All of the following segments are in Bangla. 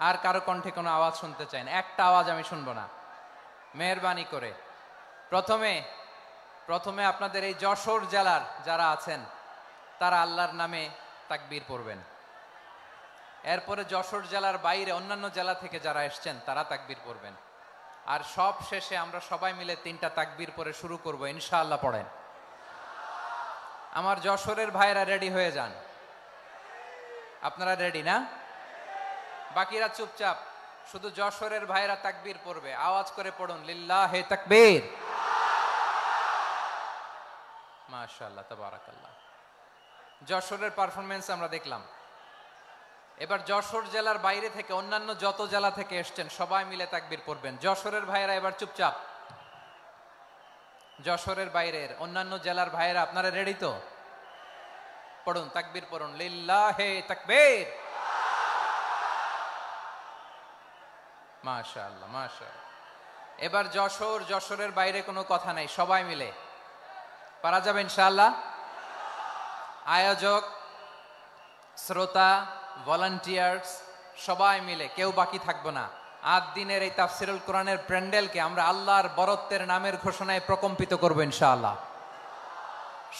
আর কারো কণ্ঠে কোনো আওয়াজ শুনতে চাই না, একটা আওয়াজ আমি শুনবো না, মেহেরবানি করে। প্রথমে আপনাদের এই যশোর জেলার যারা আছেন তারা আল্লাহর নামে তাকবীর পড়বেন। এরপরে যশোর জেলার বাইরে অন্যান্য জেলা থেকে যারা এসছেন তারা তাকবীর পড়বেন। আর সব শেষে আমরা সবাই মিলে 3টা তাকবীর পরে শুরু করব ইনশাআল্লাহ। পড়েন। আমার যশোরের ভাইরা রেডি হয়ে যান। আপনারা রেডি না? বাকিরা চুপচাপ, শুধু যশোরের ভাইরা তাকবীর পড়বে। আওয়াজ করে পড়ুন, লিল্লাহে তাকবীর। মাশাআল্লাহ, তাবারাকাল্লাহ। যশোরের পারফরমেন্স আমরা দেখলাম। এবার যশোর জেলার বাইরে থেকে অন্যান্য যত জেলা থেকে এসছেন সবাই মিলে তাকবীর পড়বেন। যশোরের ভাইরা এবার চুপচাপ। যশোরের বাইরের অন্যান্য জেলার ভাইরা আপনারা রেডি তো? পড়ুন, তাকবীর পড়ুন, লিল্লাহে তাকবীর। মাশাআল্লাহ, মাশাআল্লাহ। এবার যশোরের বাইরে কোনো কথা নাই, সবাই মিলে পারা যাবে ইনশাআল্লাহ। আয়োজক, শ্রোতা, ভলান্টিয়ার্স সবাই মিলে কেউ বাকি থাকবো না। 8 দিনের এই তাফসিরুল কোরআনের প্যান্ডেলকে আমরা আল্লাহর বরত্বের নামের ঘোষণায় প্রকম্পিত করব ইনশাআল্লাহ।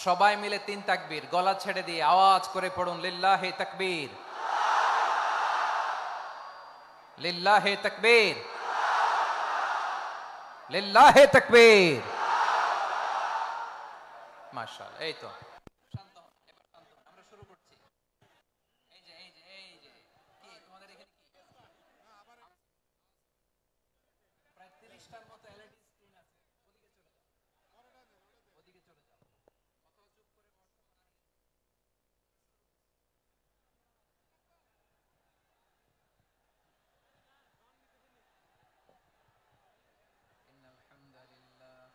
সবাই মিলে 3 তাকবীর, গলা ছেড়ে দিয়ে আওয়াজ করে পড়ুন, লিল্লাহে তাকবীর, লিল্লাহে তাকবীর, লিল্লাহে তাকবীর। মাশাআল্লাহ। এই তো শান্ত হন, এবার শান্ত হন, আমরা শুরু করছি। এই যে কি তোমাদের এখানে কি প্রায় 30টার মতো এলইডি স্ক্রিন আছে, ওদিকে চলে যাও, ওদিকে চলে যাও, অথবা চুপ করে বসো। ইন্নাল হামদালিল্লাহ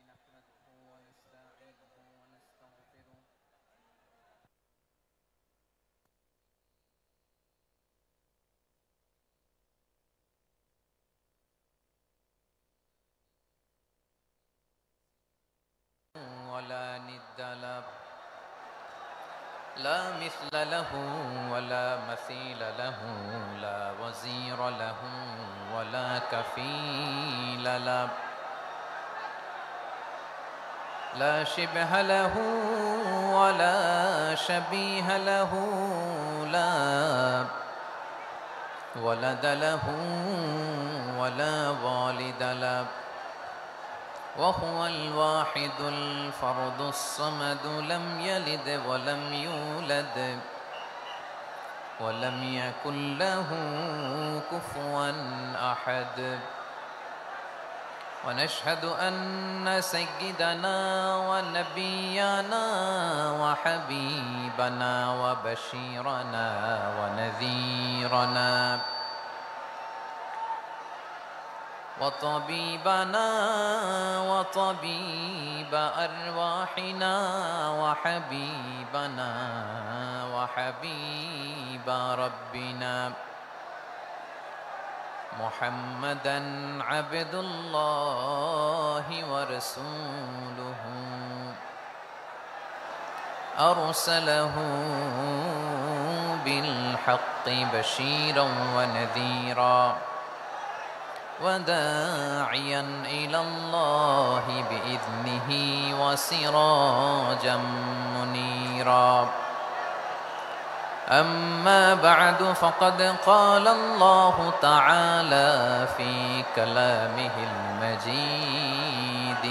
নাহমাদুহু ওয়া নাস্তাঈনুহু ওয়া নাস্তাগফিরুহ। ولا ند له لا مثل له ولا مثيل له لا وزير له ولا كفيل له لا شبه له ولا شبيه له لا ولد له ولا والد له وهو الواحد الفرد الصمد لم يلد ولم يولد ولم يكن له كفوا أحد ونشهد أن سيدنا ونبينا وحبيبنا وبشيرنا ونذيرنا وطبيبنا وطبيب أرواحنا وحبيبنا وحبيب ربنا محمدا عبد الله ورسوله أرسله بالحق بشيرا ونذيرا وداعيا إلى الله بإذنه وسراجا منيرا أما بعد فقد قال الله تعالى في كلامه المجيد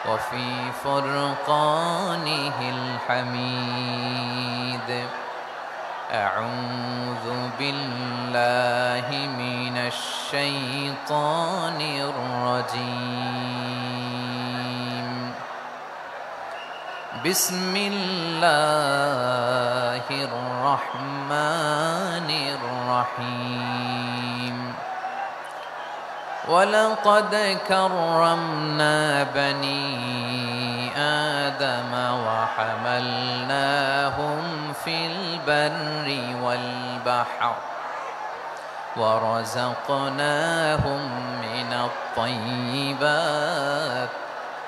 وفي فرقانه الحميد أعوذ بالله من الشيطان الرجيم بسم الله الرحمن الرحيم ولقد كرمنا بني آدم وحملناهم في البر والبحر ورزقناهم من الطيبات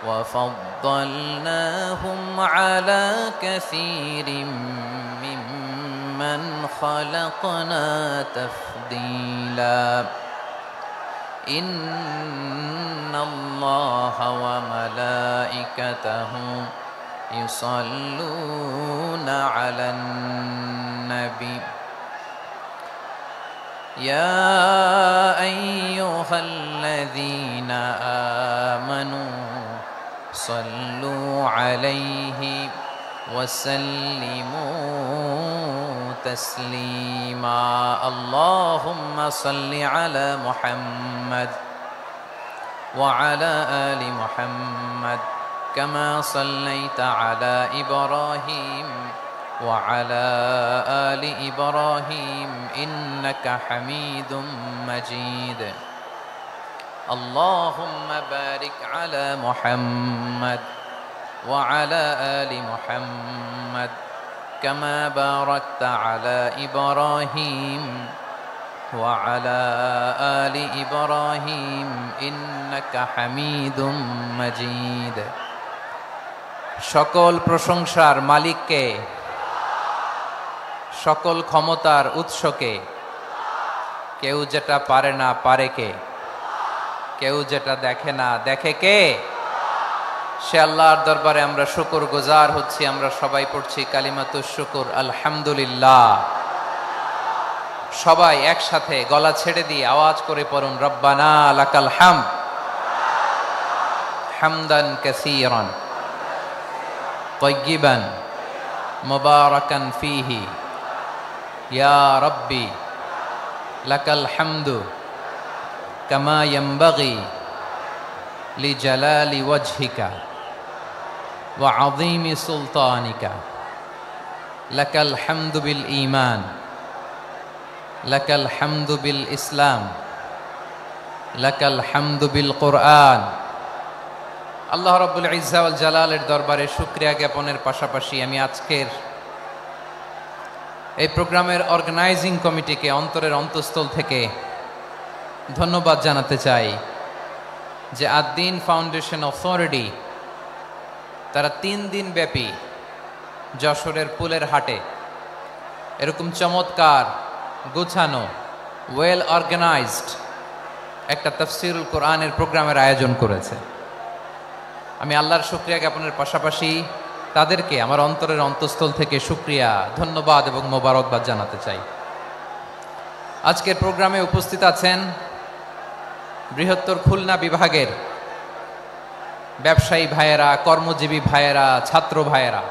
وفضلناهم على كثير ممن خلقنا تفضيلا إن الله وملائكته يصلون على النبي يا أيها الذين آمنوا صلوا عليه وسلموا تسليما اللهم صل على محمد وعلى آل محمد كما صليت على إبراهيم وعلى آل إبراهيم إنك حميد مجيد اللهم بارك على محمد وعلى آل محمد كما باركت على إبراهيم وعلى آل إبراهيم إنك حميد مجيد সকল প্রশংসার মালিককে সকল ক্ষমতার উৎসকে কেউ যেটা পারে না পারে কে কেউ যেটা দেখে না দেখে কে সে আল্লাহর দরবারে আমরা শুকরগুজার হচ্ছি আমরা সবাই পড়ছি কালিমাতুশ শুকর আলহামদুলিল্লাহ সবাই একসাথে গলা ছেড়ে দিয়ে আওয়াজ করে পড়ুন রব্বানা লাকাল হামদ হামদান কাসীরান طيبا مباركا فيه يا ربي لك الحمد كما ينبغي لجلال وجهك وعظيم سلطانك لك الحمد بالإيمان لك الحمد بالإسلام لك الحمد بالقرآن আল্লাহ রাব্বুল ইজ্জা ওয়াল জালালের দরবারে শুকরিয়া জ্ঞাপনের পাশাপাশি আমি আজকের এই প্রোগ্রামের অর্গানাইজিং কমিটিকে অন্তরের অন্তঃস্থল থেকে ধন্যবাদ জানাতে চাই যে আদ-দ্বীন ফাউন্ডেশন অথরিটি তারা 3 দিন ব্যাপী যশোরের পুলের হাটে এরকম চমৎকার গোছানো ওয়েল অর্গানাইজড একটা তাফসীরুল কোরআনের প্রোগ্রামের আয়োজন করেছে আমি আল্লাহর শুকরিয়া জ্ঞাপনের পাশাপাশি তাদেরকে আমার অন্তরের অন্তঃস্থল থেকে শুকরিয়া ধন্যবাদ এবং মোবারকবাদ জানাতে চাই আজকের প্রোগ্রামে উপস্থিত আছেন বৃহত্তর খুলনা বিভাগের ব্যবসায়ী ভাইয়েরা কর্মজীবী ভাইয়েরা ছাত্র ভাইয়েরা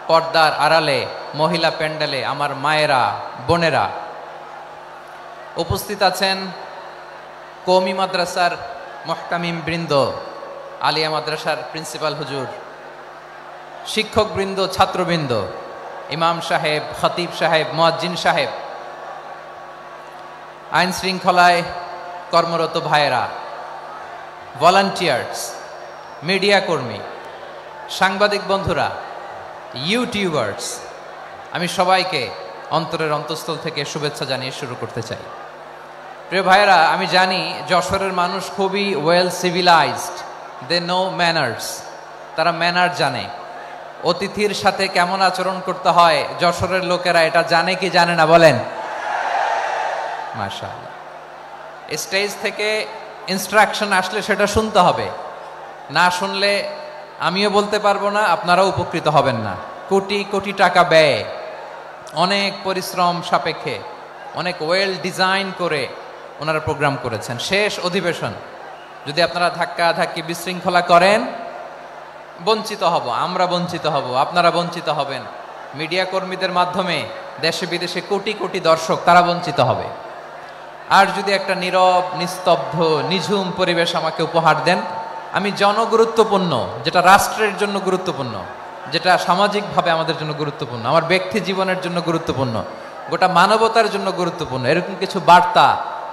পর্দার আড়ালে মহিলা প্যান্ডেলে আমার মায়েরা বোনেরা উপস্থিত আছেন কওমি মাদ্রাসার মুহতামিম বৃন্দ আলিয়া মাদ্রাসার প্রিন্সিপাল হুজুর শিক্ষক বৃন্দ ছাত্রবৃন্দ ইমাম সাহেব খতিব সাহেব মুয়াজ্জিন সাহেব আইন শৃঙ্খলায় কর্মরত ভাইয়েরা ভলান্টিয়ার্স মিডিয়া কর্মী সাংবাদিক বন্ধুরা ইউটিউবার্স আমি সবাইকে অন্তরের অন্তঃস্থল থেকে শুভেচ্ছা জানিয়ে শুরু করতে চাই প্রিয় ভাইয়েরা আমি জানি যশোরের মানুষ খুবই well civilized they know manners তারা ম্যানার জানে অতিথির সাথে কেমন আচরণ করতে হয় যশোরের লোকেরা এটা জানে কি জানে না বলেন মাশাআল্লাহ স্টেজ থেকে ইনস্ট্রাকশন আসলে সেটা শুনতে হবে না শুনলে আমিও বলতে পারবো না আপনারাও উপকৃত হবেন না কোটি কোটি টাকা ব্যয় অনেক পরিশ্রম সাপেক্ষে অনেক ওয়েল ডিজাইন করে ওনারা প্রোগ্রাম করেছেন শেষ অধিবেশন যদি আপনারা ধাক্কা ধাক্কি বিশৃঙ্খলা করেন বঞ্চিত হব আমরা বঞ্চিত হব আপনারা বঞ্চিত হবেন মিডিয়া কর্মীদের মাধ্যমে দেশে বিদেশে কোটি কোটি দর্শক তারা বঞ্চিত হবে আর যদি একটা নীরব নিস্তব্ধ নিঝুম পরিবেশ আমাকে উপহার দেন আমি জনগুরুত্বপূর্ণ যেটা রাষ্ট্রের জন্য গুরুত্বপূর্ণ যেটা সামাজিকভাবে আমাদের জন্য গুরুত্বপূর্ণ আমার ব্যক্তি জীবনের জন্য গুরুত্বপূর্ণ গোটা মানবতার জন্য গুরুত্বপূর্ণ এরকম কিছু বার্তা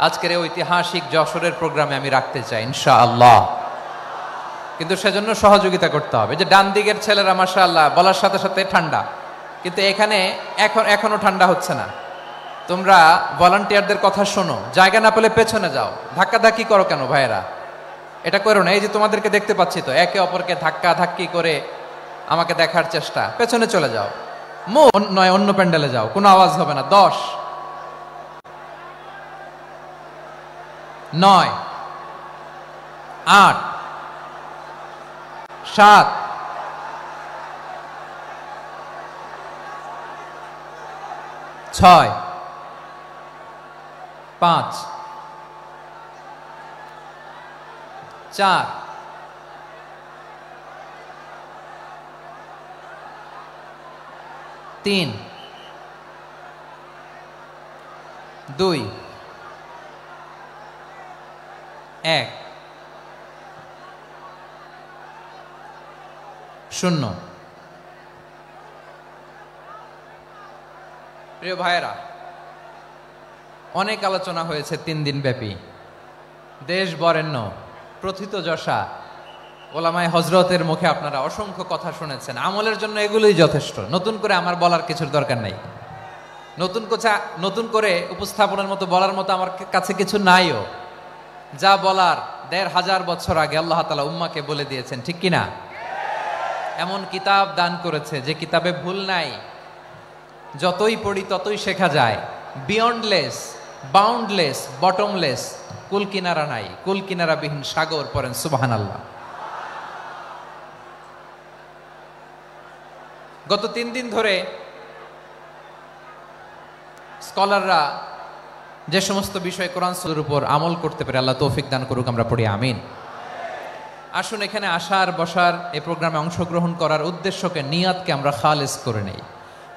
আজকের এই ঐতিহাসিক যশোরের প্রোগ্রামে আমি রাখতে চাই ইনশাআল্লাহ কিন্তু সেজন্য সহযোগিতা করতে হবে যে ডান দিকের ছেলেরা মাশাআল্লাহ বলার সাথে সাথে ঠান্ডা কিন্তু এখানে এখনো ঠান্ডা হচ্ছে না তোমরা ভলান্টিয়ারদের কথা শোনো জায়গা না পেলে পেছনে যাও ধাক্কাধাক্কি করো কেন ভাইয়েরা এটা করো না এই যে তোমাদেরকে দেখতে পাচ্ছি তো একে অপরকে ধাক্কা ধাক্কি করে আমাকে দেখার চেষ্টা পেছনে চলে যাও নয়, অন্য প্যান্ডেলে যাও, কোনো আওয়াজ হবে না। 10, 9, 8, 7, 6, 5, 4, 3, 2, 1, 0। প্রিয় ভাইয়েরা, অনেক আলোচনা হয়েছে 3 দিন ব্যাপী। দেশ বরেণ্য প্রথিতযশা ওলামায়ে হযরতের মুখে আপনারা অসংখ্য কথা শুনেছেন। আমলের জন্য এগুলোই যথেষ্ট, নতুন করে আমার বলার কিছুর দরকার নাই। নতুন করে উপস্থাপনের মতো বলার মতো আমার কাছে কিছু নাইও। যা বলার 1500 বছর আগে আল্লাহ তাআলা উম্মাকে বলে দিয়েছেন, ঠিক কিনা? এমন কিতাব দান করেছে যে কিতাবে ভুল নাই, যতই পড়ি ততই শেখা যায়। বিয়ন্ডলেস, বাউন্ডলেস, বটমলেস, কুল কিনারা নাই, কুল কিনারা বিহীন সাগর। পড়েন সুবহানাল্লাহ। গত 3 দিন ধরে স্কলাররা যে সমস্ত বিষয় কোরআন সুন্নাহর উপর আমল করতে পারে আল্লাহ তৌফিক দান করুক, আমরা পড়ি আমিন। আসুন এখানে আসার বসার এই প্রোগ্রামে অংশগ্রহণ করার উদ্দেশ্যকে, নিয়াতকে আমরা খালেস করে নেই।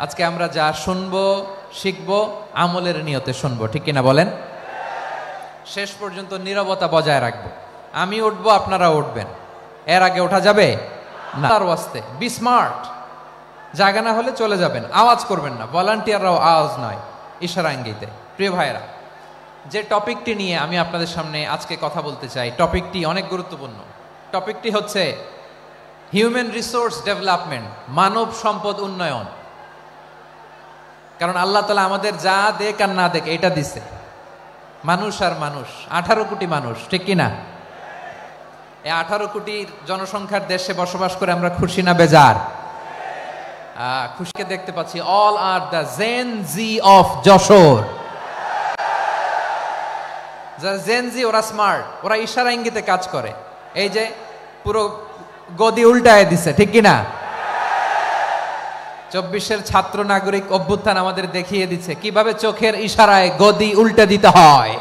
আজকে আমরা যা শুনবো শিখবো আমলের নিয়তে শুনবো, ঠিক কিনা বলেন? শেষ পর্যন্ত নীরবতা বজায় রাখবো। আমি উঠবো, আপনারা উঠবেন, এর আগে ওঠা যাবে না। তার ওয়াস্তে বি স্মার্ট, জায়গা না হলে চলে যাবেন, আওয়াজ করবেন না। ভলান্টিয়াররাও আওয়াজ নয়, ইশারা ইঙ্গিতে। প্রিয় ভাইয়েরা, যে টপিকটি নিয়ে আমি আপনাদের সামনে আজকে কথা বলতে চাই, টপিকটি অনেক গুরুত্বপূর্ণ। টপিকটি হচ্ছে হিউম্যান রিসোর্স ডেভেলপমেন্ট, মানব সম্পদ উন্নয়ন। কারণ আল্লাহ তাআলা আমাদের যা দেখ আর না দেখ এটা দিছে। মানুষ আর মানুষ, 18 কোটি মানুষ, ঠিক কিনা? এই 18 কোটির জনসংখ্যার দেশে বসবাস করে আমরা খুশি না বেজার? খুশিকে দেখতে পাচ্ছি। All are the Gen Z of Jashore. যারা জেন জি, ওরা স্মার্ট, ওরা ইশারা ইঙ্গিতে কাজ করে। এই যে পুরো গদি উল্টায় দিছে, ঠিক কিনা? 24-এর ছাত্র নাগরিক অভ্যুত্থান আমাদের দেখিয়ে দিচ্ছে কিভাবে চোখের ইশারায় গদি উল্টে দিতে হয়।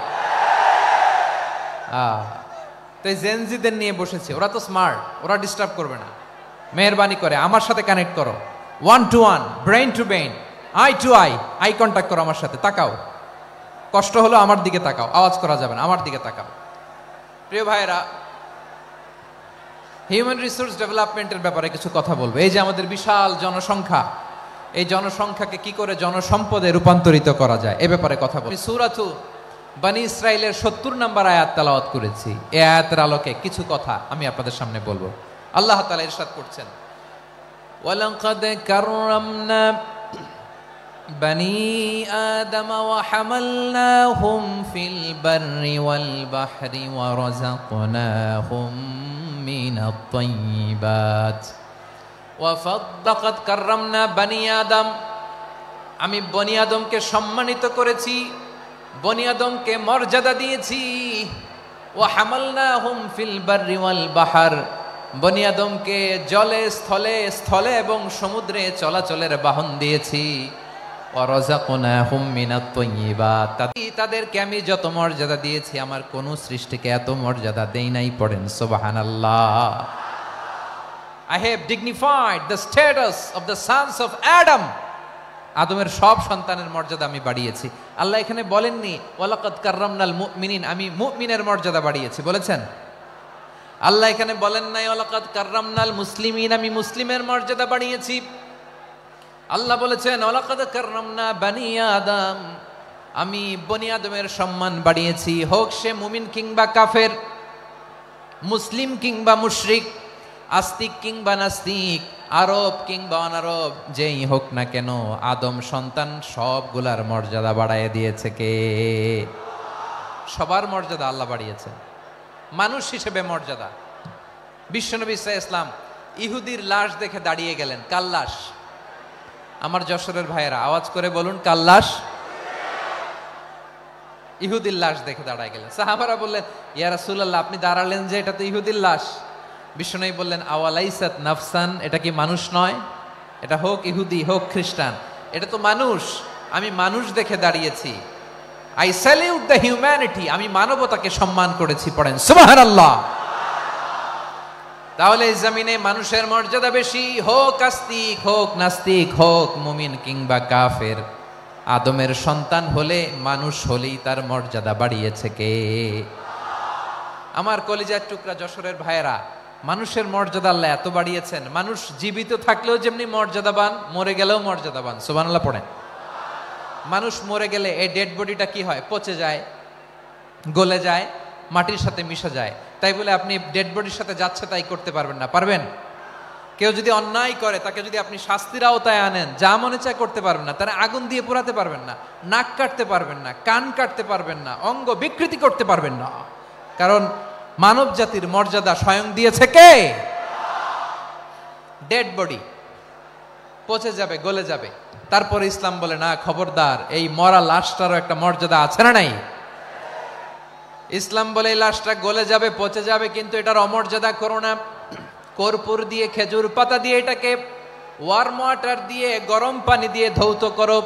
তো এই জেনজিদের নিয়ে বসেছে। ওরা তো স্মার্ট, ওরা ডিস্টার্ব করবে না। মেহেরবানি করে আমার সাথে কানেক্ট করো, 1 to 1, brain to brain, eye to eye contact করো আমার সাথে। তাকাও, কষ্ট হলো আমার দিকে তাকাও, আওয়াজ করা যাবে না, আমার দিকে তাকাও। প্রিয় ভাইয়েরা, হিউম্যান রিসোর্স ডেভেলপমেন্টের ব্যাপারে কিছু কথা বলবো। এই যে আমাদের বিশাল জনসংখ্যা, এই জনসংখ্যাকে কি করে জনসম্পদে রূপান্তরিত করা যায় এ ব্যাপারে কথা বলবো। সূরাতু বনী ইসরাইলের 70 নম্বর আয়াত তেলাওয়াত করেছি। এই আয়াতের আলোকে কিছু কথা আমি আপনাদের সামনে বলবো। আল্লাহ তাআলা ইরশাদ করছেন, ওয়ালাকাদ কাররামনা বনী আদম ওয়া হামালনাহুম ফিল বাররি ওয়াল বাহরি ওয়া রাযাকনাহুম মিনাত তাইয়্যিবাত ওয়া ফাদ্দাকাত কাররামনা বনী আদম। আমি বনী আদমকে সম্মানিত করেছি, বনী আদমকে মর্যাদা দিয়েছি। ওয়া হামালনাহুম ফিল বাররি ওয়াল বাহর, বনী আদমকে জলে স্থলে স্থলে এবং সমুদ্রে চলাচলের বাহন দিয়েছি। ওয়া রাযাকনাহুম মিনাত তাইয়্যিবাত, তাদেরকে আমি যত মর্যাদা দিয়েছি আমার কোন সৃষ্টিকে এত মর্যাদা দেই নাই। পড়েন সুবহানাল্লাহ। I have dignified the status of the sons of Adam. আদমের সব সন্তানের মর্যাদা আমি বাড়িয়েছি। আল্লাহ এখানে বলেননি ওয়ালাকাদ কাররামনাল মুমিনিন, আমি মুমিনের মর্যাদা বাড়িয়েছি, বলেছেন? আল্লাহ এখানে বলেন নাই ওয়ালাকাদ কাররামনাল মুসলিমিন, আমি মুসলিমের মর্যাদা বাড়িয়েছি। আল্লাহ বলেছেন ওয়ালাকাদ কাররামনা বনী আদম, আমি বনী আদমের সম্মান বাড়িয়েছি। হোক সে মুমিন কিংবা কাফের, মুসলিম কিংবা মুশরিক, আস্তিক কিংবা নাস্তিক, আরব কিংবা অনারব, যেই হোক না কেন আদম সন্তান সবগুলার মর্যাদা বাড়ায় দিয়েছে কে? সবার মর্যাদা আল্লাহ বাড়িয়েছে। মানুষ হিসেবে মর্যাদা। বিশ্বনবী সাল্লাল্লাহু আলাইহি ওয়াসাল্লাম ইহুদির লাশ দেখে দাঁড়িয়ে গেলেন। কার লাশ? আমার যশোরের ভাইয়েরা আওয়াজ করে বলুন, কার লাশ? ইহুদির লাশ দেখে দাঁড়ায় গেলেন। সাহাবারা বললেন, ইয়া রাসূলুল্লাহ, আপনি দাঁড়ালেন যে, এটা তো ইহুদির লাশ। বিশ্বনবী বললেন, আওয়ালাইসাত নাফসান, এটা কি মানুষ নয়? এটা হোক ইহুদি হোক খ্রিস্টান, এটা তো মানুষ। আমি মানুষ দেখে দাঁড়িয়েছি। আই স্যালিউট দ্য হিউম্যানিটি, আমি মানবতাকে সম্মান করেছি। পড়েন সুবহানাল্লাহ। তাহলে এই জমিনে মানুষের মর্যাদা বেশি, হোক আস্তিক হোক নাস্তিক হোক মুমিন কিংবা কাফের। আদমের সন্তান হলে মানুষ হলেই তার মর্যাদা বাড়িয়েছে কে? আমার কলিজার টুকরা যশোরের ভাইয়েরা, মানুষের মর্যাদা আল্লাহ এত বাড়িয়েছেন, মানুষ জীবিত থাকলেও যেমনি মর্যাদাবান, মরে গেলেও মর্যাদাবান। সুবহানাল্লাহ পড়েন। মানুষ মরে গেলে এই ডেড বডিটা কি হয়? পচে যায়, গলে যায়, মাটির সাথে মিশে যায়। তাই বলে আপনি ডেড বডির সাথে যাচ্ছে তাই করতে পারবেন না, পারবেন? কেউ যদি অন্যায় করে তাকে যদি আপনি শাস্তির আওতায় আনেন, যা মনে চায় করতে পারবেন না। তারা আগুন দিয়ে পোড়াতে পারবেন না, নাক কাটতে পারবেন না, কান কাটতে পারবেন না, অঙ্গ বিকৃতি করতে পারবেন না। কারণ মানব জাতির মর্যাদা স্বয়ং দিয়েছে কে? ডেড বডি পচে যাবে, গলে যাবে। তারপরে ইসলাম বলে, না খবরদার, এই মরা লাশটারও একটা মর্যাদা আছে না নাই? ইসলাম বলে এই লাশটা গলে যাবে, পচে যাবে, কিন্তু এটার অমর্যাদা করো না। কর্পূর দিয়ে, খেজুর পাতা দিয়ে, এটাকে ওয়ার্ম ওয়াটার দিয়ে, গরম পানি দিয়ে ধৌত করো।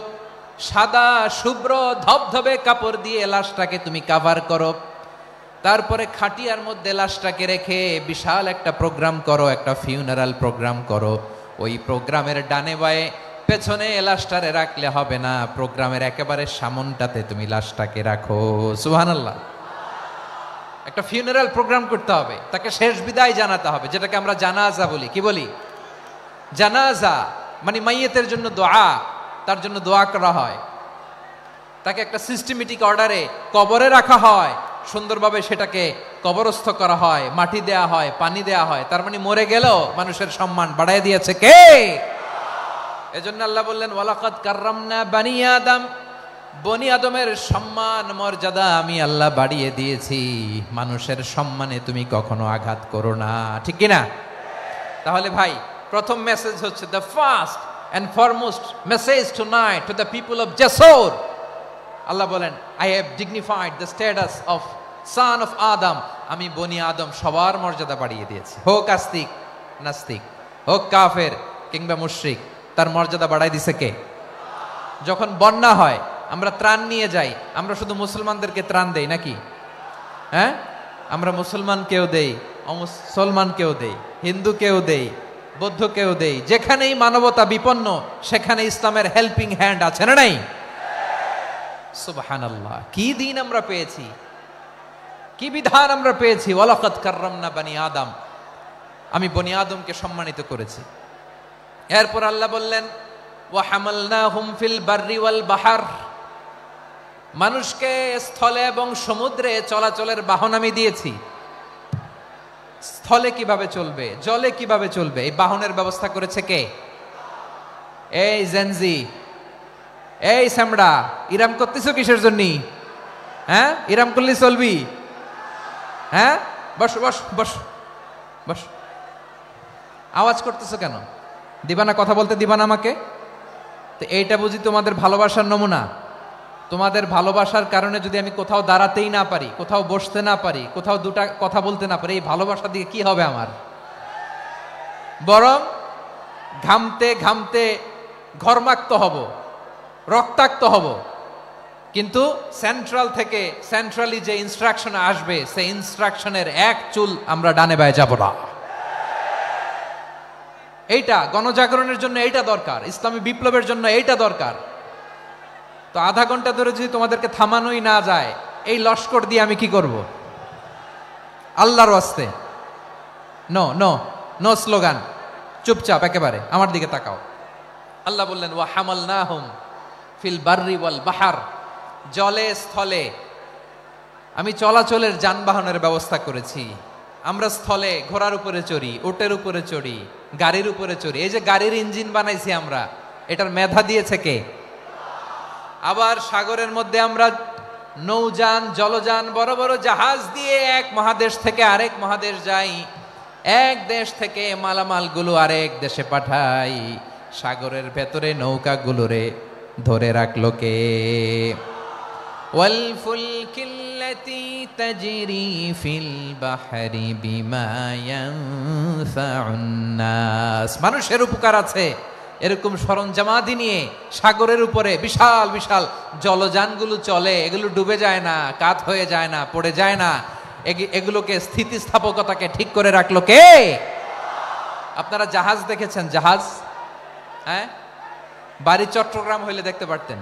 সাদা শুভ্র ধবধবে কাপড় দিয়ে লাশটাকে তুমি কাভার করো। তারপরে খাটিয়ার মধ্যে লাশটাকে রেখে বিশাল একটা প্রোগ্রাম করো, একটা ফিউনারাল প্রোগ্রাম করো। ওই প্রোগ্রামের ডানে বায়ে পেছনে লাশটারে রাখলে হবে না, প্রোগ্রামের একেবারে সামনটাতে তুমি লাশটাকে রাখো। সুবহানাল্লাহ। একটা ফিউনারাল প্রোগ্রাম করতে হবে, তাকে শেষ বিদায় জানাতে হবে, যেটাকে আমরা জানাজা বলি। কি বলি? জানাজা মানে মাইয়েতের জন্য দোয়া, তার জন্য দোয়া করা হয়। তাকে একটা সিস্টেমেটিক অর্ডারে কবরে রাখা হয়, সুন্দরভাবে সেটাকে কবরস্থ করা হয়, মাটি দেয়া হয়, পানি দেয়া হয়। তার মানে মরে গেলেও মানুষের সম্মান বাড়ায় দিয়েছে কে? এজন্য আল্লাহ বললেন, ওয়ালাকাদ কাররামনা বানি আদম, বনি আদমের সম্মান মর্যাদা আমি আল্লাহ বাড়িয়ে দিয়েছি। মানুষের সম্মানে তুমি কখনো আঘাত করো না, ঠিক কিনা? তাহলে ভাই, প্রথম মেসেজ হচ্ছে, the first and foremost message tonight to the people of Jessore. Allah বলেন, I have dignified the status of son of Adam. আমি বনি আদম সবার মর্যাদা বাড়িয়ে দিয়েছি, হোক আস্তিক নাস্তিক, হোক কাফের কিংবা মুশরিক, তার মর্যাদা বাড়াই দিছে কে? যখন বন্যা হয়, আমরা ত্রাণ নিয়ে যাই, আমরা শুধু মুসলমানদেরকে ত্রাণ দেই নাকি? হ্যাঁ, আমরা মুসলমানকেও দেই, অমুসলমানকেও দেই, হিন্দুকেও দেই, বৌদ্ধকেও দেই। যেখানেই মানবতা বিপন্ন সেখানে ইসলামের হেল্পিং হ্যান্ড আছে না নাই? সুবহানাল্লাহ। কি দিন আমরা পেয়েছি, কি বিধান আমরা পেয়েছি। ওয়ালাকাদ কাররামনা বানি আদম, আমি বনি আদমকে সম্মানিত করেছি। এরপর আল্লাহ বললেন, ওয়া হামালনাহুম ফিল বাররি ওয়াল বাহর, মানুষকে স্থলে এবং সমুদ্রে চলাচলের বাহন আমি দিয়েছি। স্থলে কিভাবে চলবে, জলে কিভাবে চলবে, এই বাহনের ব্যবস্থা করেছে কে? এই জেনজি, এই সামড়া, ইরাম করতেছো কিসের জন্য? হ্যাঁ, ইরাম করলে চলবি? হ্যাঁ, বস বস বস বস। আওয়াজ করতেছো কেন? দিবানা, কথা বলতে দিবানা আমাকে? তো এইটা বুঝি তোমাদের ভালোবাসার নমুনা? তোমাদের ভালোবাসার কারণে যদি আমি কোথাও দাঁড়াতেই না পারি, কোথাও বসতে না পারি, কোথাও দুটা কথা বলতে না পারি, এই ভালোবাসা দিয়ে কি হবে আমার? বরং ঘামতে ঘামতে ঘর্মাক্ত হব, রক্তাক্ত হব। কিন্তু সেন্ট্রাল থেকে, সেন্ট্রালি যে ইনস্ট্রাকশন আসবে, সেই ইনস্ট্রাকশনের এক চুল আমরা ডানে বায়ে যাব না। এইটা গণজাগরণের জন্য এইটা দরকার, ইসলামী বিপ্লবের জন্য এইটা দরকার। তো আধা ঘন্টা ধরে যদি তোমাদেরকে থামানোই না যায়, এই লস্কর দিয়ে আমি কি করব? আল্লাহর ওয়াস্তে নো নো নো স্লোগান, চুপচাপ একেবারে আমার দিকে তাকাও। আল্লাহ বললেন, ওয়া হামালনাহুম ফিল বাররি ওয়াল বাহর, জলে স্থলে আমি চলাচলের যানবাহনের ব্যবস্থা করেছি। আমরা স্থলে ঘোড়ার উপরে চড়ি, উটের উপরে চড়ি, গাড়ির উপরে চড়ি। এই যে গাড়ির ইঞ্জিন বানাইছি আমরা, এটার মেধা দিয়েছে কে? আবার সাগরের মধ্যে আমরা নৌযান, জলযান, বড় বড় জাহাজ দিয়ে এক মহাদেশ থেকে আরেক মহাদেশ যাই, এক দেশ থেকে মালামাল গুলো আরেক দেশে পাঠাই। সাগরের ভেতরে নৌকাগুলোরে ধরে রাখলো কে? ওয়াল ফুলকিল্লাতী তাজরি ফিল বাহরি বিমা ইয়ানফাউন নাস। মানুষের উপকার আছে এরকম সরঞ্জামাদি নিয়ে সাগরের উপরে বিশাল বিশাল জলযানগুলো চলে, এগুলো ডুবে যায় না, কাত হয়ে যায় না, পড়ে যায় না, এগুলোকে স্থিতিস্থাপকতাকে ঠিক করে রাখলো কে? আপনারা জাহাজ দেখেছেন? জাহাজ, হ্যাঁ, বাড়ি চট্টগ্রাম হইলে দেখতে পারতেন,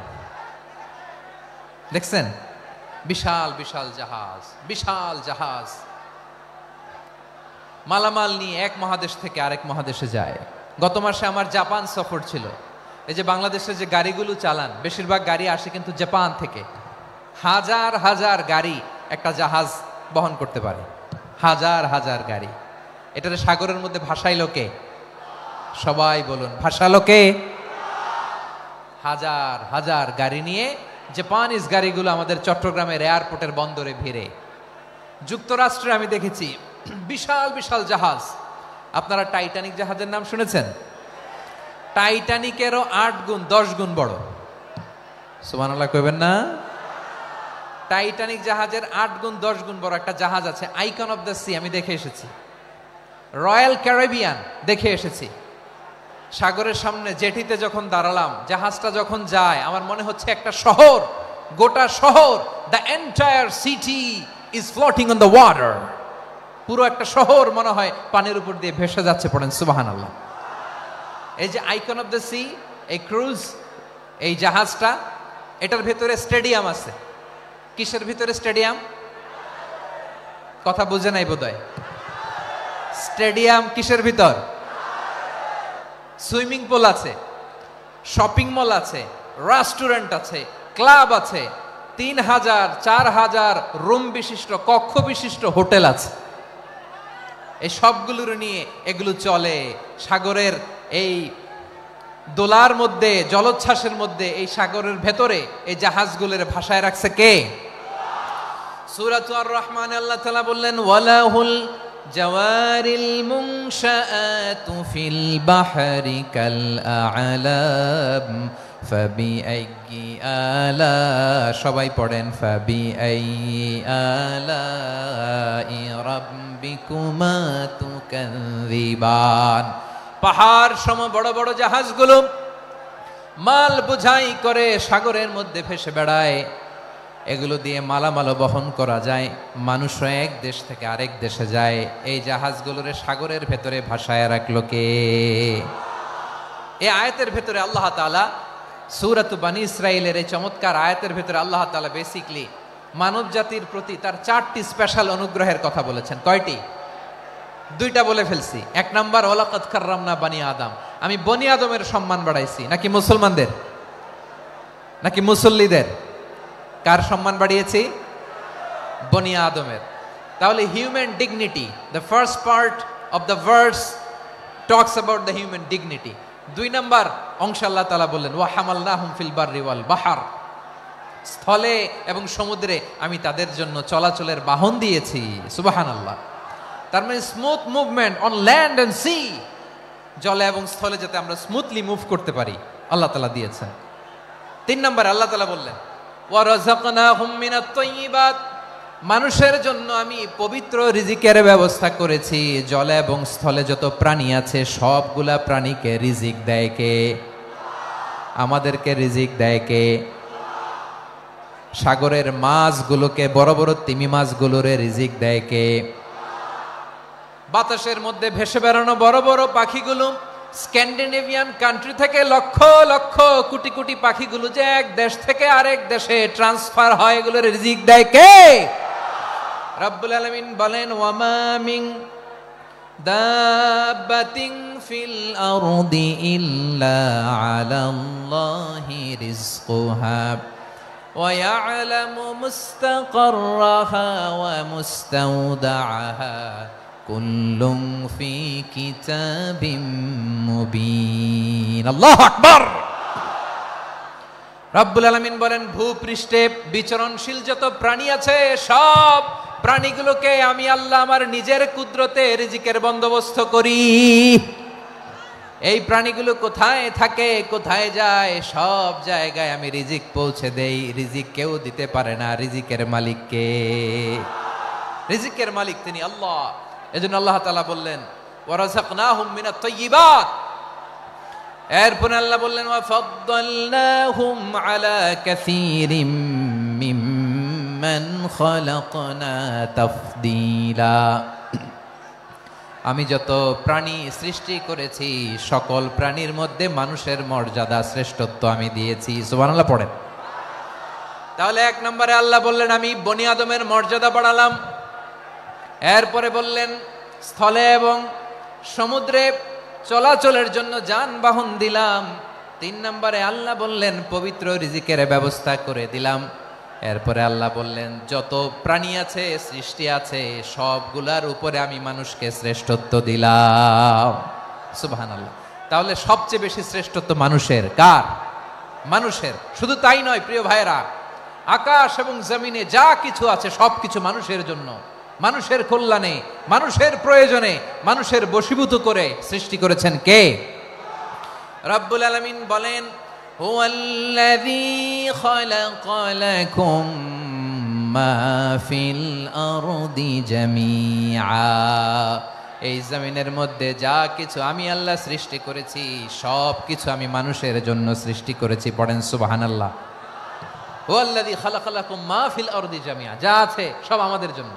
দেখছেন? বিশাল বিশাল জাহাজ, বিশাল জাহাজ মালামাল নিয়ে এক মহাদেশ থেকে আরেক মহাদেশে যায়। গত মাসে আমার জাপান সফর ছিল। এই যে বাংলাদেশে যে গাড়িগুলো চালান, বেশিরভাগ গাড়ি আসে কিন্তু জাপান থেকে। হাজার হাজার গাড়ি একটা জাহাজ বহন করতে পারে, হাজার হাজার গাড়ি। এটারে সাগরের মধ্যে ভাসাইলো কে? সবাই বলুন, ভাসালো কে? হাজার হাজার গাড়ি নিয়ে জাপানিজ গাড়িগুলো আমাদের চট্টগ্রামের এয়ারপোর্টের বন্দরে ভিড়ে। যুক্তরাষ্ট্রে আমি দেখেছি বিশাল বিশাল জাহাজ। আপনারা টাইটানিক জাহাজের নাম শুনেছেন? টাইটানিকেরও 8 গুণ 10 গুণ বড়। সুবহানাল্লাহ কইবেন না? টাইটানিক জাহাজের 8 গুণ 10 গুণ বড় একটা জাহাজ আছে, আইকন অফ দ্য সি, আমি দেখে এসেছি। রয়্যাল ক্যারিবিয়ান দেখে এসেছি। সাগরের সামনে জেটিতে যখন দাঁড়ালাম, জাহাজটা যখন যায়, আমার মনে হচ্ছে একটা শহর, গোটা শহর, the entire city is floating on the water. পুরো একটা শহর মনে হয় পানির উপর দিয়ে ভেসে যাচ্ছে। পড়েন সুবহানাল্লাহ। এই যে আইকন অফ দ্য সি, এই ক্রুজ, এই জাহাজটা, এটার ভেতরে স্টেডিয়াম আছে। কিসের ভিতরে স্টেডিয়াম? কথা বুঝে নাই বোধহয়। স্টেডিয়াম কিসের ভিতর? সুইমিং পুল আছে, শপিং মল আছে, রেস্টুরেন্ট আছে, ক্লাব আছে, 3000 4000 রুম বিশিষ্ট, কক্ষ বিশিষ্ট হোটেল আছে। এই সবগুলোর নিয়ে এগুলো চলে সাগরের এই দোলার মধ্যে, জলোচ্ছ্বাসের মধ্যে, এই সাগরের ভেতরে এই জাহাজগুলোর ভাষায় রাখছে কে? সূরাতুর আর রহমানে আল্লাহ তাআলা বললেন, ওয়ালাহুল জাওয়ারিল মুনশাআতু ফিল বাহরি কাল আ'লাম ফাবিআইয়ি আলা, সবাই পড়েন, ফাবিআইয়ি আলাই রাব্বিকুমা তুকাযিবান। পাহাড় সম বড় বড় জাহাজগুলো মাল বোঝাই করে সাগরের মধ্যে ভেসে বেড়ায়। এগুলো দিয়ে মালামাল বহন করা যায়, মানুষও এক দেশ থেকে আরেক দেশে যায়। এই জাহাজগুলোরে সাগরের ভেতরে ভাসায় রাখলো কে? এই আয়াতের ভেতরে আল্লাহ তাআলা সূরাত বনী ইসরাঈলের এই চমৎকার আয়াতের ভেতরে আল্লাহ তাআলা বেসিক্যালি মানব জাতির প্রতি তার 4টি স্পেশাল অনুগ্রহের কথা বলেছেন। কয়টি? 2টা বলে ফেলছি। 1 নাম্বার, ওয়ালাকাদ কাররামনা বনী আদম, আমি বনী আদমের সম্মান বাড়াইছি। নাকি মুসলমানদের? নাকি মুসল্লিদের? কার সম্মান বাড়িয়েছি? বনী আদমের। তাহলে human dignity, the first part of the verse talks about the human dignity. 2 number অংশ আল্লাহ তাআলা বললেন, ওয়া হামালনাহুম ফিল বাররি ওয়াল বাহর, স্থলে এবং সমুদ্রে আমি তাদের জন্য চলাচলের বাহন দিয়েছি। সুবহানাল্লাহ। তার মানে smooth movement on land and sea, জলে এবং স্থলে যাতে আমরা স্মুথলি মুভ করতে পারি আল্লাহ তাআলা দিয়েছেন। 3 নাম্বার আল্লাহ তাআলা বললেন, ওয়া রাযাকনাহুম মিনাত তাইয়্যিবাত, মানুষের জন্য আমি পবিত্র রিজিকের ব্যবস্থা করেছি। জলে এবং স্থলে যত প্রাণী আছে সবগুলা প্রাণীকে রিজিক দেয় কে? আমাদেরকে রিজিক দেয় কে? সাগরের মাছগুলোকে, বড় বড় তিমি মাছগুলোরে রিজিক দেয় কে? বাতাসের মধ্যে ভেসে বেড়ানো বড় বড় পাখিগুলো, স্ক্যান্ডিনেভিয়ান কান্ট্রি থেকে লক্ষ লক্ষ কোটি কোটি পাখিগুলো যে এক দেশ থেকে আরেক দেশে ট্রান্সফার হয়, এগুলোর রিজিক দেয় কে? রব্বুল আলামিন বলেন, ওয়ামা মিন দাব্বাতিন ফিল আরদি ইল্লা আলাল্লাহি রিজকুহা ওয়া ইয়ালামু মুস্তাকাররাহা ওয়া মুস্তাওদাআহা কুল্লুম ফি কিতাবিম মুবিন। আল্লাহু আকবার। রব্বুল আলামিন বলেন, ভূপৃষ্ঠে বিচরণশীল যত প্রাণী আছে সব প্রাণীগুলোকে আমি আল্লাহ আমার নিজের কুদরতে রিজিকের বন্দোবস্ত করি। এই প্রাণীগুলো কোথায় থাকে, কোথায় যায়, সব জায়গায় আমি রিজিক পৌঁছে দেই। রিজিক কেউ দিতে পারে না, রিজিকের মালিক কে? রিজিকের মালিক তিনি আল্লাহ। এজন্য আল্লাহ তাআলা বললেন ওয়ারাযাকনাহুম মিনাত তাইয়্যিবাত। এরপর আল্লাহ বললেন ওয়া ফাদ্দালনাহুম আলা কাসীরিম মিম্মান খালাকনা তাফদীলা। আমি যত প্রাণী সৃষ্টি করেছি সকল প্রাণীর মধ্যে মানুষের মর্যাদা শ্রেষ্ঠত্ব আমি দিয়েছি। সুবহানাল্লাহ পড়েন। তাহলে এক নম্বরে আল্লাহ বললেন আমি বনি আদমের মর্যাদা বাড়ালাম। এরপরে বললেন স্থলে এবং সমুদ্রে চলাচলের জন্য যানবাহন দিলাম। 3 নম্বরে আল্লাহ বললেন পবিত্র রিজিকের ব্যবস্থা করে দিলাম। এরপরে আল্লাহ বললেন যত প্রাণী আছে, সৃষ্টি আছে, সবগুলার উপরে আমি মানুষকে শ্রেষ্ঠত্ব দিলাম। সুবহানাল্লাহ। তাহলে সবচেয়ে বেশি শ্রেষ্ঠত্ব মানুষের। কার? মানুষের। শুধু তাই নয় প্রিয় ভাইরা, আকাশ এবং জমিনে যা কিছু আছে সবকিছু মানুষের জন্য, মানুষের কল্যাণে, মানুষের প্রয়োজনে, মানুষের বশীভূত করে সৃষ্টি করেছেন কে? রব্বুল আলামিন বলেন হুয়াল্লাযী খালাকা লাকুম মা ফিল আরদি জামিআ। এই জমিনের মধ্যে যা কিছু আমি আল্লাহ সৃষ্টি করেছি সব কিছু আমি মানুষের জন্য সৃষ্টি করেছি। পড়েন সুবহানাল্লাহ। হুয়াল্লাযী খালাকা লাকুম মা ফিল আরদি জামিআ। যা আছে সব আমাদের জন্য,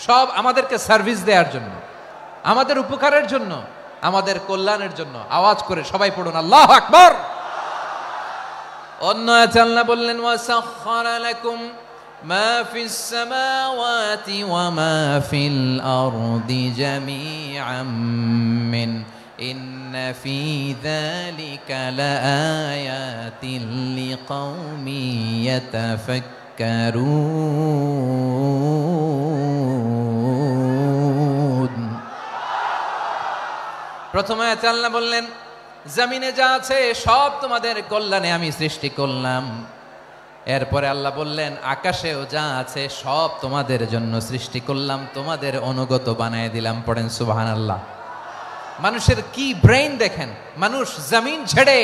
সব আমাদেরকে সার্ভিস দেওয়ার জন্য, আমাদের উপকারের জন্য, আমাদের কল্যাণের জন্য। আওয়াজ করে সবাই পড়ুন আল্লাহু আকবার। অন্য আয়াতে আল্লাহ বললেন ওয়াসাখখারা লাকুম মা ফিস সামাওয়াতি ওয়া মা ফিল আরদি জামিআম মিন ইন্না ফি যালিকা লাআয়াতিন লিকাউমিন ইয়াতাফাক্কারুন। প্রথম আয়াতে আল্লাহ বললেন জমিনে যা আছে সব তোমাদের কল্যাণে আমি সৃষ্টি করলাম। এরপরে আল্লাহ বললেন আকাশেও যা আছে সব তোমাদের জন্য সৃষ্টি করলাম, তোমাদের অনুগত বানায় দিলাম। পড়েন সুবহানাল্লাহ। মানুষের কি ব্রেইন দেখেন, মানুষ জমিন ছেড়ে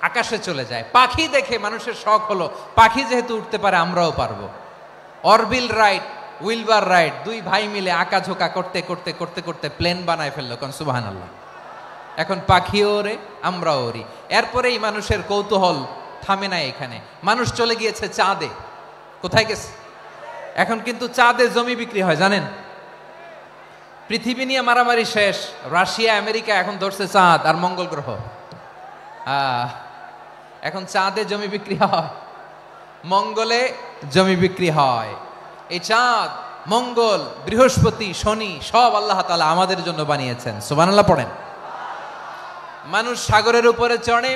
আকাশে চলে যায়। পাখি দেখে মানুষের শখ হলো পাখি যেহেতু উঠতে পারে আমরাও পারবো। অরবিল রাইট, উইলবার রাইট, 2 ভাই মিলে আঁকাঝোঁকা করতে করতে করতে করতে প্লেন বানায় ফেললো। কোন সুবহানাল্লাহ। এখন পাখিও ওরে, আমরাও ওরি। এরপরেই মানুষের কৌতূহল থামে না এখানে। মানুষ চলে গিয়েছে চাঁদে। কোথায় গেছে? এখন কিন্তু চাঁদে জমি বিক্রি হয় জানেন। পৃথিবী নিয়ে মারামারি শেষ। রাশিয়া আমেরিকা এখন ধরছে চাঁদ আর মঙ্গল গ্রহ। এখন চাঁদে জমি বিক্রি হয়, মঙ্গলে জমি বিক্রি হয়। এই চাঁদ, মঙ্গল, বৃহস্পতি, শনি সব আল্লাহ তাআলা আমাদের জন্য বানিয়েছেন। সুবহানাল্লাহ পড়েন। মানুষ সাগরের উপরে চড়ে,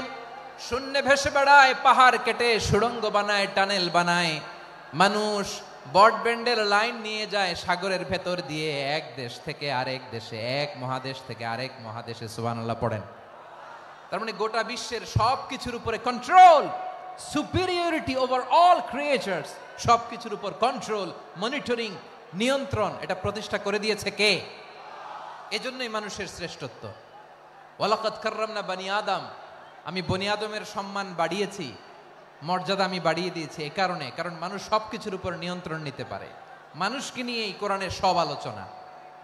শূন্যে ভেসে বেড়ায়, পাহাড় কেটে সুড়ঙ্গ বানায়, টানেল বানায়। মানুষ ব্রডব্যান্ডের লাইন নিয়ে যায় সাগরের ভেতর দিয়ে, এক দেশ থেকে আরেক দেশে, এক মহাদেশ থেকে আরেক মহাদেশে। সুবহানাল্লাহ পড়েন। তার মানে গোটা বিশ্বের সব কিছুর উপরে control, superiority over all creatures, সব কিছুর উপর কন্ট্রোল, মনিটরিং, নিয়ন্ত্রণ, এটা প্রতিষ্ঠা করে দিয়েছে কে? এজন্যই মানুষের শ্রেষ্ঠত্ব। ওয়ালাকাদ কাররামনা বানি আদম। আমি বনি আদমের সম্মান বাড়িয়েছি, মর্যাদা আমি বাড়িয়ে দিয়েছি এই কারণে, কারণ মানুষ সব কিছুর উপর নিয়ন্ত্রণ নিতে পারে। মানুষকে নিয়ে এই কোরআনের সব আলোচনা,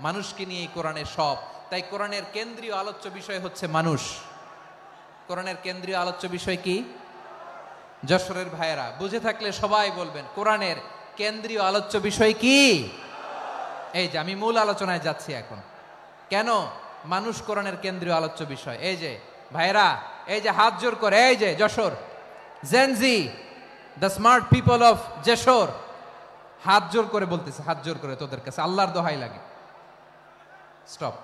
মানুষকে নিয়ে এই কোরআনের সব। তাই কোরআনের কেন্দ্রীয় আলোচ্য বিষয় হচ্ছে মানুষ। কোরআনের কেন্দ্রীয় আলোচ্য বিষয় কি? যশোরের ভাইয়েরা বুঝে থাকলে সবাই বলবেন কোরআনের কেন্দ্রীয় আলোচ্য বিষয় কি? এই যে আমি মূল আলোচনায় যাচ্ছি এখন। কেন মানুষ কোরআনের কেন্দ্রীয় আলোচ্য বিষয়? এই যে ভাইয়েরা, এই যে হাত জোর করে, এই যে Jessore Gen Z, the smart people of Jessore, হাত জোর করে বলতেছে, হাত জোর করে তোদের কাছে আল্লাহর দোহাই লাগে, স্টপ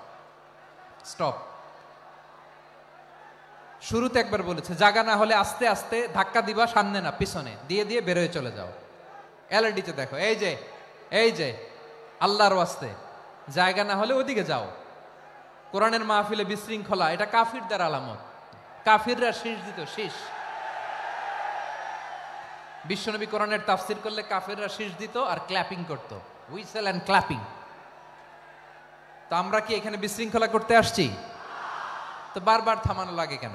স্টপ। শুরুতে একবার বলেছে জায়গা না হলে আস্তে আস্তে ধাক্কা দিবা, সামনে না পিছনে, দিয়ে দিয়ে বেরোয় চলে যাও। এলইডিতে দেখো, এই যে আল্লাহর ওয়াস্তে জায়গা না হলে ওদিকে যাও। কোরআনের মাহফিলে বিশৃঙ্খলা, এটা কাফিরদের আলামত। কাফিররা শীষ দিত, শীষ। বিশ্বনবী কোরআনের তাফসির করলে কাফিররা শীষ দিত আর ক্ল্যাপিং করত, হুইসেল এন্ড ক্ল্যাপিং। তো আমরা কি এখানে বিশৃঙ্খলা করতে আসছি? তো বারবার থামানো লাগে কেন?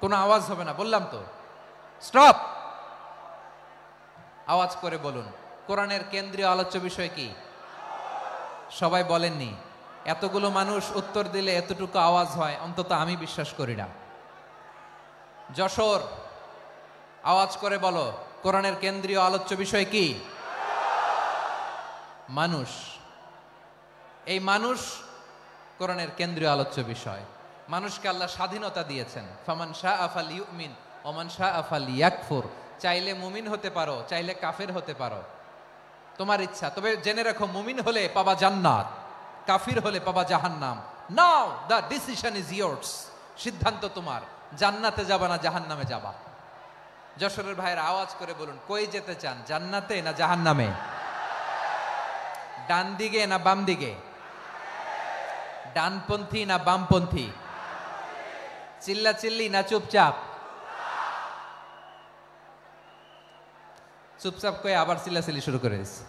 কোনো আওয়াজ হবে না, বললাম তো স্টপ। আওয়াজ করে বলুন, কোরআনের কেন্দ্রীয় আলোচ্য বিষয় কি? সবাই বলেননি? এতগুলো মানুষ উত্তর দিলে এতটুকু আওয়াজ হয়, অন্তত আমি বিশ্বাস করি না। যশোর, আওয়াজ করে বলো, কোরআনের কেন্দ্রীয় আলোচ্য বিষয় কি? মানুষ। এই মানুষ কোরআনের কেন্দ্রীয় আলোচ্য বিষয়। মানুষকে আল্লাহ স্বাধীনতা দিয়েছেন। ফামান শাআ ফালইউমিন ওয়া মান শাআ ফালইয়াকফুর। চাইলে মুমিন হতে পারো, চাইলে কাফের হতে পারো, তোমার ইচ্ছা। তবে জেনে রাখো, মুমিন হলে পাবা জান্নাত, কাফির হলে পাবা জাহান্নাম। নাও দ্য ডিসিশন ইজ ইয়ার্স। সিদ্ধান্ত তোমার, জান্নাতে যাবা না জাহান্নামে যাবা। যশোরের ভাইয়ের আওয়াজ করে বলুন, কই যেতে চান, জান্নাতে না জাহান্নামে? ডান দিকে না বাম দিকে? ডানপন্থী না বামপন্থী? চিল্লা চিল্লি না চুপচাপ? চুপচাপ কয়ে আবার চিল্লাচিল্লি শুরু করে দিচ্ছে।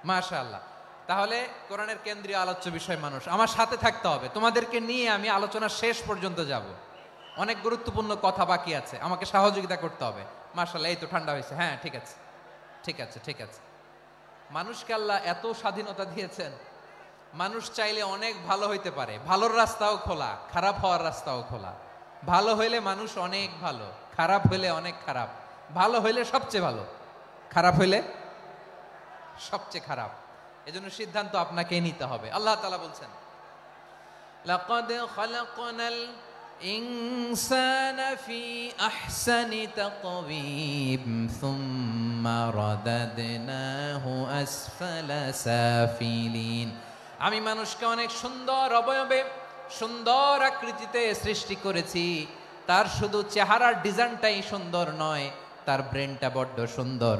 মাশাআল্লাহ। তাহলে কোরআনের কেন্দ্রীয় আলোচ্য বিষয় মানুষ। আমার সাথে থাকতে হবে, তোমাদেরকে নিয়ে আমি আলোচনা শেষ পর্যন্ত যাব। অনেক গুরুত্বপূর্ণ কথা বাকি আছে, আমাকে সহযোগিতা করতে হবে। মাশাআল্লাহ, এই তো ঠান্ডা হয়েছে। হ্যাঁ, ঠিক আছে ঠিক আছে ঠিক আছে। মানুষকে আল্লাহ এত স্বাধীনতা দিয়েছেন, মানুষ চাইলে অনেক ভালো হইতে পারে। ভালোর রাস্তাও খোলা, খারাপ হওয়ার রাস্তাও খোলা। ভালো হইলে মানুষ অনেক ভালো, খারাপ হইলে অনেক খারাপ। ভালো হইলে সবচেয়ে ভালো, খারাপ হইলে সবচেয়ে খারাপ। এজন্য সিদ্ধান্ত আপনাকেই নিতে হবে। আল্লাহ তাআলা বলছেন, লাকাদ খালাকনাল ইনসানা ফি আহসানি তাকওয়িম সুম্মা রাদাদনাহু আসফালা সাফিলিন। আমি মানুষকে অনেক সুন্দর অবয়বে, সুন্দর আকৃতিতে সৃষ্টি করেছি। তার শুধু চেহারার ডিজাইনটাই সুন্দর নয়, তার ব্রেনটা বড্ড সুন্দর,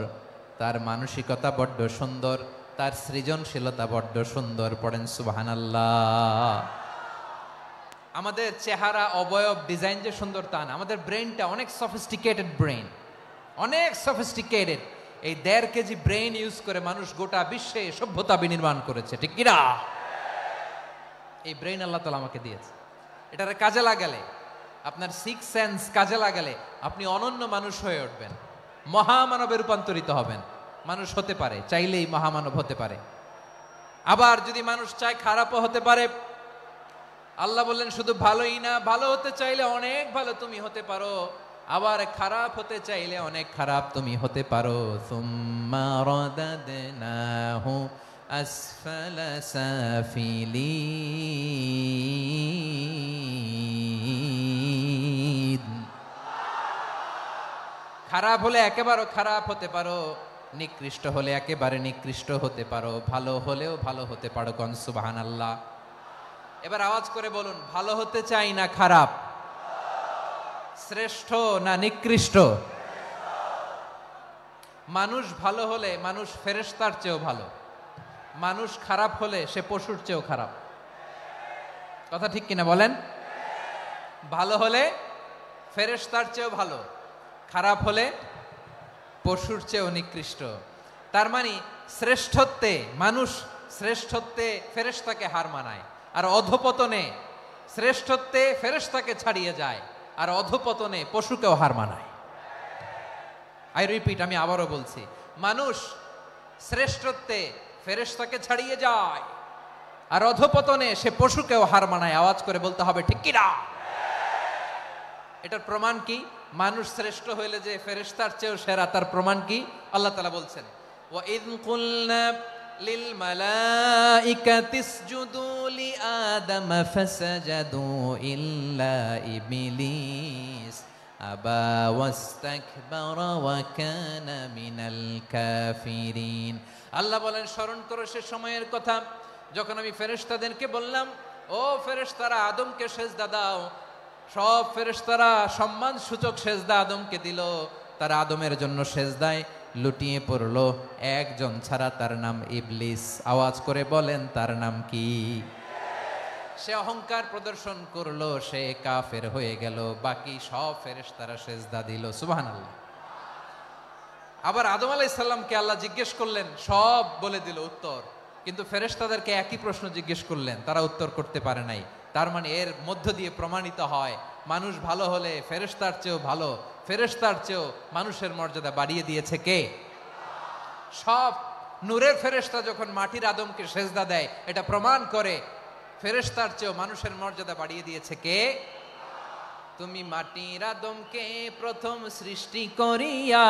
তার মানসিকতা বড্ড সুন্দর, তার সৃজনশীলতা বড্ড সুন্দর। পড়েন সুবহানাল্লাহ। আমাদের চেহারা, অবয়ব, ডিজাইন যে সুন্দর তা না, আমাদের ব্রেনটা অনেক সফিস্টিকেটেড ব্রেন, অনেক সফিস্টিকেটেড। এই 1.5 কেজি ব্রেন ইউজ করে মানুষ গোটা বিশ্বে সভ্যতা বিনির্মাণ করেছে, ঠিক কিনা? এই ব্রেন আল্লাহ তাআলা আমাকে দিয়েছে। এটারে কাজে লাগালে, আপনার 6 সেন্স কাজে লাগালে আপনি অনন্য মানুষ হয়ে উঠবেন, মহামানবে রূপান্তরিত হবেন। মানুষ হতে পারে, চাইলেই মহামানব হতে পারে। আবার যদি মানুষ চায়, খারাপও হতে পারে। আল্লাহ বললেন শুধু ভালোই না, ভালো হতে চাইলে অনেক ভালো তুমি হতে পারো, আবার খারাপ হতে চাইলে অনেক খারাপ তুমি হতে পারো। সুম্মা রাদাদনাহু আসফালা সাফিলিন। খারাপ হলে একেবারে খারাপ হতে পারো, নিকৃষ্ট হলে একেবারে নিকৃষ্ট হতে পারো, ভালো হলেও ভালো হতে পারো। কোন সুবহানাল্লাহ। এবার আওয়াজ করে বলুন, ভালো হতে চাই না খারাপ? শ্রেষ্ঠ না নিকৃষ্ট? মানুষ ভালো হলে মানুষ ফেরেশতার চেয়েও ভালো, মানুষ খারাপ হলে সে পশুর চেয়েও খারাপ। কথা ঠিক কিনা বলেন? ভালো হলে ফেরেশতার চেয়েও ভালো, খারাপ হলে পশুর চেয়েও নিকৃষ্ট। তার মানে শ্রেষ্ঠত্বে মানুষ, শ্রেষ্ঠত্বে ফেরেশতাকে হার মানায়, আর অধপতনে শ্রেষ্ঠত্বে ফেরেশতাকে ছাড়িয়ে যায়, আর অধপতনে পশুকেও হার মানায়। আই রিপিট, আমি আবারও বলছি, মানুষ শ্রেষ্ঠত্বে ফেরেশতাকে ছাড়িয়ে যায়, আর অধপতনে সে পশুকেও হার মানায়। আওয়াজ করে বলতে হবে, ঠিক কি না? এটার প্রমাণ কি? মানুষ শ্রেষ্ঠ হইলে যে ফেরেশতার চেয়েও সেরা, তার প্রমাণ কি? আল্লাহ তাআলা বলছেন, ওয়া ইয কুলনা লিল মালাইকাতি ইসজুদু লি আদম ফাসাজাদু ইল্লা ইবলিস আবা ওয়াস্তাকবারা ওয়া কানা মিনাল কাফিরিন। আল্লাহ বলেন, স্মরণ করো সে সময়ের কথা যখন আমি ফেরেশতাদেরকে বললাম, ও ফেরেশতারা আদমকে সেজদা দাও। সব ফেরেশতারা সম্মান সূচক সেজদা আদমকে দিল। তারা আদমের জন্য সেজদায় লুটিয়ে পড়লো, একজন ছাড়া, তার নাম ইবলিস। আওয়াজ করে বলেন, তার নাম কি? সে অহংকার প্রদর্শন করলো, সে কাফের হয়ে গেল। বাকি সব ফেরেশতারা সেজদা দিল। সুবহানাল্লাহ। আবার আদম আলাইহিস সালামকে আল্লাহ জিজ্ঞেস করলেন, সব বলে দিল উত্তর, কিন্তু ফেরেশতাদেরকে একই প্রশ্ন জিজ্ঞেস করলেন, তারা উত্তর করতে পারে নাই। তার মানে এর মধ্য দিয়ে প্রমাণিত হয় মানুষ ভালো হলে ফেরেশতার চেয়েও ভালো, ফেরেশতার চেয়েও মানুষের মর্যাদা বাড়িয়ে দিয়েছে কে? সব নূরের ফেরেশতা যখন মাটির আদমকে সেজদা দেয়, এটা প্রমাণ করে ফেরেশতার চেয়েও মানুষের মর্যাদা বাড়িয়ে দিয়েছে কে? তুমি মাটির আদমকে প্রথম সৃষ্টি করিয়া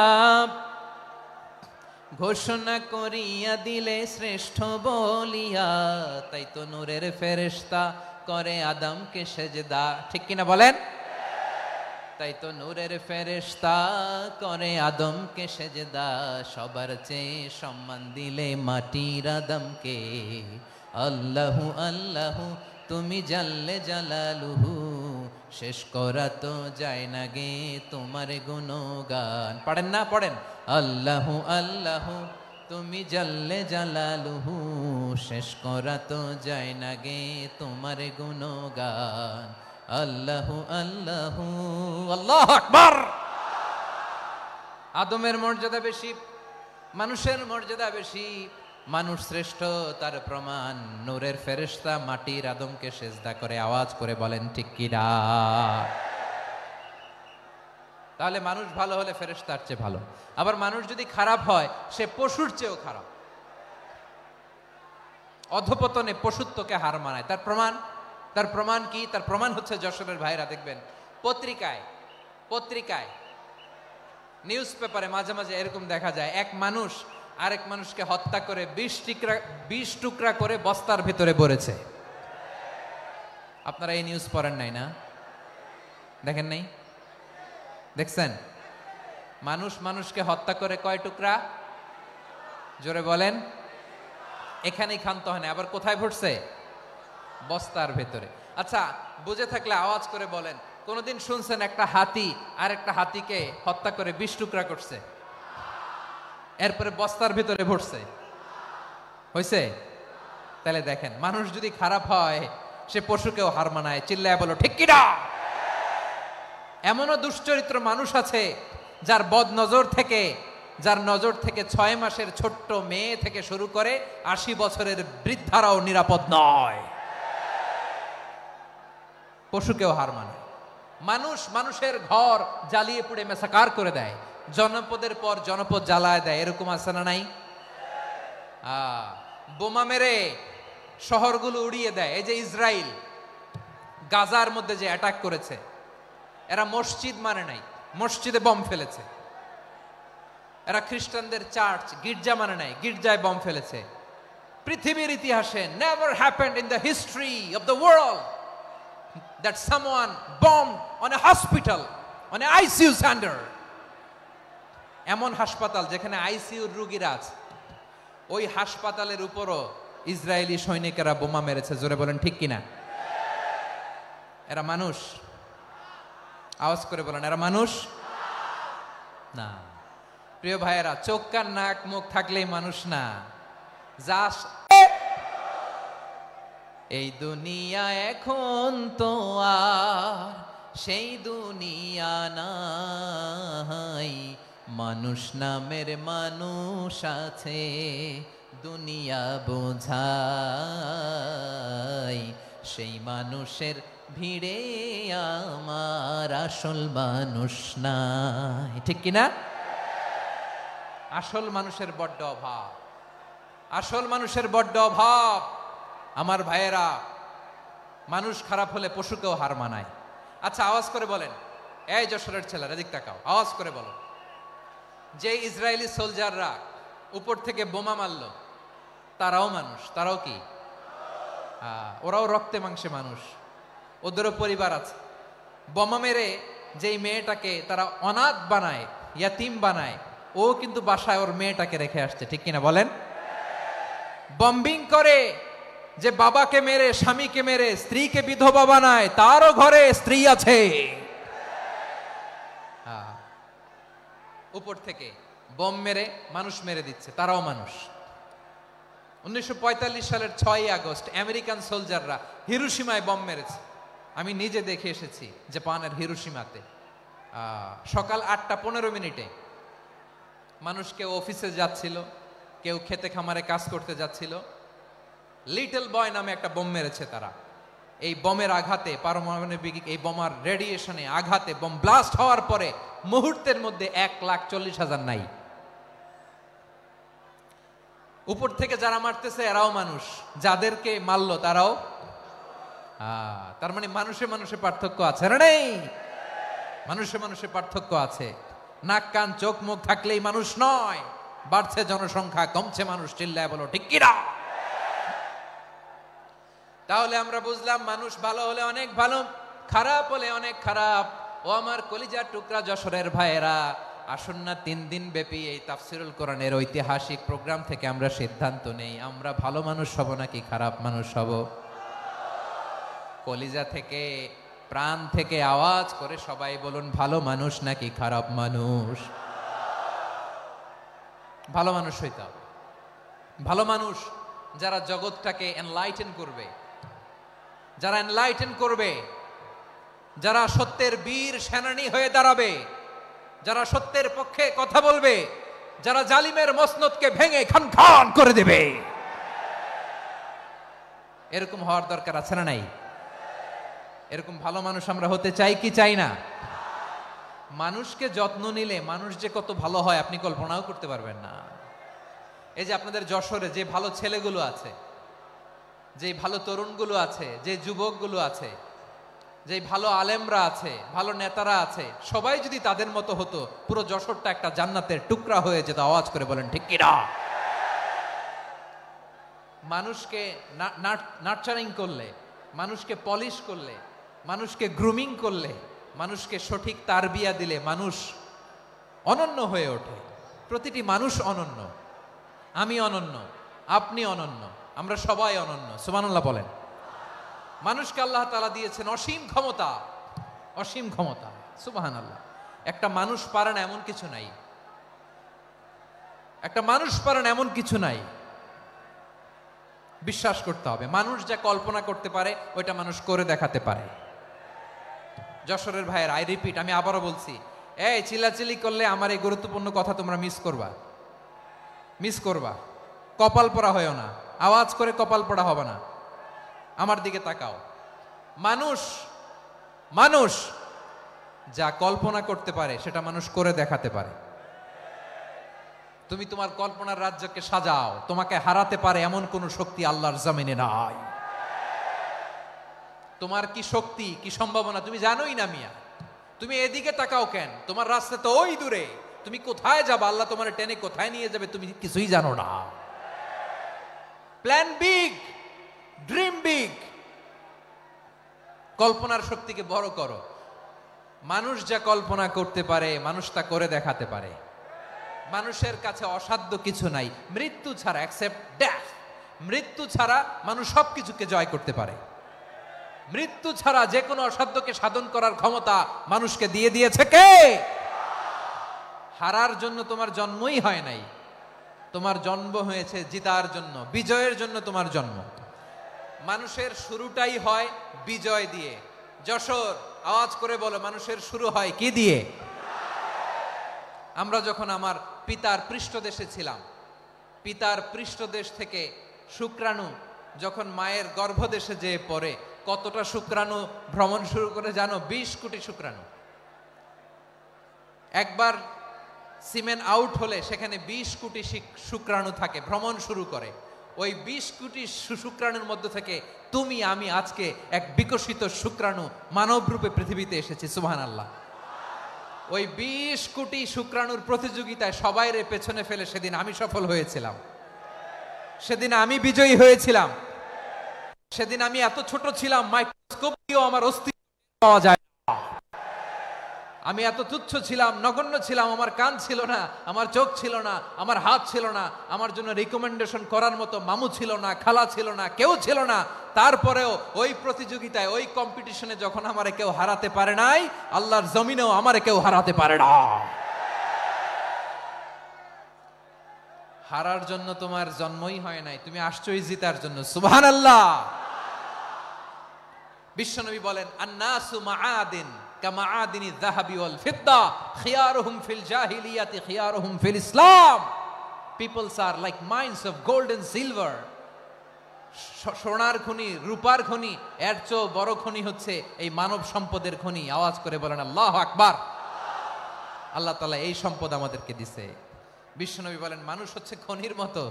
ঘোষণা করিয়া দিলে শ্রেষ্ঠ বলিয়া, তাই তো নূরের ফেরেশতা করে আদমকে সেজদা। ঠিক কিনা বলেন? তাই তো নূরের ফেরেশতা করে আদমকে সেজদা, সবার চেয়ে সম্মান দিলে মাটির আদমকে। আল্লাহু আল্লাহু তুমি জাল্লে জালালুহু, শেষ করা তো যায় না গে তোমার গুণগান। পড়েন না? পড়েন। আল্লাহু আল্লাহু তুমি জাল্লে জালালুহু, শেষ করা তো যায় না গে তোমার গুণগান। আল্লাহু আল্লাহু আল্লাহু আকবার। আদমের মর্যাদা বেশি, মানুষের মর্যাদা বেশি, মানুষ শ্রেষ্ঠ তার প্রমাণ নূরের ফেরেশতা মাটির আদমকে সেজদা করে। আওয়াজ করে বলেন ঠিক কিনা? তাহলে মানুষ ভালো হলে ফেরেশতার চেয়ে ভালো, আবার মানুষ যদি খারাপ হয় সে পশুর চেয়েও খারাপ। অধপতনে পশুত্বকে হার মানায়। তার প্রমাণ কি? তার প্রমাণ হচ্ছে যশোরের ভাইরা দেখবেন পত্রিকায় নিউজ পেপারে মাঝে মাঝে এরকম দেখা যায়, এক মানুষ আরেক মানুষকে হত্যা করে 20 টুকরা করে বস্তার ভিতরে ভরেছে। আপনারা এই নিউজ পড়েন নাই না? দেখেন নাই? দেখছেন? মানুষ মানুষকে হত্যা করে কয় টুকরা? জোরে বলেন। এখানেই ক্ষান্ত হয় না, আবার কোথায় ভরছে? বস্তার ভেতরে। আচ্ছা, বুঝে থাকলে আওয়াজ করে বলেন, কোনদিন শুনছেন একটা হাতি আর একটা হাতিকে হত্যা করে 20 টুকরা করছে, এরপরে বস্তার ভিতরে ভরছে? হয়েছে? তাহলে দেখেন, মানুষ যদি খারাপ হয় সে পশুকেও হার মানায়। চিল্লায় বলো ঠিক কিনা? এমনও দুশ্চরিত্র মানুষ আছে যার নজর থেকে 6 মাসের ছোট্ট মেয়ে থেকে শুরু করে 80 বছরের বৃদ্ধারাও নিরাপদ নয়। পশুকেও হার মানে। মানুষের ঘর জ্বালিয়ে পুড়ে মেসাকার করে দেয়, জনপদের পর জনপদ জ্বালায় দেয়। এরকম আছে না নাই? বোমা মেরে শহরগুলো উড়িয়ে দেয়। এই যে ইসরায়েল গাজার মধ্যে যে অ্যাটাক করেছে, এরা মসজিদ মানে নাই, মসজিদে বম ফেলেছে। এরা খ্রিস্টানদের চার্চ গির্জা মানে নাই, গির্জায় বম ফেলেছে। পৃথিবীর ইতিহাসে never happened in the history of the world that someone bombed on a hospital, on a ICU center. এমন হাসপাতাল যেখানে আইসিইউর রোগীরা আছে, ওই হাসপাতালের উপরও ইসরায়েলি সৈনিকেরা বোমা মেরেছে। জোরে বলেন ঠিক কিনা? এরা মানুষ? আওয়াজ করে বলেন, এরা মানুষ না। প্রিয় ভাইয়েরা, চোখ কান নাক মুখ থাকলেই মানুষ না। যা এই দুনিয়া এখন তো আর সেই দুনিয়া নাই, মানুষ নামের মানুষ আছে দুনিয়া বোঝাই, সেই মানুষের ভিড়ে আমার আসল মানুষ নাই। ঠিক কিনা? আসল মানুষের বড্ড অভাব, আসল মানুষের বড্ড অভাব। আমার ভাইয়েরা, মানুষ খারাপ হলে পশুকেও হার মানায়। আচ্ছা, আওয়াজ করে বলেন, এই যশোরের ছেলেরা এদিক তাকাও, আওয়াজ করে বলো, যে ইসরায়েলি সোলজাররা উপর থেকে বোমা মারলো তারাও মানুষ? তারাও কি? ওরাও রক্তে মাংসে মানুষ, ওদেরও পরিবার আছে। বোমা মেরে যেই মেয়েটাকে তারা অনাথ বানায়, ইয়াতিম বানায়, ও কিন্তু বাসায় ওর মেয়েটাকে রেখে আসছে। ঠিক কিনা বলেন? বম্বিং করে যে বাবাকে মেরে, স্বামীকে মেরে স্ত্রীকে বিধবা বানায়, তারও ঘরে স্ত্রী আছে। উপর থেকে বোম মেরে মানুষ মেরে দিচ্ছে, তারাও মানুষ। 1945 সালের 6 আগস্ট আমেরিকান সোলজাররা হিরোশিমায় বোম মেরেছে। আমি নিজে দেখে এসেছি জাপানের হিরোশিমাতে। সকাল 8:15 মানুষ কেউ অফিসে যাচ্ছিল, কেউ খেতে খামারে কাজ করতে যাচ্ছিল। লিটল বয় নামে একটা বোম মেরেছে তারা। এই বোমের আঘাতে, পারমাণবিক এই বোমার রেডিয়েশনে আঘাতে, বোম ব্লাস্ট হওয়ার পরে মুহূর্তের মধ্যে 1,40,000 নাই। উপর থেকে যারা মারতেছে এরাও মানুষ, যাদেরকে মারলো তারাও। তার মানে মানুষে মানুষে পার্থক্য আছে না? নেই? মানুষে মানুষে পার্থক্য আছে। নাক কান চোখ মুখ থাকলেই মানুষ নয়। বাড়ছে জনসংখ্যা, কমছে মানুষ। চিল্লায় বলো ঠিক কিনা? তাহলে আমরা বুঝলাম মানুষ ভালো হলে অনেক ভালো, খারাপ হলে অনেক খারাপ। ও আমার কলিজার টুকরা যশোরের ভাইয়েরা, আসুন না 3 দিন ব্যাপী এই তাফসিরুল কোরআনের ঐতিহাসিক প্রোগ্রাম থেকে আমরা সিদ্ধান্ত নেই আমরা ভালো মানুষ হব নাকি খারাপ মানুষ হব। কলিজা থেকে, প্রাণ থেকে আওয়াজ করে সবাই বলুন, ভালো মানুষ নাকি খারাপ মানুষ? ভালো মানুষ হইতে হবে। ভালো মানুষ যারা জগৎটাকে এনলাইটেন করবে, যারা এনলাইটেন করবে, যারা সত্যের বীর সেনানী হয়ে দাঁড়াবে, যারা সত্যের পক্ষে কথা বলবে, যারা জালিমের মসনদকে ভেঙে খান খান করে দেবে। এরকম হওয়ার দরকার আছে না নাই? এরকম ভালো মানুষ আমরা হতে চাই কি চাই না? মানুষকে যত্ন নিলে মানুষ যে কত ভালো হয় আপনি কল্পনাও করতে পারবেন না। এই যে আপনাদের যশোরে যে ভালো ছেলেগুলো আছে, যে ভালো তরুণগুলো আছে, যে যুবকগুলো আছে, যে ভালো আলেমরা আছে, ভালো নেতারা আছে, সবাই যদি তাদের মতো হতো পুরো যশোরটা একটা জান্নাতের টুকরা হয়ে যেত। আওয়াজ করে বলেন ঠিক কিনা? মানুষকে নার্চারিং করলে, মানুষকে পলিশ করলে, মানুষকে গ্রুমিং করলে, মানুষকে সঠিক তারবিয়া দিলে মানুষ অনন্য হয়ে ওঠে। প্রতিটি মানুষ অনন্য। আমি অনন্য, আপনি অনন্য, আমরা সবাই অনন্য। সুবহানাল্লাহ বলেন। মানুষকে আল্লাহ তাআলা দিয়েছেন অসীম ক্ষমতা, অসীম ক্ষমতা। সুবহানাল্লাহ। একটা মানুষ পারে না এমন কিছু নাই, একটা মানুষ পারে না এমন কিছু নাই। বিশ্বাস করতে হবে, মানুষ যা কল্পনা করতে পারে ওইটা মানুষ করে দেখাতে পারে। যশোরের ভাইয়ের, আই রিপিট, আমি আবারও বলছি, এই চিল্লাচিল্লি করলে আমার এই গুরুত্বপূর্ণ কথা তোমরা মিস করবা, মিস করবা। কপাল পোড়া হয়েও না, আওয়াজ করে কপাল পোড়া হবে না। আমার দিকে তাকাও। মানুষ, মানুষ যা কল্পনা করতে পারে সেটা মানুষ করে দেখাতে পারে। তুমি তোমার কল্পনার রাজ্যকে সাজাও, তোমাকে হারাতে পারে এমন কোন শক্তি আল্লাহর জমিনে নাই। তোমার কি শক্তি, কি সম্ভাবনা তুমি জানোই না মিয়া। তুমি এদিকে তাকাও কেন? তোমার রাস্তা তো ওই দূরে। তুমি কোথায় যাবে, আল্লাহ তোমার টেনে কোথায় নিয়ে যাবে তুমি কিছুই জানো না। Plan big, dream big. কল্পনার শক্তিকে বড় করো। মানুষ যা কল্পনা করতে পারে মানুষ তা করে দেখাতে পারে। মানুষের কাছে অসাধ্য কিছু নাই মৃত্যু ছাড়া, এক্সেপ্ট ডেথ। মৃত্যু ছাড়া মানুষ সবকিছুকে জয় করতে পারে। মৃত্যু ছাড়া যে কোনো অসাধ্যকে সাধন করার ক্ষমতা মানুষকে দিয়ে দিয়েছে কে? হারার জন্য তোমার জন্মই হয় নাই, তোমার জন্ম হয়েছে জিতার জন্য, বিজয়ের জন্য তোমার জন্ম। মানুষের শুরুটাই হয় বিজয় দিয়ে। যশোর, আওয়াজ করে বলো, মানুষের শুরু হয় কি দিয়ে? আমরা যখন আমার পিতার পৃষ্ঠদেশে ছিলাম, পিতার পৃষ্ঠদেশ থেকে শুক্রাণু যখন মায়ের গর্ভদেশে যেয়ে পড়ে, কতটা শুক্রাণু ভ্রমণ শুরু করে জানো? 20 কোটি শুক্রাণু। একবার সিমেন আউট হলে সেখানে 20 কোটি শুক্রাণু থাকে, ভ্রমণ শুরু করে। ওই 20 কোটি শুক্রাণুর মধ্য থেকে তুমি আমি আজকে এক বিকশিত শুক্রাণু মানব রূপে পৃথিবীতে এসেছি। সুবহানাল্লাহ। ওই 20 কোটি শুক্রাণুর প্রতিযোগিতায় সবাইরে পেছনে ফেলে সেদিন আমি সফল হয়েছিলাম, সেদিন আমি বিজয়ী হয়েছিলাম। সেদিন আমি এত ছোট ছিলাম, মাইক্রোস্কোপ দিয়েও আমার অস্তিত্ব পাওয়া যায় না। আমি এত তুচ্ছ ছিলাম, নগণ্য ছিলাম। আমার কান ছিল না, আমার চোখ ছিল না, আমার হাত ছিল না, আমার জন্য রিকমেন্ডেশন করার মতো মামু ছিল না, খালা ছিল না, কেউ ছিল না। তারপরেও ওই প্রতিযোগিতায়, ওই কম্পিটিশনে যখন আমারে কেউ হারাতে পারে নাই, আল্লাহর জমিনেও আমারে কেউ হারাতে পারে না। হারার জন্য তোমার জন্মই হয় নাই, তুমি আসছোই জিতার জন্য। সুবহানাল্লাহ। বিশ্বনবী বলেন, আন্নাসু মাআদিন কামাআদিনি যাহাবি ওয়াল ফিদ্দা খিয়ারুহুম ফিল জাহিলিয়াতি খিয়ারুহুম ফিল ইসলাম। Peoples are like mines of gold and silver. সোনার খনি, রূপার খনি, এর চেয়েও বড় খনি হচ্ছে এই মানব সম্পদের খনি। আওয়াজ করে বলেন আল্লাহু আকবার। আল্লাহ তাআলা এই সম্পদ আমাদেরকে দিছে। বিশ্বনবী বলেন মানুষ হচ্ছে খনির মতো,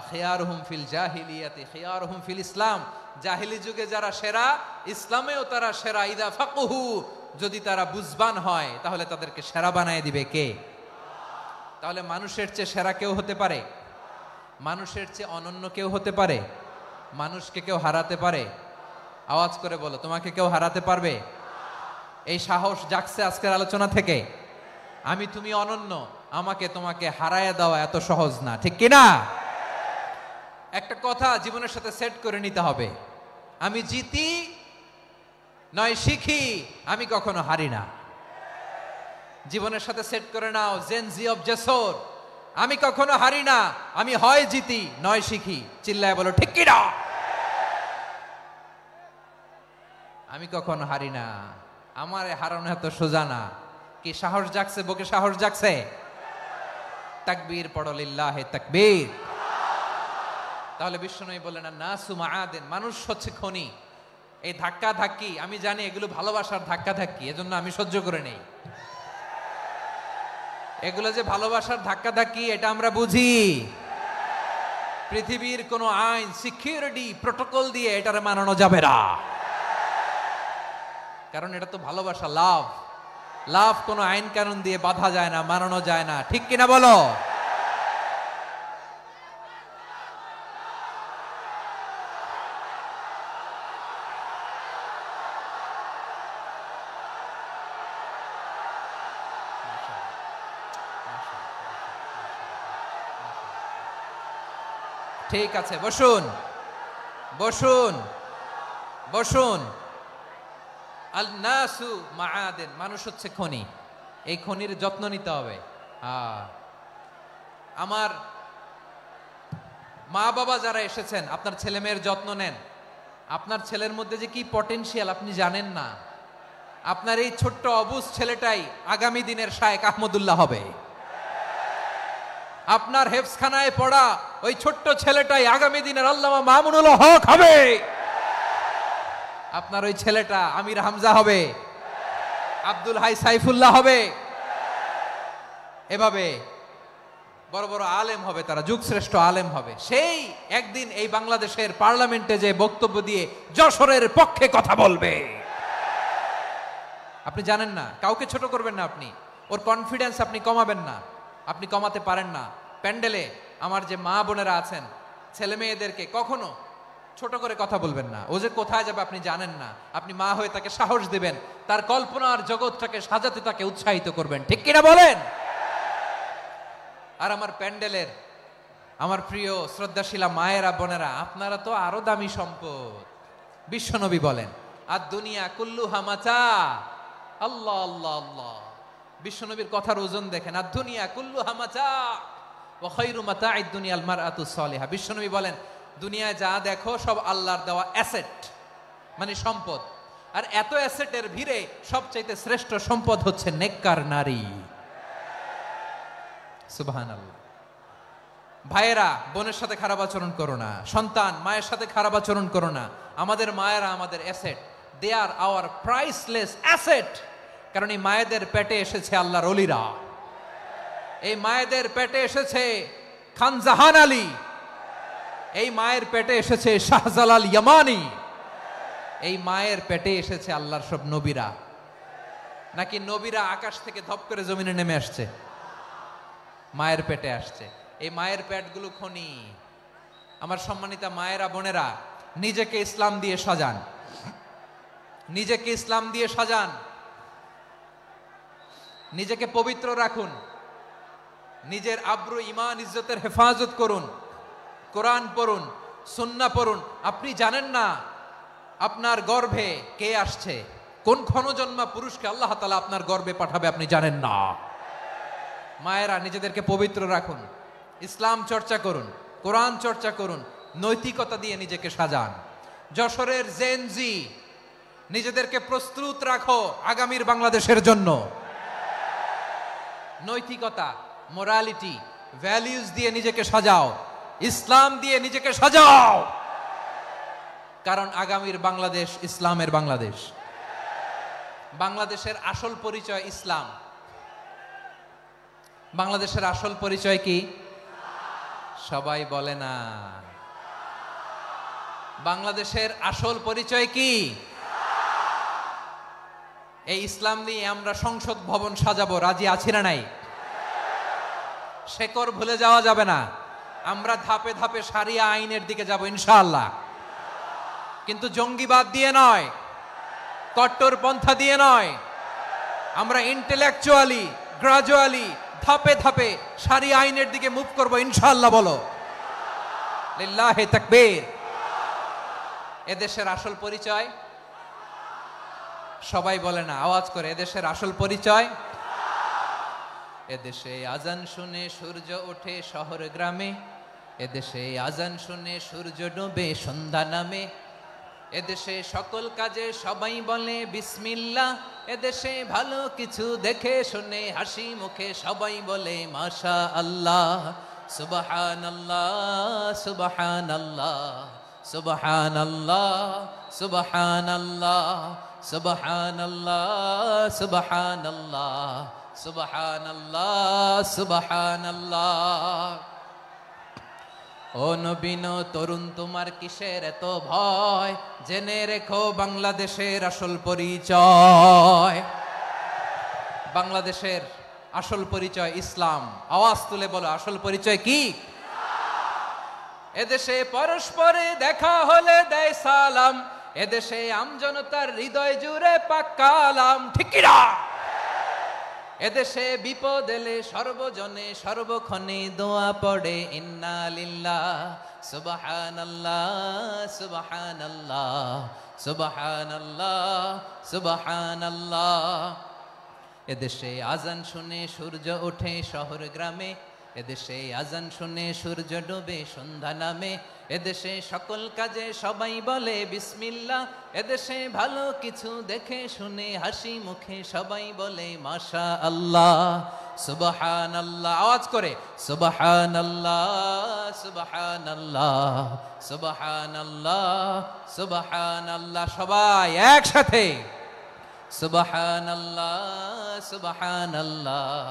খিয়ারুহুম ফিল জাহিলিয়াতি খিয়ারুহুম ফিল ইসলাম। জাহিলি যুগে যারা সেরা, ইসলামেও তারা সেরা। ইদা ফাকুহু, যদি তারা বুঝবান হয় তাহলে তাদেরকে সেরা বানায় দিবে কে? তাহলে মানুষের চেয়ে সেরা কেউ হতে পারে? মানুষের চেয়ে অনন্য কেউ হতে পারে? মানুষকে কেউ হারাতে পারে? আওয়াজ করে বলো, তোমাকে কেউ হারাতে পারবে? এই সাহস জাগছে আজকের আলোচনা থেকে। আমি তুমি অনন্য, আমাকে তোমাকে হারায় দেওয়া এত সহজ না, ঠিক কিনা? একটা কথা জীবনের সাথে সেট করে নিতে হবে, আমি জিতি নয় শিখি, আমি কখনো হারি না। জীবনের সাথে সেট করে নাও, জেনজি অফ জেসর, আমি কখনো হারি না, আমি হয় জিতি নয় শিখি। চিল্লায় বলো ঠিক কিনা? আমি কখনো হারি না, আমার হারানো এত সোজা না। কি সাহস জাগছে? বুকে সাহস জাগছে? তাকবীর পড়ো, লিল্লাহে তাকবীর। তাহলে বিশ্বনবী বললেন নাসু মাআদিন, মানুষ হচ্ছে খনি। এই ধাক্কা ধাক্কি, আমি জানি এগুলো ভালোবাসার ধাক্কা ধাক্কি, এজন্য আমি সহ্য করে নেই। এগুলো যে ভালোবাসার ধাক্কা ধাক্কি এটা আমরা বুঝি। পৃথিবীর কোন আইন, সিকিউরিটি প্রোটোকল দিয়ে এটারে মানানো যাবে না, কারণ এটা তো ভালোবাসা, লাভ। লাভ কোনো আইন কানুন দিয়ে বাধা যায় না, মানানো যায় না, ঠিক কিনা বলো? ঠিক আছে, বসুন বসুন বসুন। আল নাসু মাআদিন, মানুষ হচ্ছে খনি। এই খনির যত্ন নিতে হবে। আমার মা বাবা যারা এসেছেন, আপনার ছেলে মেয়ের যত্ন নেন। আপনার ছেলের মধ্যে যে কি পটেনশিয়াল আপনি জানেন না। আপনার এই ছোট্ট অবুজ ছেলেটাই আগামী দিনের শায়েখ আহমদুল্লাহ হবে। আপনার হেফজখানায় পড়া ওই ছোট্ট ছেলেটাই আগামী দিনের আল্লামা মামুনুল হক হবে। আপনার ওই ছেলেটা আমির হামজা হবে, আব্দুল হাই সাইফুল্লাহ হবে। এভাবে বড় বড় আলেম হবে, তারা যুগশ্রেষ্ঠ আলেম হবে। সেই একদিন এই বাংলাদেশের পার্লামেন্টে যে বক্তব্য দিয়ে যশোরের পক্ষে কথা বলবে। আপনি জানেন না, কাউকে ছোট করবেন না আপনি, ওর কনফিডেন্স আপনি কমাবেন না, আপনি কমাতে পারেন না। প্যান্ডেলে আমার যে মা বোনেরা আছেন, ছেলে মেয়েদেরকে কখনো ছোট করে কথা বলবেন না। ও যে কোথায় যাবে আপনি জানেন না, আপনি মা হয়ে তাকে সাহস দিবেন, তার কল্পনার জগৎটাকে সাজাতে তাকে উৎসাহিত করবেন, ঠিক কিনা বলেন? আর আমার প্যান্ডেলের আমার প্রিয় শ্রদ্ধাশীলা মায়েরা বোনেরা, আপনারা তো আরো দামি সম্পদ। বিশ্বনবী বলেন আর দুনিয়া কুল্লুহা মাতা। আল্লাহ আল্লাহ আল্লাহ, বিশ্বনবীর কথার ওজন দেখেন। আর দুনিয়া কুল্লুহা মাতা ওয়া খায়রু মাতা'আদ দুনিয়াল মারআতুস সালিহা। বিশ্বনবী বলেন দুনিয়ায় যা দেখো সব আল্লাহর দেওয়া অ্যাসেট, মানে সম্পদ। আর এত অ্যাসেটের ভিড়ে সবচাইতে শ্রেষ্ঠ সম্পদ হচ্ছে নেককার নারী। সুবহানাল্লাহ। ভাইয়েরা বোনের সাথে খারাপ আচরণ করো না, সন্তান মায়ের সাথে খারাপ আচরণ করো না। আমাদের মায়েরা আমাদের asset, they are our priceless asset. কারণ এই মায়েদের পেটে এসেছে আল্লাহর ওলিরা, এই মায়েদের পেটে এসেছে খান জাহান আলী, এই মায়ের পেটে এসেছে শাহজালাল ইয়ামানি, এই মায়ের পেটে এসেছে আল্লাহর সব নবীরা। নাকি নবীরা আকাশ থেকে ধপ করে জমিনে নেমে আসছে? মায়ের পেটে আসছে। এই মায়ের পেটগুলো খনি। আমার সম্মানিতা মায়েরা বোনেরা, নিজেকে ইসলাম দিয়ে সাজান, নিজেকে ইসলাম দিয়ে সাজান, নিজেকে পবিত্র রাখুন, নিজের আব্রু ইমান ইজ্জতের হেফাজত করুন, কোরআন পড়ুন, সুন্নাহ পড়ুন। আপনি জানেন না আপনার গর্ভে কে আসছে, কোন ক্ষণজন্মা পুরুষকে আল্লাহ তাআলা আপনার গর্ভে পাঠাবে আপনি জানেন না। মায়েরা নিজেদেরকে পবিত্র রাখুন, ইসলাম চর্চা করুন, কোরআন চর্চা করুন, নৈতিকতা দিয়ে নিজেকে সাজান। যশোরের জেনজি, নিজেদেরকে প্রস্তুত রাখো আগামীর বাংলাদেশের জন্য। নৈতিকতা, মোরালিটি, ভ্যালিউজ দিয়ে নিজেকে সাজাও। ইসলাম দিয়ে নিজেকে সাজাও, কারণ আগামীর বাংলাদেশ ইসলামের বাংলাদেশ। বাংলাদেশের আসল পরিচয় ইসলাম। বাংলাদেশের আসল পরিচয় কি? সবাই বলে না। বাংলাদেশের আসল পরিচয় কি? এই ইসলাম নিয়ে আমরা সংসদ ভবন সাজাবো, রাজি আছি না নাই? শেকড় ভুলে যাওয়া যাবে না। আমরা ধাপে ধাপে শারিয়া আইনের দিকে যাব ইনশাআল্লাহ, কিন্তু জঙ্গিবাদ দিয়ে নয়, কট্টরপন্থা দিয়ে নয়। আমরা ইন্টেলেকচুয়ালি গ্রাজুয়ালি ধাপে ধাপে শারিয়া আইনের দিকে মুভ করব ইনশাআল্লাহ। বলো লিল্লাহি তাকবীর। এদেশের আসল পরিচয় সবাই বলে না, আওয়াজ করে, এদেশের আসল পরিচয়। এদেশে আজান শুনে সূর্য ওঠে শহর গ্রামে, এদেশে আজান শুনে সূর্য ডোবে সন্ধ্যা নামে, এদেশে সকল কাজে সবাই বলে বিসমিল্লাহ, এদেশে ভালো কিছু দেখে শুনে হাসি মুখে সবাই বলে মাশা আল্লাহ, সুবহানাল্লাহ সুবহানাল্লাহ সুবহানাল্লাহ সুবহানাল্লাহ সুবহানাল্লাহ সুবহানাল্লাহ সুবহানাল্লাহ সুবহানাল্লাহ। ও নবীন তরুণ, তোমার কিসের এত ভয়? জেনে রেখো বাংলাদেশের আসল পরিচয়। বাংলাদেশের আসল পরিচয় ইসলাম। আওয়াজ তুলে বলো, আসল পরিচয় কি? এদেশে পরস্পরে দেখা হলে দেয় সালাম, এদেশে আমজনতার হৃদয় জুড়ে পাক্কালাম, ঠিক কি না? এদেশে বিপদ এলে সর্বজনে সর্বক্ষণে দোয়া পড়ে ইন্না লিল্লাহ সুবহানাল্লাহ সুবহানাল্লাহ সুবহানাল্লাহ সুবহানাল্লাহ। এদেশে আজান শুনে সূর্য ওঠে শহর গ্রামে, এদেশে আজান শুনে সূর্য ডোবে সন্ধ্যা নামে, এদেশে সকল কাজে সবাই বলে বিসমিল্লাহ, এদেশে ভালো কিছু দেখে শুনে হাসি মুখে সবাই বলে মাশা আল্লাহ সুবহানাল্লাহ। আওয়াজ করে সুবহানাল্লাহ সুবহানাল্লাহ সুবহানাল্লাহ সুবহানাল্লাহ। সবাই একসাথে সুবহানাল্লাহ সুবহানাল্লাহ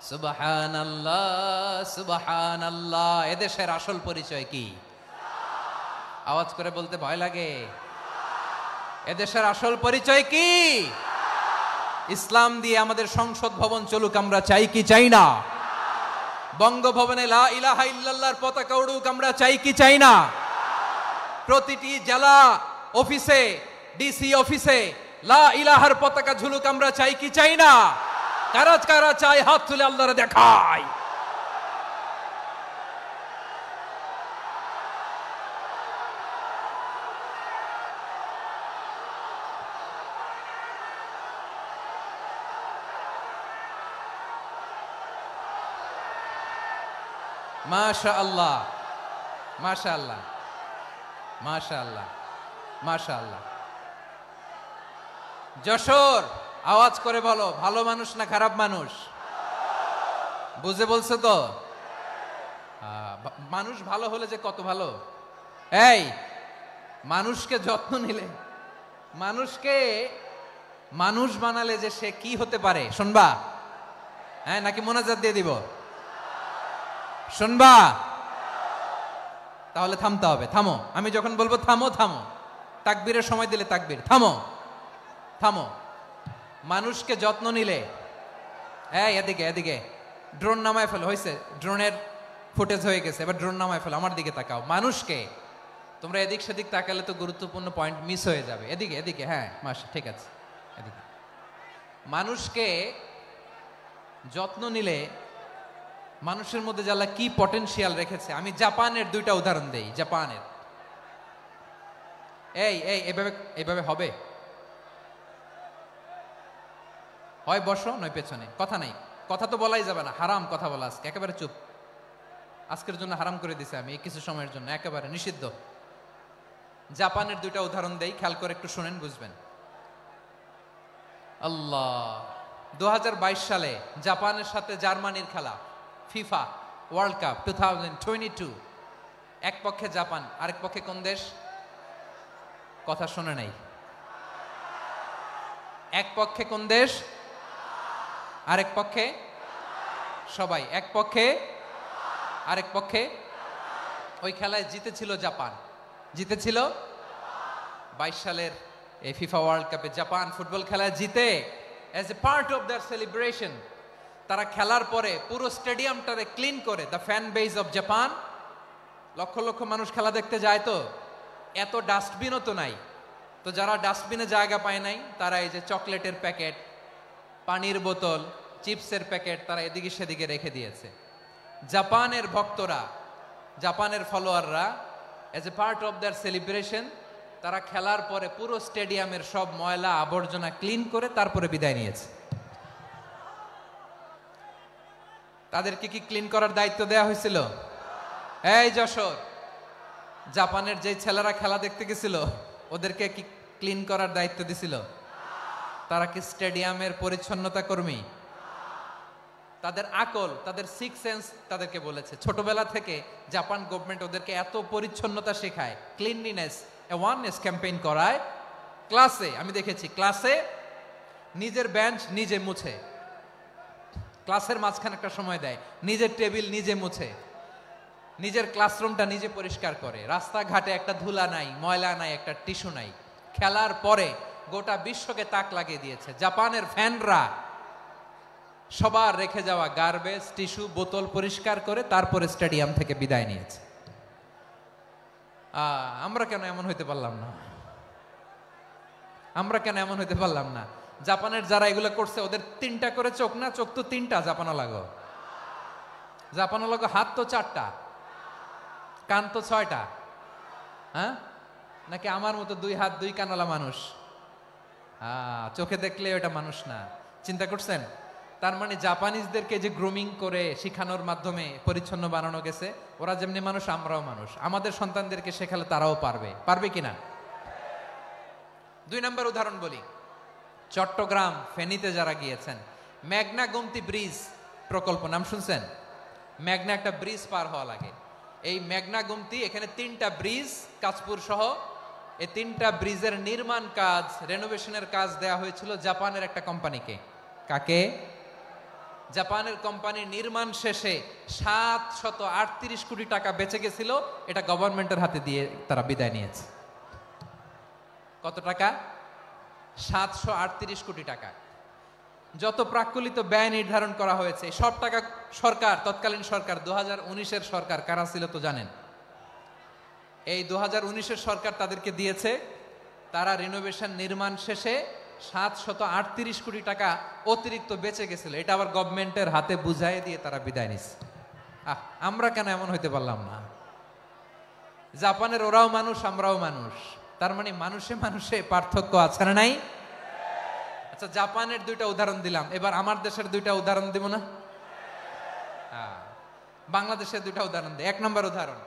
সুবহানাল্লাহ সুবহানাল্লাহ। এদেশের আসল পরিচয় কি? আওয়াজ করে বলতে ভয় লাগে। এদেশের আসল পরিচয় কি? ইসলাম দিয়ে আমাদের সংসদ ভবন চলুক, আমরা চাই কি চাই না? বঙ্গভবনে লা ইলাহা ইল্লাল্লাহর পতাকা উড়ুক, আমরা চাই কি চাই না? প্রতিটি জেলা অফিসে, ডিসি অফিসে লা ইলাহার পতাকা ঝুলুক, আমরা চাই কি চাই না? কারা কারা চাই হাত তুলে আল্লাহরে দেখায়। মাশাআল্লাহ মাশাআল্লাহ মাশাআল্লাহ মাশাআল্লাহ। যশোর, আওয়াজ করে বলো, ভালো মানুষ না খারাপ মানুষ? বুঝে বলছো তো? মানুষ ভালো হলে যে কত ভালো। এই মানুষকে যত্ন নিলে, মানুষকে মানুষ বানালে যে সে কি হতে পারে শুনবা? হ্যাঁ, নাকি মোনাজাত দিয়ে দিব? শুনবা? তাহলে থামতে হবে। থামো, আমি যখন বলবো থামো থামো, তাকবীরের সময় দিলে তাকবীর। থামো থামো। মানুষকে যত্ন নিলে, এই এদিকে এদিকে, ড্রোন নামায় ফেলো। হয়েছে, ড্রোনের ফুটেজ হয়ে গেছে, এবার ড্রোন নামায় ফেলো। আমার দিকে তাকাও। মানুষকে, তোমরা এদিক সেদিক তাকালে তো গুরুত্বপূর্ণ পয়েন্ট মিস হয়ে যাবে। এদিকে এদিকে, হ্যাঁ মাস ঠিক আছে, এদিকে। মানুষকে যত্ন নিলে মানুষের মধ্যে যারা কি পটেনশিয়াল রেখেছে। আমি জাপানের দুইটা উদাহরণ দেই। জাপানের, এই এই এভাবে এভাবে হবে, হয় বসো নয় পেছনে, কথা নাই। কথা তো বলাই যাবে না, হারাম কথা বলা আজকে। একেবারে চুপ। আজকের জন্য হারাম করে দিছে আমি, এই কিছু সময়ের জন্য একেবারে নিষিদ্ধ। জাপানের দুইটা উদাহরণ দেই, খেয়াল করে একটু শুনেন, বুঝবেন। আল্লাহ, 2022 সালে জাপানের সাথে জার্মানির খেলা, ফিফা ওয়ার্ল্ড কাপ 2022। এক পক্ষে জাপান, আরেক পক্ষে কোন দেশ? কথা শোনে নাই। এক পক্ষে কোন দেশ, আরেক পক্ষে সবাই। এক পক্ষে, আরেক পক্ষে। ওই খেলায় জিতেছিল জাপান, জিতেছিল 22 সালের এই ফিফা ওয়ার্ল্ড কাপে জাপান ফুটবল খেলায় জিতে as a part of their celebration তারা খেলার পরে পুরো স্টেডিয়ামটারে ক্লিন করে, the fan base of Japan. Lakh lakh মানুষ খেলা দেখতে যায়, তো এত ডাস্টবিনও তো নাই, তো যারা ডাস্টবিনে জায়গা পায় নাই তারা এই যে চকলেটের প্যাকেট, পানির বোতল, চিপসের প্যাকেট তারা এদিকে সেদিকে রেখে দিয়েছে। জাপানের ভক্তরা, জাপানের ফলোয়াররা as a part of their celebration তারা খেলার পরে পুরো স্টেডিয়ামের সব ময়লা আবর্জনা ক্লিন করে তারপরে বিদায় নিয়েছে। তাদেরকে কি ক্লিন করার দায়িত্ব দেওয়া হয়েছিল? এই যশোর, জাপানের যে ছেলেরা খেলা দেখতে গেছিল ওদেরকে কি ক্লিন করার দায়িত্ব দিছিল? তারা কি স্টেডিয়ামের পরিচ্ছন্নতা কর্মী? তাদের আকল, তাদের সিক্স সেন্স তাদেরকে বলেছে। ছোটবেলা থেকে জাপান গভর্নমেন্ট ওদেরকে এত পরিচ্ছন্নতা শেখায়, ক্লিনলিনেস অ্যাওয়ারনেস ক্যাম্পেইন করায়। ক্লাসে আমি দেখেছি, ক্লাসে নিজের বেঞ্চ নিজে মুছে, ক্লাসের মাঝখানে একটা সময় দেয়, নিজের টেবিল নিজে মুছে, নিজের ক্লাসরুমটা নিজে পরিষ্কার করে। রাস্তাঘাটে একটা ধুলা নাই, ময়লা নাই, একটা টিস্যু নাই। খেলার পরে গোটা বিশ্বকে তাক লাগিয়ে দিয়েছে। জাপানের ফ্যানরা সবার রেখে যাওয়া গার্বেজ, টিস্যু, বোতল পরিষ্কার করে তারপরে স্টেডিয়াম থেকে বিদায় নিয়েছে। আমরা কেন এমন হইতে পারলাম না? আমরা কেন এমন হইতে পারলাম না? জাপানের যারা এগুলো করছে ওদের 3টা করে চোখ না? চোখ তো 3টা, জাপানো লাগো। জাপানো লাগো হাত তো 4টা, কান তো 6টা। হ্যাঁ, নাকি আমার মতো 2 হাত 2 কানওয়ালা মানুষ? চোখে দেখলে ওটা মানুষ না। চিন্তা করছেন? তার মানে জাপানিজদেরকে যে গ্রুমিং করে শিখানোর মাধ্যমে পরিচ্ছন্ন বানানো গেছে, ওরা যেমনি মানুষ আমরাও মানুষ। আমাদের সন্তানদেরকে শেখালে তারাও পারবে, পারবে কিনা? 2 নম্বর উদাহরণ বলি। চট্টগ্রাম ফেনীতে যারা গিয়েছেন, মেঘনা গোমতী ব্রিজ প্রকল্প নাম শুনছেন? মেঘনা একটা ব্রিজ পার হওয়া লাগে। এই মেঘনা গোমতী, এখানে 3টা ব্রিজ কাঁচপুর সহ, এই 3টা ব্রিজের নির্মাণ কাজ, রেনোভেশনের কাজ দেয়া হয়েছিল জাপানের একটা কোম্পানিকে। কাকে? জাপানের কোম্পানির নির্মাণ শেষে 738 কোটি টাকা বেঁচে গেছিল, এটা গভর্নমেন্টের হাতে দিয়ে তারা বিদায় নিয়েছে। কত টাকা? 738 কোটি টাকা। যত প্রাক্কলিত ব্যয় নির্ধারণ করা হয়েছে সব টাকা সরকার, তৎকালীন সরকার 2019-এর সরকার, কারা ছিল তো জানেন? এই 2019-এর সরকার তাদেরকে দিয়েছে। তারা রিনোভেশন নির্মাণ শেষে 738 কোটি টাকা অতিরিক্ত বেঁচে গেছিল, এটা আবার গভর্নমেন্টের হাতে বুঝাই দিয়ে তারা বিদায় নিচ্ছে। আমরা কেন এমন হইতে পারলাম না? জাপানের ওরাও মানুষ, আমরাও মানুষ। তার মানে মানুষে মানুষে পার্থক্য আছে না নাই? আচ্ছা, জাপানের 2টা উদাহরণ দিলাম, এবার আমার দেশের 2টা উদাহরণ দিব না? বাংলাদেশের 2টা উদাহরণ দিই। 1 নম্বর উদাহরণ,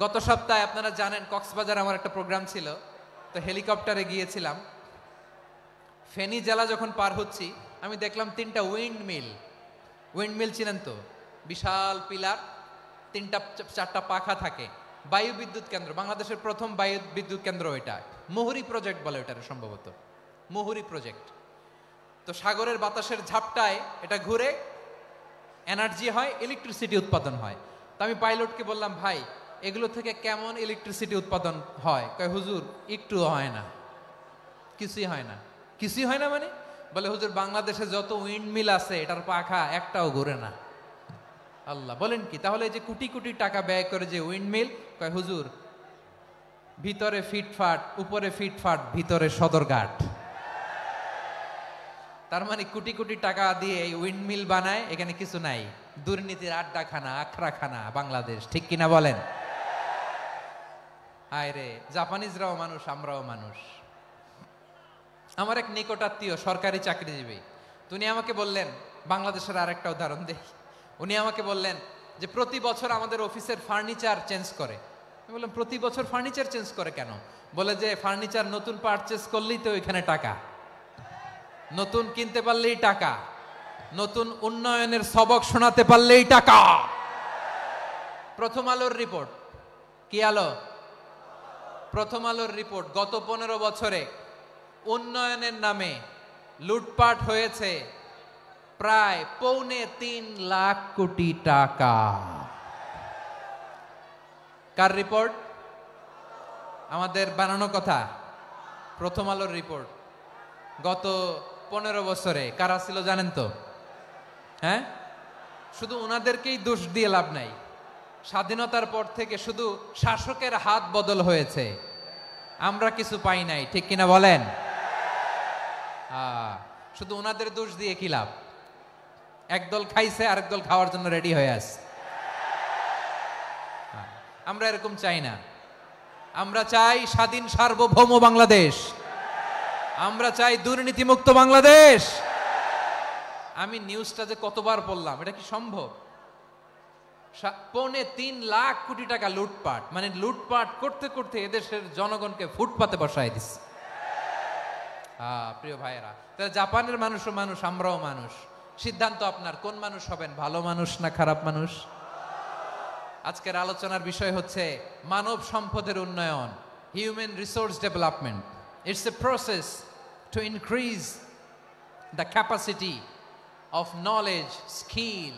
গত সপ্তাহে আপনারা জানেন কক্সবাজার আমার একটা প্রোগ্রাম ছিল, তো হেলিকপ্টারে গিয়েছিলাম। ফেনী জেলা যখন পার হচ্ছি আমি দেখলাম 3টা উইন্ডমিল। উইন্ডমিল চিনেন তো? বিশাল পিলার, 3টা-4টা পাখা থাকে। বায়ু বিদ্যুৎ কেন্দ্র, বাংলাদেশের প্রথম বায়ু বিদ্যুৎ কেন্দ্র এটা। মুহুরী প্রজেক্ট বলে এটার, সম্ভবত মুহুরী প্রজেক্ট। তো সাগরের বাতাসের ঝাপটায় এটা ঘুরে এনার্জি হয়, ইলেকট্রিসিটি উৎপাদন হয়। তো আমি পাইলটকে বললাম, ভাই এগুলো থেকে কেমন ইলেকট্রিসিটি উৎপাদন হয়? কয়, হুজুর একটুও হয় না, কিছুই হয় না। কিছুই হয় না মানে? বলে, হুজুর বাংলাদেশে যত উইন্ডমিল আছে এটার পাখা একটাও ঘুরে না। আল্লাহ, বলেন কি? তাহলে যে কোটি কোটি টাকা ব্যয় করে যে উইন্ডমিল, কয় হুজুর ভিতরে ফিটফাট, উপরে ফিটফাট, ভিতরে সদরঘাট। তার মানে কোটি কোটি টাকা দিয়ে এই উইন্ডমিল বানায়, এখানে কিছু নাই। দুর্নীতির আড্ডাখানা, আখড়াখানা বাংলাদেশ, ঠিক কিনা বলেন? হায় রে, জাপানিজরাও মানুষ, আমরাও মানুষ। আমার এক নিকটাত্মীয় সরকারি চাকরিজীবী, উনি আমাকে বললেন, বাংলাদেশের আরেকটা উদাহরণ দেই। উনি আমাকে বললেন যে প্রতি বছর আমাদের অফিসের ফার্নিচার চেঞ্জ করে। আমি বললাম, প্রতি বছর ফার্নিচার চেঞ্জ করে কেন? বলে যে ফার্নিচার নতুন পারচেজ করলেই তো ওইখানে টাকা, নতুন কিনতে পারলেই টাকা, নতুন উন্নয়নের সবক শোনাতে পারলেই টাকা। প্রথম আলোর রিপোর্ট, কি আলো? প্রথম আলোর রিপোর্ট, গত 15 বছরে উন্নয়নের নামে লুটপাট হয়েছে প্রায় 3.25 লাখ কোটি টাকা। কার রিপোর্ট? আমাদের বানানো কথা। প্রথম আলোর রিপোর্ট। গত 15 বছরে কারা ছিল জানেন তো? হ্যাঁ, শুধু ওনাদেরকেই দোষ দিয়ে লাভ নাই। স্বাধীনতার পর থেকে শুধু শাসকের হাত বদল হয়েছে, আমরা কিছু পাই নাই, ঠিক কিনা বলেন? শুধু ওনাদের দোষ দিয়ে কি লাভ? একদল খাইছে, আরেক দল খাওয়ার জন্য রেডি হয়ে আছে। আমরা এরকম চাই না। আমরা চাই স্বাধীন সার্বভৌম বাংলাদেশ। আমরা চাই দুর্নীতিমুক্ত বাংলাদেশ। আমি নিউজটা যে কতবার পড়লাম, এটা কি সম্ভব? 3.25 লাখ কোটি টাকা লুটপাট, মানে লুটপাট করতে করতে এদেশের জনগণকে ফুটপাতে বসায় দিচ্ছে। প্রিয় ভাইয়েরা, তাহলে জাপানের মানুষও মানুষ, আমরাও মানুষ। সিদ্ধান্ত আপনার, কোন মানুষ হবেন, ভালো মানুষ না খারাপ মানুষ? আজকের আলোচনার বিষয় হচ্ছে মানব সম্পদের উন্নয়ন, human resource development. It's a process to increase the capacity of knowledge, skill,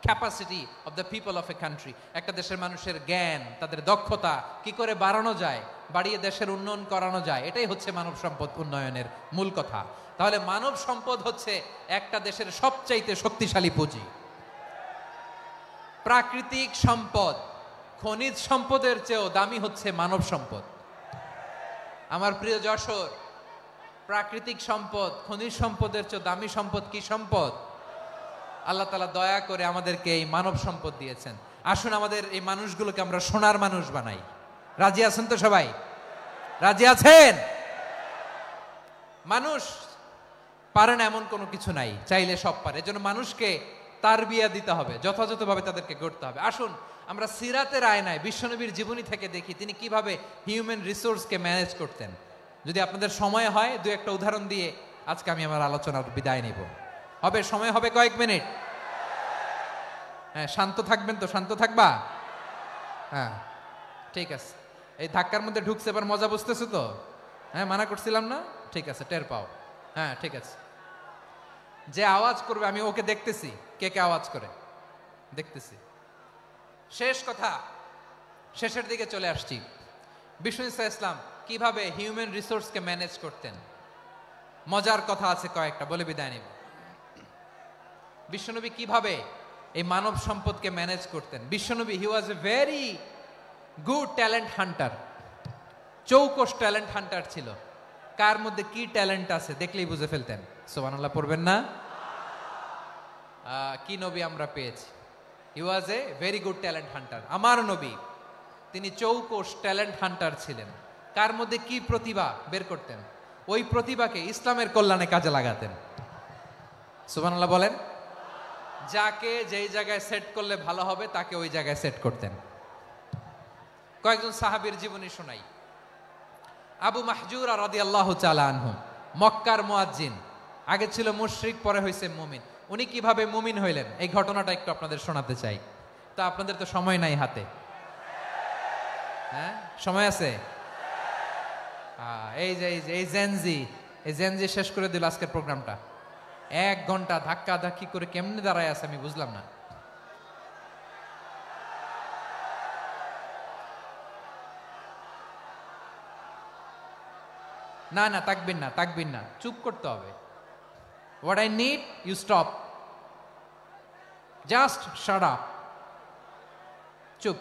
capacity of the people of a country. একটা দেশের মানুষের জ্ঞান, তাদের দক্ষতা কি করে বাড়ানো যায়, বাড়িয়ে দেশের উন্নয়ন করানো যায়, এটাই হচ্ছে মানব সম্পদ উন্নয়নের মূল কথা। তাহলে মানব সম্পদ হচ্ছে একটা দেশের সবচাইতে শক্তিশালী পুঁজি। প্রাকৃতিক সম্পদ, খনিজ সম্পদের চেয়েও দামি হচ্ছে মানব সম্পদ। আমার প্রিয় যশোর, প্রাকৃতিক সম্পদ, খনিজ সম্পদের চেয়ে দামি সম্পদ কি সম্পদ? আল্লাহ তাআলা দয়া করে আমাদেরকে এই মানব সম্পদ দিয়েছেন। আসুন আমাদের এই মানুষগুলোকে আমরা সোনার মানুষ বানাই। রাজি আছেন তো সবাই? রাজি আছেন? মানুষ পারে না এমন কোনো কিছু নাই, চাইলে সব পারে। এজন্য মানুষকে তারবিয়া দিতে হবে, যথাযথভাবে তাদেরকে গড়তে হবে। আসুন আমরা সিরাতের আয়নায় বিশ্বনবীর জীবনী থেকে দেখি তিনি কিভাবে হিউম্যান রিসোর্সকে ম্যানেজ করতেন। যদি আপনাদের সময় হয়, দু একটা উদাহরণ দিয়ে আজকে আমি আমার আলোচনার বিদায় নিব। হবে সময় হবে কয়েক মিনিট? হ্যাঁ, শান্ত থাকবেন তো? শান্ত থাকবা? হ্যাঁ, ঠিক আছে। এই ধাক্কার মধ্যে ঢুকছে, এবার মজা বুঝতেছো তো? হ্যাঁ, মানা করছিলাম না? ঠিক আছে, টের পাও। হ্যাঁ, ঠিক আছে। যে আওয়াজ করবে আমি ওকে দেখতেছি, কে কে আওয়াজ করে দেখতেছি। শেষ কথা, শেষের দিকে চলে আসছি। বিষ্ণু ইসলাম কিভাবে হিউম্যান রিসোর্সকে ম্যানেজ করতেন, মজার কথা আছে কয়েকটা, বলে বিদায় নিব। বিশ্বনবী কিভাবে এই মানব সম্পদকে ম্যানেজ করতেন। বিশ্বনবী, he was a very good talent hunter, চৌকস ট্যালেন্ট হান্টার ছিল। কার মধ্যে কি ট্যালেন্ট আছে দেখলেই বুঝে ফেলতেন। সুবহানাল্লাহ পড়বেন না? কি নবী আমরা পেয়েছি! He was a very good talent hunter. আমার নবী, তিনি চৌকস ট্যালেন্ট হান্টার ছিলেন। কার মধ্যে কি প্রতিভা বের করতেন, ওই প্রতিভাকে ইসলামের কল্যাণে কাজে লাগাতেন। সুবহানাল্লাহ বলেন। যাকে যেই জায়গায় সেট করলে ভালো হবে তাকে ওই জায়গায় সেট করতেন। কয়েকজন সাহাবীর জীবনী শোনাই। আবু মাহজুরা রাদিয়াল্লাহু তাআলা আনহু, মক্কার মুয়াজ্জিন, আগে ছিল মুশরিক, পরে হয়েছে মুমিন। উনি কিভাবে মুমিন হইলেন এই ঘটনাটা একটু আপনাদের শোনাতে চাই। তা আপনাদের তো সময় নাই হাতে। হ্যাঁ, সময় আছে? এই জেনজি শেষ করে দিল আজকের প্রোগ্রামটা। 1 ঘন্টা ধাক্কা ধাক্কি করে কেমনে দাঁড়ায় আছে আমি বুঝলাম না। না না, তাকবির না, চুপ করতে হবে। What I need, you stop. Just shut up. চুপ।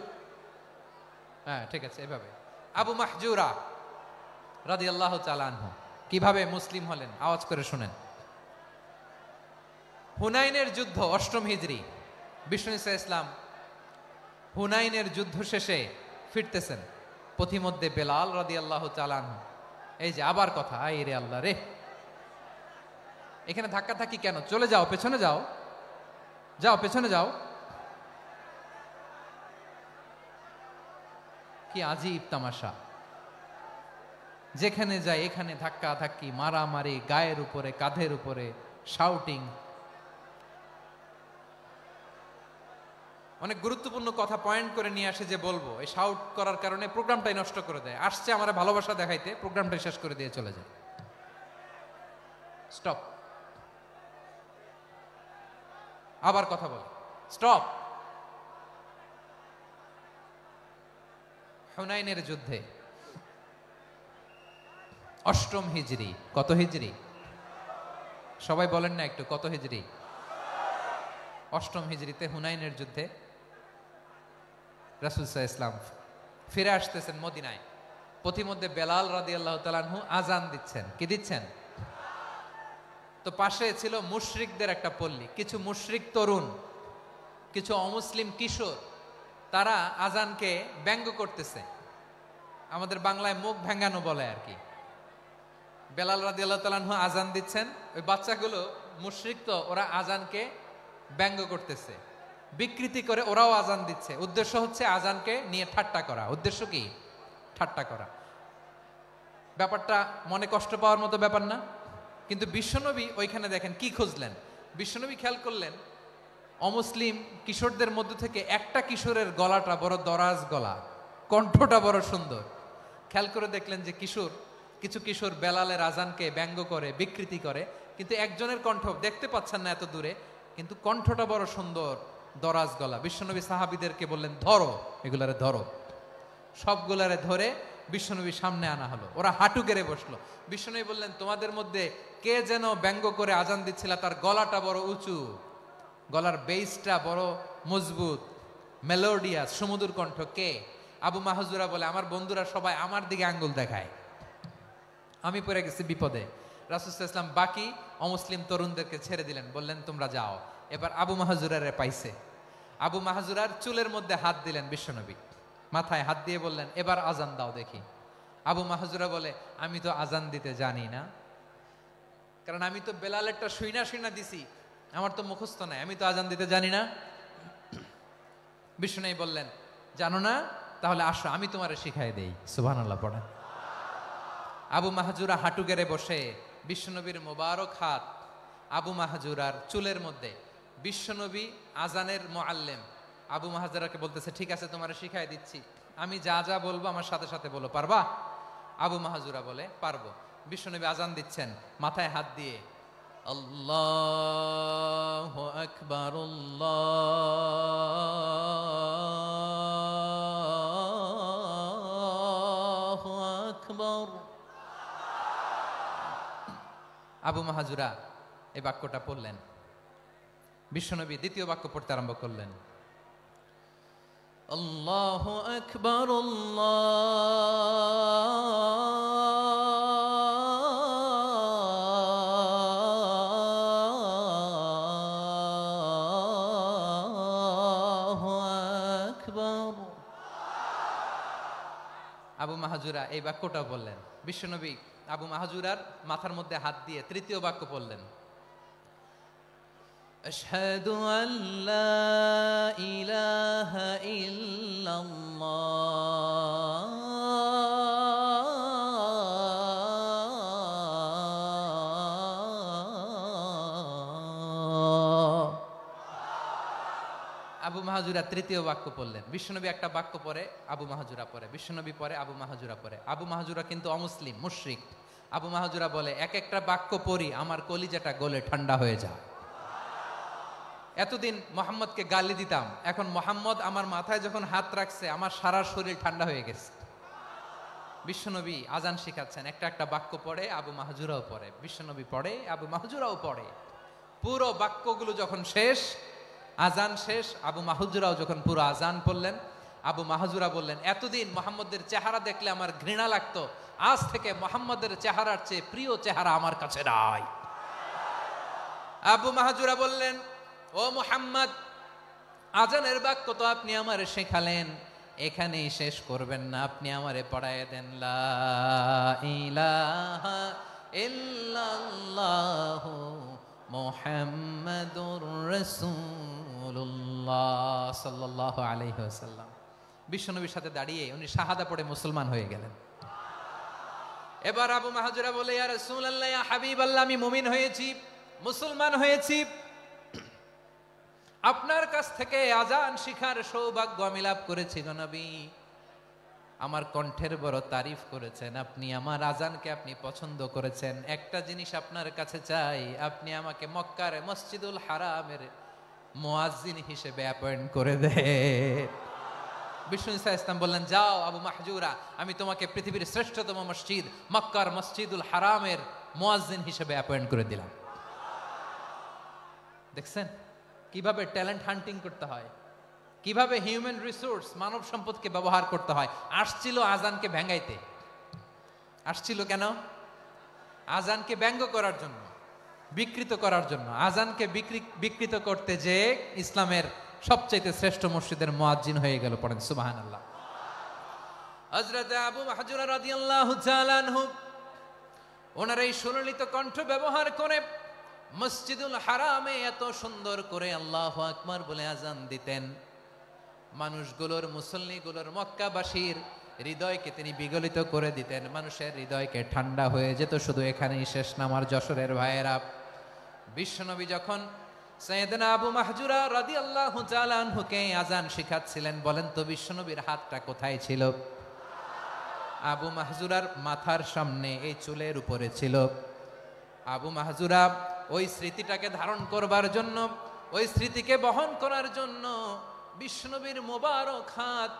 হ্যাঁ, ঠিক আছে, এভাবে। আবু মাহজুরা রাদিয়াল্লাহু তাআলা আনহু কিভাবে মুসলিম হলেন, আওয়াজ করে শুনেন। হুনাইনের যুদ্ধ, 8ম হিজরি। বিষ্ণু ইসলাম হুনাইনের যুদ্ধ শেষে ফিরতেছেন, পথিমধ্যে বেলাল রাদিয়াল্লাহু তাআলা আনহু, এই যে আবার কথা, আই রে আল্লাহ রে, এখানে ধাক্কা থাকি কেন? চলে যাও, পেছনে যাও, যাও পেছনে যাও। কি আজীব তামাশা! যেখানে যায় এখানে ধাক্কা ধাক্কি, মারামারি, গায়ের উপরে, কাঁধের উপরে, শাউটিং। অনেক গুরুত্বপূর্ণ কথা পয়েন্ট করে নিয়ে আসে যে বলবো, এই শাউট করার কারণে প্রোগ্রামটাই নষ্ট করে দেয়। আসছে আমার ভালোবাসা দেখাইতে, প্রোগ্রামটাই শেষ করে দিয়ে চলে যায়। স্টপ। আবার কথা বলে স্টপ। হুনাইনের যুদ্ধে 8ম হিজরি, কত হিজরি সবাই বলেন না একটু, কত হিজরি? 8ম হিজরিতে হুনাইনের যুদ্ধে রাসূল সাল্লাল্লাহু আলাইহি ওয়াসাল্লাম ফিরে আসতেছেন মদিনায়। পথিমধ্যে বেলাল রাদিয়াল্লাহু তাআলা আনহু আজান দিচ্ছেন। কি দিচ্ছেন? তো পাশে ছিল মুশরিকদের একটা পল্লী, কিছু মুশরিক তরুণ, কিছু অমুসলিম কিশোর, তারা আজানকে ব্যঙ্গ করতেছে। আমাদের বাংলায় মুখ ভেঙ্গানো বলে আর কি। বেলাল রাদিয়াল্লাহু তাআলা আনহু আজান দিচ্ছেন, ওই বাচ্চাগুলো মুশরিক, তো ওরা আজানকে ব্যঙ্গ করতেছে, বিকৃতি করে ওরাও আজান দিচ্ছে। উদ্দেশ্য হচ্ছে আজানকে নিয়ে ঠাট্টা করা। উদ্দেশ্য কি? ঠাট্টা করা। ব্যাপারটা মনে কষ্ট পাওয়ার মতো ব্যাপার না? কিন্তু বিশ্বনবী ওইখানে দেখেন কি খুঁজলেন। বিশ্বনবী খেয়াল করলেন অমুসলিম কিশোরদের মধ্য থেকে একটা কিশোরের গলাটা বড় দরাজ গলা, কণ্ঠটা বড় সুন্দর। খেয়াল করে দেখলেন যে কিছু কিশোর বেলালের আজানকে ব্যঙ্গ করে, বিকৃতি করে, কিন্তু একজনের কণ্ঠ দেখতে পাচ্ছেন না এত দূরে, কিন্তু কণ্ঠটা বড় সুন্দর, দরাজ গলা। বিশ্বনবী সাহাবীদেরকে বললেন, ধরো এগুলারে, ধরো। সবগুলারে ধরে বিশ্বনবীর সামনে আনা হলো। ওরা হাঁটু গেড়ে বসলো। বিশ্বনবী বললেন, তোমাদের মধ্যে কে যেন ব্যঙ্গ করে আজান দিচ্ছিল, তার গলাটা বড় উঁচু, গলার বেসটা বড় মজবুত, মেলোডিয়াস, সুমধুর কণ্ঠ। কে? আবু মাহজুরা বলে, আমার বন্ধুরা সবাই আমার দিকে আঙ্গুল দেখায়, আমি পড়ে গেছি বিপদে। রাসূল সাল্লাল্লাহু আলাইহি ওয়াসাল্লাম বাকি অমুসলিম তরুণদেরকে ছেড়ে দিলেন, বললেন তোমরা যাও। এবার আবু মাহজুরারে পাইছে। আবু মাহজুরার চুলের মধ্যে হাত দিলেন বিশ্বনবী, মাথায় হাত দিয়ে বললেন, এবার আজান দাও দেখি। আবু মাহজুরা বলে, আমি তো আজান দিতে জানি না, কারণ আমি তো বেলালেরটা শুইনা দিছি, আমার তো মুখস্থ নাই, আমি তো আজান দিতে জানি না। বিশ্বনবী বললেন, জানো না? তাহলে আসো, আমি তোমারে শিখাই দেই। সুবহানাল্লাহ পড়ে। আবু মাহজুরা হাঁটু গেড়ে বসে, বিশ্বনবীর মোবারক হাত আবু মাহজুরার চুলের মধ্যে। বিশ্বনবী আজানের মুআল্লিম আবু মাহজুরাকে বলতেছে, ঠিক আছে তোমারে শিখাই দিচ্ছি, আমি যা যা বলবো আমার সাথে সাথে বলো, পারবা? আবু মাহজুরা বলে, পারবো। বিশ্বনবী আজান দিচ্ছেন, মাথায় হাত দিয়ে, আল্লাহু আকবার, আল্লাহু আকবার। আবু মাহজুরা এই বাক্যটা পড়লেন। বিশ্বনবী দ্বিতীয় বাক্য পড়তে আরম্ভ করলেন, আল্লাহু আকবার, আল্লাহু আকবার। আবু মাহজুরা এই বাক্যটা বললেন। বিশ্বনবী আবু মাহজুরার মাথার মধ্যে হাত দিয়ে তৃতীয় বাক্য বললেন, আশহাদু আল্লা ইলাহা ইল্লাল্লাহ, আবু মাহজুরা তৃতীয় বাক্য পড়লেন। বিশ্বনবী একটা বাক্য পরে আবু মাহজুরা পরে, বিশ্বনবী পরে আবু মাহজুরা পরে। আবু মাহজুরা কিন্তু অমুসলিম, মুশরিক। আবু মাহজুরা বলে, এক একটা বাক্য পড়ি আমার কলিজাটা গলে ঠান্ডা হয়ে যায়। এতদিন মোহাম্মদকে গালি দিতাম, এখন মোহাম্মদ আমার মাথায় যখন হাত রাখছে আমার সারা শরীর ঠান্ডা হয়ে গেছে। বিশ্বনবী আজান শিখাচ্ছেন, একটা একটা বাক্য পড়ে আবু মাহজুরাও পড়ে, বিশ্বনবী পড়ে আবু মাহজুরাও পড়ে। পুরো বাক্যগুলো যখন শেষ, আজান শেষ, আবু মাহজুরাও যখন পুরো আজান পড়লেন, আবু মাহজুরা বললেন, এতদিন মোহাম্মদের চেহারা দেখলে আমার ঘৃণা লাগতো, আজ থেকে মোহাম্মদের চেহারার চেয়ে প্রিয় চেহারা আমার কাছে নাই। আবু মাহজুরা বললেন, ও মুহাম্মদ, আজানের বাক্য তো আপনি আমারে শেখালেন, এখানেই শেষ করবেন না, আপনি আমারে পড়ায় দেন, লা ইলাহা ইল্লাল্লাহু মুহাম্মাদুর রাসূলুল্লাহ সাল্লাল্লাহু আলাইহি ওয়াসাল্লাম। বিশ্বনবীর সাথে দাঁড়িয়ে উনি শাহাদা পড়ে মুসলমান হয়ে গেলেন। এবার আবু মাহজুরা বলে, ইয়া রাসূলুল্লাহ, ইয়া হাবিবাল্লাহ, আমি মুমিন হয়েছি, মুসলমান হয়েছি। আপনার কাছ থেকে আজান শিখার সৌভাগ্য আমি লাভ করেছি গো নবী। আমার কণ্ঠের বড় তারিফ করেছেন আপনি, আমার আজানকে আপনি পছন্দ করেছেন। একটা জিনিস আপনার কাছে চাই, আপনি আমাকে মক্কার মসজিদুল হারামের মুয়াজ্জিন হিসেবে অ্যাপয়েন্ট করে দেন। বিষ্ণু ইসা ইসলাম বললেন, যাও আবু মাহজুরা, আমি তোমাকে পৃথিবীর শ্রেষ্ঠতম মসজিদ মক্কার মসজিদুল হারামের মুয়াজ্জিন হিসেবে অ্যাপয়েন্ট করে দিলাম। দেখছেন কিভাবে ট্যালেন্ট হান্টিং করতে হয়, কিভাবে হিউম্যান রিসোর্স মানব সম্পদকে ব্যবহার করতে হয়। আসছিল আজানকে ভেঙ্গাইতে, আসছিল কেন? আজানকে ব্যঙ্গ করার জন্য, বিকৃত করার জন্য। আজানকে বিকৃত করতে যে ইসলামের সবচেয়ে শ্রেষ্ঠ মসজিদের মুয়াজ্জিন হয়ে গেল। পড়েন সুবহানাল্লাহ। হযরত আবু মাহজুরা রাদিয়াল্লাহু তাআলা আনহু ওনার এই সুললিত কণ্ঠ ব্যবহার করে মসজিদুল হারামে এত সুন্দর করে আল্লাহু আকবার বলে আজান দিতেন, মানুষগুলোর, মুসল্লিগুলোর, মক্কাবাসীর হৃদয়কে তিনি বিগলিত করে দিতেন। মানুষের হৃদয়কে ঠান্ডা হয়ে যেত। শুধু এখানেই শেষ না আমার যশোরের ভাইয়েরা। বিশ্বনবী যখন সাইয়েদনা আবু মাহজুরা রাদিয়াল্লাহু তাআলা আনহুকে আজান শিখাচ্ছিলেন, বলেন তো বিশ্বনবীর হাতটা কোথায় ছিল? আবু মাহজুরার মাথার সামনে, এই চুলের উপরে ছিল। আবু মাহজুরা ওই স্মৃতিটাকে ধারণ করবার জন্য, ওই স্মৃতিকে বহন করার জন্য বিশ্বনবীর মোবারক হাত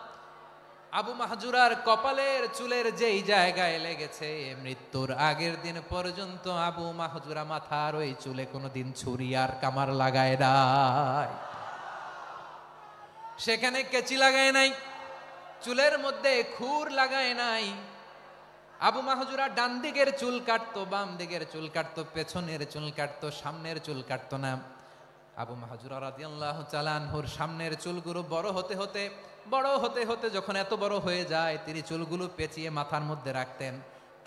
আবু মাহজুরার কপালের চুলের যেই জায়গায় লেগেছে, মৃত্যুর আগের দিন পর্যন্ত আবু মাহজুরা মাথার ওই চুলে কোনোদিন ছুরি আর কামার লাগায় নাই, সেখানে কেচি লাগায় নাই, চুলের মধ্যে খুর লাগায় নাই। আবু মাহজুরা ডান দিকের চুল কাটতো, বাম দিকের চুল কাটতো, পেছনের চুল কাটতো, সামনের চুল কাটতো না। আবু মাহজুরা রাদিয়াল্লাহু তাআলা আনহুর সামনের চুলগুলো বড় হতে হতে যখন এত বড় হয়ে যায়, তিনি চুলগুলো পেঁচিয়ে মাথার মধ্যে রাখতেন।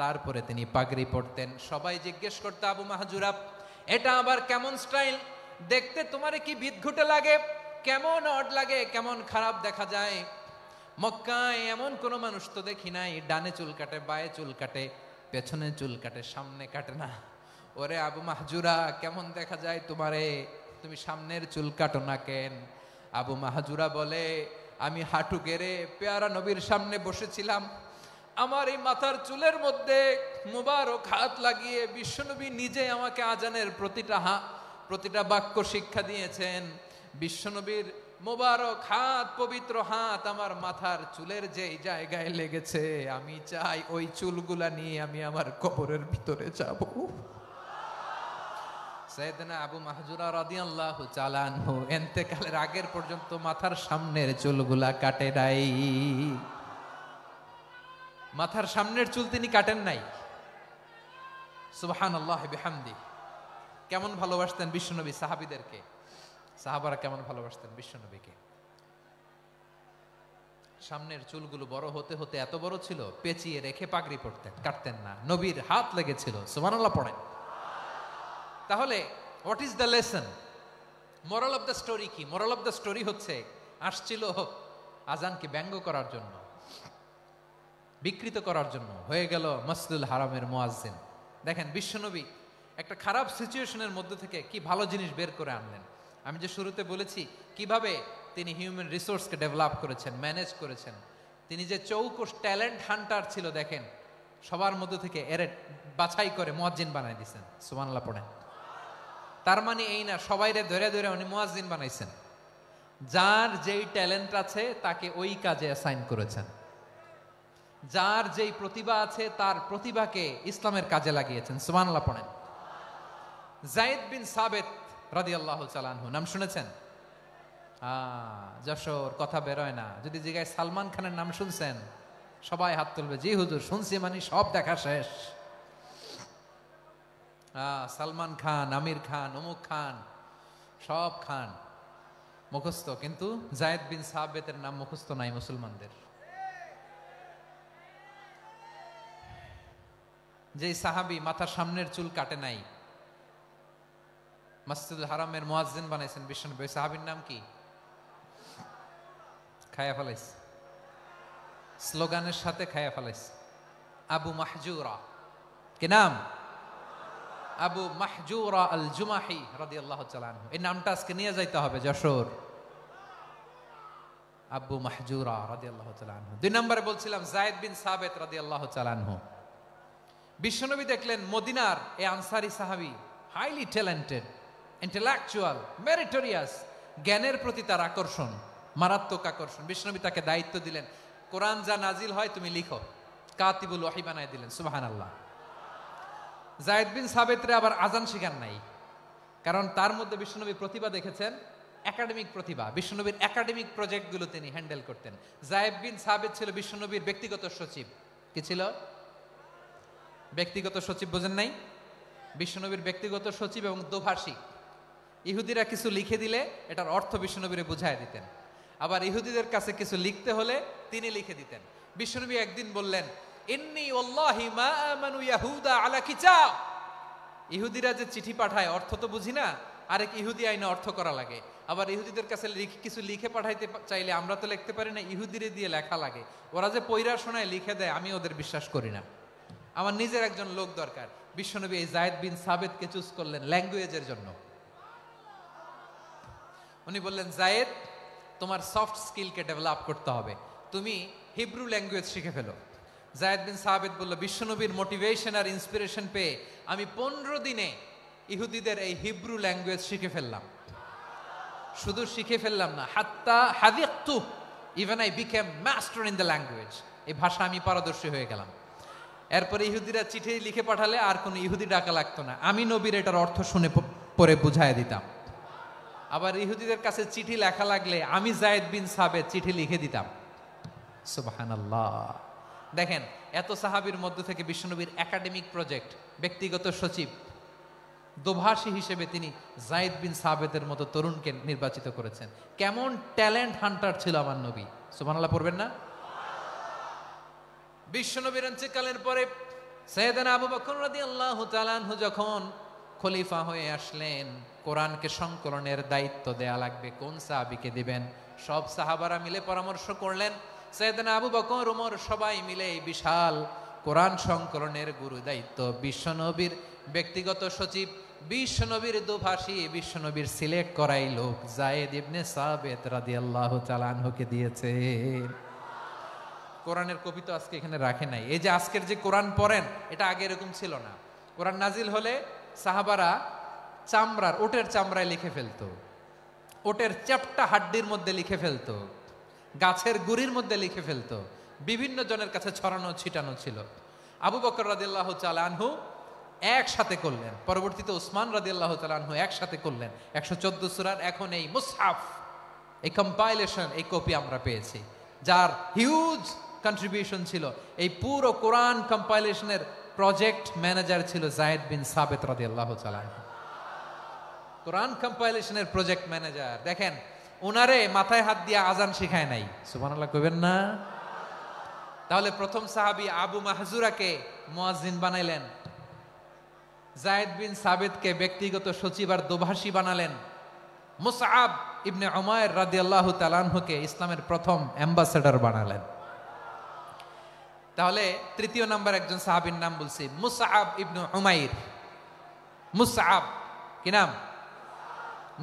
তারপরে তিনি পাগড়ি পরতেন। সবাই জিজ্ঞেস করতো, আবু মাহজুরা এটা আবার কেমন স্টাইল? দেখতে তোমার কি বিদঘুটে লাগে? কেমন অড লাগে? কেমন খারাপ দেখা যায়? মক্কায় এমন কোন মানুষ তো দেখি নাই, ডানে চুল কাটে, বায়ে চুল কাটে, পেছনে চুল কাটে, সামনে কাটে না। ওরে আবু মাহজুরা, কেমন দেখা যায় তোমারে? তুমি সামনের চুল কাটো না কেন? আবু মাহজুরা বলে, আমি হাঁটু গেড়ে পেয়ারা নবীর সামনে বসেছিলাম, আমার এই মাথার চুলের মধ্যে মুবারক হাত লাগিয়ে বিশ্বনবী নিজে আমাকে আজানের প্রতিটা বাক্য শিক্ষা দিয়েছেন। বিশ্বনবীর মোবারক হাত, পবিত্র হাত আমার মাথার চুলের যেই জায়গায় লেগেছে, আমি চাই ওই চুলগুলা নিয়ে আমি আমার কবরের ভিতরে যাব। সাইয়েদনা আবু মাহজুরা রাদিয়াল্লাহু তাআলা আনহু ইন্তেকালের আগের পর্যন্ত মাথার সামনের চুলগুলা কাটে নাই। মাথার সামনের চুল তিনি কাটেন নাই। সুবহানাল্লাহি বিহামদি। কেমন ভালোবাসতেন বিশ্বনবী সাহাবীদেরকে, সাহাবারা কেমন ভালোবাসতেন বিশ্বনবীকে। সামনের চুলগুলো বড় হতে হতে এত বড় ছিল, পেঁচিয়ে রেখে পাগড়ি পরতেন, কাটতেন না। নবীর হাত লেগেছিল। সুবহানাল্লাহ পড়েন। তাহলে what is the lesson? Moral of the story কি? মোরাল অফ দ্য স্টোরি হচ্ছে, আসছিল আজানকে ব্যঙ্গ করার জন্য, বিকৃত করার জন্য, হয়ে গেল মসজিদুল হারামের মুয়াজ্জিন। দেখেন বিশ্বনবী একটা খারাপ সিচুয়েশনের মধ্যে থেকে কি ভালো জিনিস বের করে আনলেন। আমি যে শুরুতে বলেছি কিভাবে তিনি হিউম্যান রিসোর্সকে ডেভেলপ করেছেন, ম্যানেজ করেছেন। তিনি যে চৌকস ট্যালেন্ট হান্টার ছিল, দেখেন সবার মধ্যে থেকে এর বাছাই করে মুয়াজ্জিন বানাই দিয়েছেন। সুবহানাল্লাহ পড়েন। তার মানে এই না সবাইরে ধরে ধরে উনি মুয়াজ্জিন বানাইছেন। যার যেই ট্যালেন্ট আছে তাকে ওই কাজে অ্যাসাইন করেছেন। যার যেই প্রতিভা আছে তার প্রতিভাকে ইসলামের কাজে লাগিয়েছেন। সুবহানাল্লাহ পড়েন। যায়েদ বিন সাবিত রাদিয়াল্লাহু তাআলা আনহু নাম শুনেছেন? যশোর কথা বেরোয় না। যদি জিজ্ঞাসা সালমান খানের নাম শুনছেন, সবাই হাত তুলবে, জি হুজুর শুনছি, মানে সব দেখা শেষ। সালমান খান, আমির খান, অমুক খান, সব খান মুখস্থ, কিন্তু যায়েদ বিন সাবিতের নাম মুখস্থ নাই মুসলমানদের। যেই সাহাবী মাথার সামনের চুল কাটে নাই, মসজিদুল হারামের মুয়াজ্জিন বানাইছেন বিশ্বনবী, ওই সাহাবীর নাম কি? খায়া ফেলাইস, স্লোগানের সাথে খায়া ফেলাইস। আবু মাহজুরা। কি নাম? আবু মাহজুরা আল জুমাহি রাদিয়াল্লাহু তাআলা আনহু। এই নামটা আজকে নিয়ে যাইতে হবে যশোর। আবু মাহজুরা রাদিয়াল্লাহু তাআলা আনহু। 2 নম্বরে বলছিলাম যায়েদ বিন সাবিত রাদিয়াল্লাহু তাআলা আনহু। বিশ্বনবী দেখলেন মদিনার এই আনসারী সাহাবী হাইলি ট্যালেন্টেড, ইন্টেলেকচুয়াল, মেরিটোরিয়াস, জ্ঞানের প্রতি তার আকর্ষণ, মারাত্মক আকর্ষণ। বিশ্বনবী তাকে দায়িত্ব দিলেন, কোরআন যা নাজিল হয় তুমি লিখো, কাতিবুল ওয়াহি বানায় দিলেন। সুবহানাল্লাহ। যায়েদ বিন সাবিতরে আবার আজান শিখান নাই, কারণ তার মধ্যে বিশ্বনবী প্রতিভা দেখেছেন, একাডেমিক প্রতিভা। বিশ্বনবীর একাডেমিক প্রজেক্টগুলো তিনি হ্যান্ডেল করতেন। যায়েদ বিন সাবিত ছিল বিশ্বনবীর ব্যক্তিগত সচিব। কি ছিল? ব্যক্তিগত সচিব। বোঝেন নাই? বিশ্বনবীর ব্যক্তিগত সচিব এবং দোভাষী। ইহুদিরা কিছু লিখে দিলে এটার অর্থ বিশ্বনবীরে বুঝায় দিতেন, আবার ইহুদিদের কাছে কিছু লিখতে হলে তিনি লিখে দিতেন। বিশ্বনবী একদিন বললেন, ইন্নী ওয়াল্লাহি মা আমানু ইয়াহুদা আলা কিতাব। ইহুদিরা যে চিঠি পাঠায় অর্থ তো বুঝি না, আরেক ইহুদি আইনে অর্থ করা লাগে। আবার ইহুদিদের কাছে কিছু লিখে পাঠাইতে চাইলে আমরা তো লিখতে পারি না, ইহুদিরে দিয়ে লেখা লাগে। ওরা যে পয়রা শোনায় লিখে দেয়, আমি ওদের বিশ্বাস করি না। আমার নিজের একজন লোক দরকার। বিশ্বনবী এই যায়েদ বিন সাবিতকে চুজ করলেন ল্যাঙ্গুয়েজের জন্য। উনি বললেন, যায়েদ, তোমার সফট স্কিলকে ডেভেলপ করতে হবে, তুমি হিব্রু ল্যাঙ্গুয়েজ শিখে ফেলো। যায়েদ বিন সাবিত বলল, বিশ্বনবীর মোটিভেশন আর ইন্সপিরেশন পেয়ে আমি 15 দিনে ইহুদিদের এই হিব্রু ল্যাঙ্গুয়েজ শিখে ফেললাম। শুধু শিখে ফেললাম না, হাত্তা হাদিকতু, even I became master in the language. এই ভাষা আমি পারদর্শী হয়ে গেলাম। এরপরে ইহুদিরা চিঠি লিখে পাঠালে আর কোনো ইহুদি ডাকা লাগতো না, আমি নবীর এটার অর্থ শুনে পরে বুঝায় দিতাম। আবার ইহুদিদের কাছে চিঠি লেখা লাগলে আমি যায়েদ বিন সাবিত চিঠি লিখে দিতাম। সুবহানাল্লাহ। দেখেন, এত সাহাবীর মধ্য থেকে বিশ্বনবীর একাডেমিক প্রজেক্ট, ব্যক্তিগত সচিব, দোভাষী হিসেবে তিনি যায়েদ বিন সাবিতের মতো তরুণকে নির্বাচিত করেছেন। কেমন ট্যালেন্ট হান্টার ছিল আমার নবী। সুবহানাল্লাহ পড়বেন না? বিশ্বনবীর ইন্তেকালের পরে সাইয়েদনা আবু বকর রাদিয়াল্লাহু তাআলা আনহু যখন খলিফা হয়ে আসলেন, কোরআনকে সংকলনের দায়িত্ব দেয়া লাগবে, কোন সাহাবীকে দিবেন? সব সাহাবারা মিলে পরামর্শ করলেন। সাইয়েদনা আবু বকর, ওমর সবাই মিলে এই বিশাল কোরআন সংকলনের গুরু দায়িত্ব বিশ্বনবীর ব্যক্তিগত সচিব, বিশ্বনবীর দোভাষী, বিশ্বনবীর সিলেক্ট করাই লোক যায়েদ ইবনে সাবিত রাদিয়াল্লাহু তাআলা আনহুকে দিয়েছে। কোরআনের কপি তো আজকে এখানে রাখে নাই। এই যে আজকের যে কোরআন পড়েন, এটা আগে এরকম ছিল না। কোরআন নাজিল হলে সাহাবারা চামড়ার, ওটের চামড়ায় লিখে ফেলতো, ওটের চ্যাপ্টা হাড্ডির মধ্যে লিখে ফেলতো, গাছের গুড়ির মধ্যে লিখে ফেলতো, বিভিন্ন জনের কাছে ছড়ানো ছিটানো ছিল। আবু বকর রাদিয়াল্লাহু তাআলা আনহু একসাথে করলেন, পরবর্তীতে উসমান রাদিয়াল্লাহু তাআলা আনহু একসাথে করলেন 114 সূরার। এখন এই মুসহাফ, এই কম্পাইলেশন, এই কপি আমরা পেয়েছি, যার হিউজ কন্ট্রিবিউশন ছিল। এই পুরো কোরআন কম্পাইলেশনের প্রজেক্ট ম্যানেজার ছিল যায়েদ বিন সাবিত রাদিয়াল্লাহু তাআলা আনহু। কোরআন কম্পাইলেশনের প্রজেক্ট ম্যানেজার। দেখেন, উনারে মাথায় হাত দিয়ে আজান শিখায় নাই। সুবহানাল্লাহ কইবেন না? তাহলে প্রথম সাহাবী আবু মাহজুরাকে মুয়াজ্জিন বানাইলেন, যায়েদ বিন সাবিতকে ব্যক্তিগত সচিব আর দোভাষী বানালেন, মুসআব ইবনে উমাইর রাদিয়াল্লাহু তাআলা আনহুকে ইসলামের প্রথম অ্যাম্বাসেডর বানালেন। তাহলে তৃতীয় নাম্বার একজন সাহাবীর নাম বলছি, মুসআব ইবনে উমাইর। মুসআব কি নাম?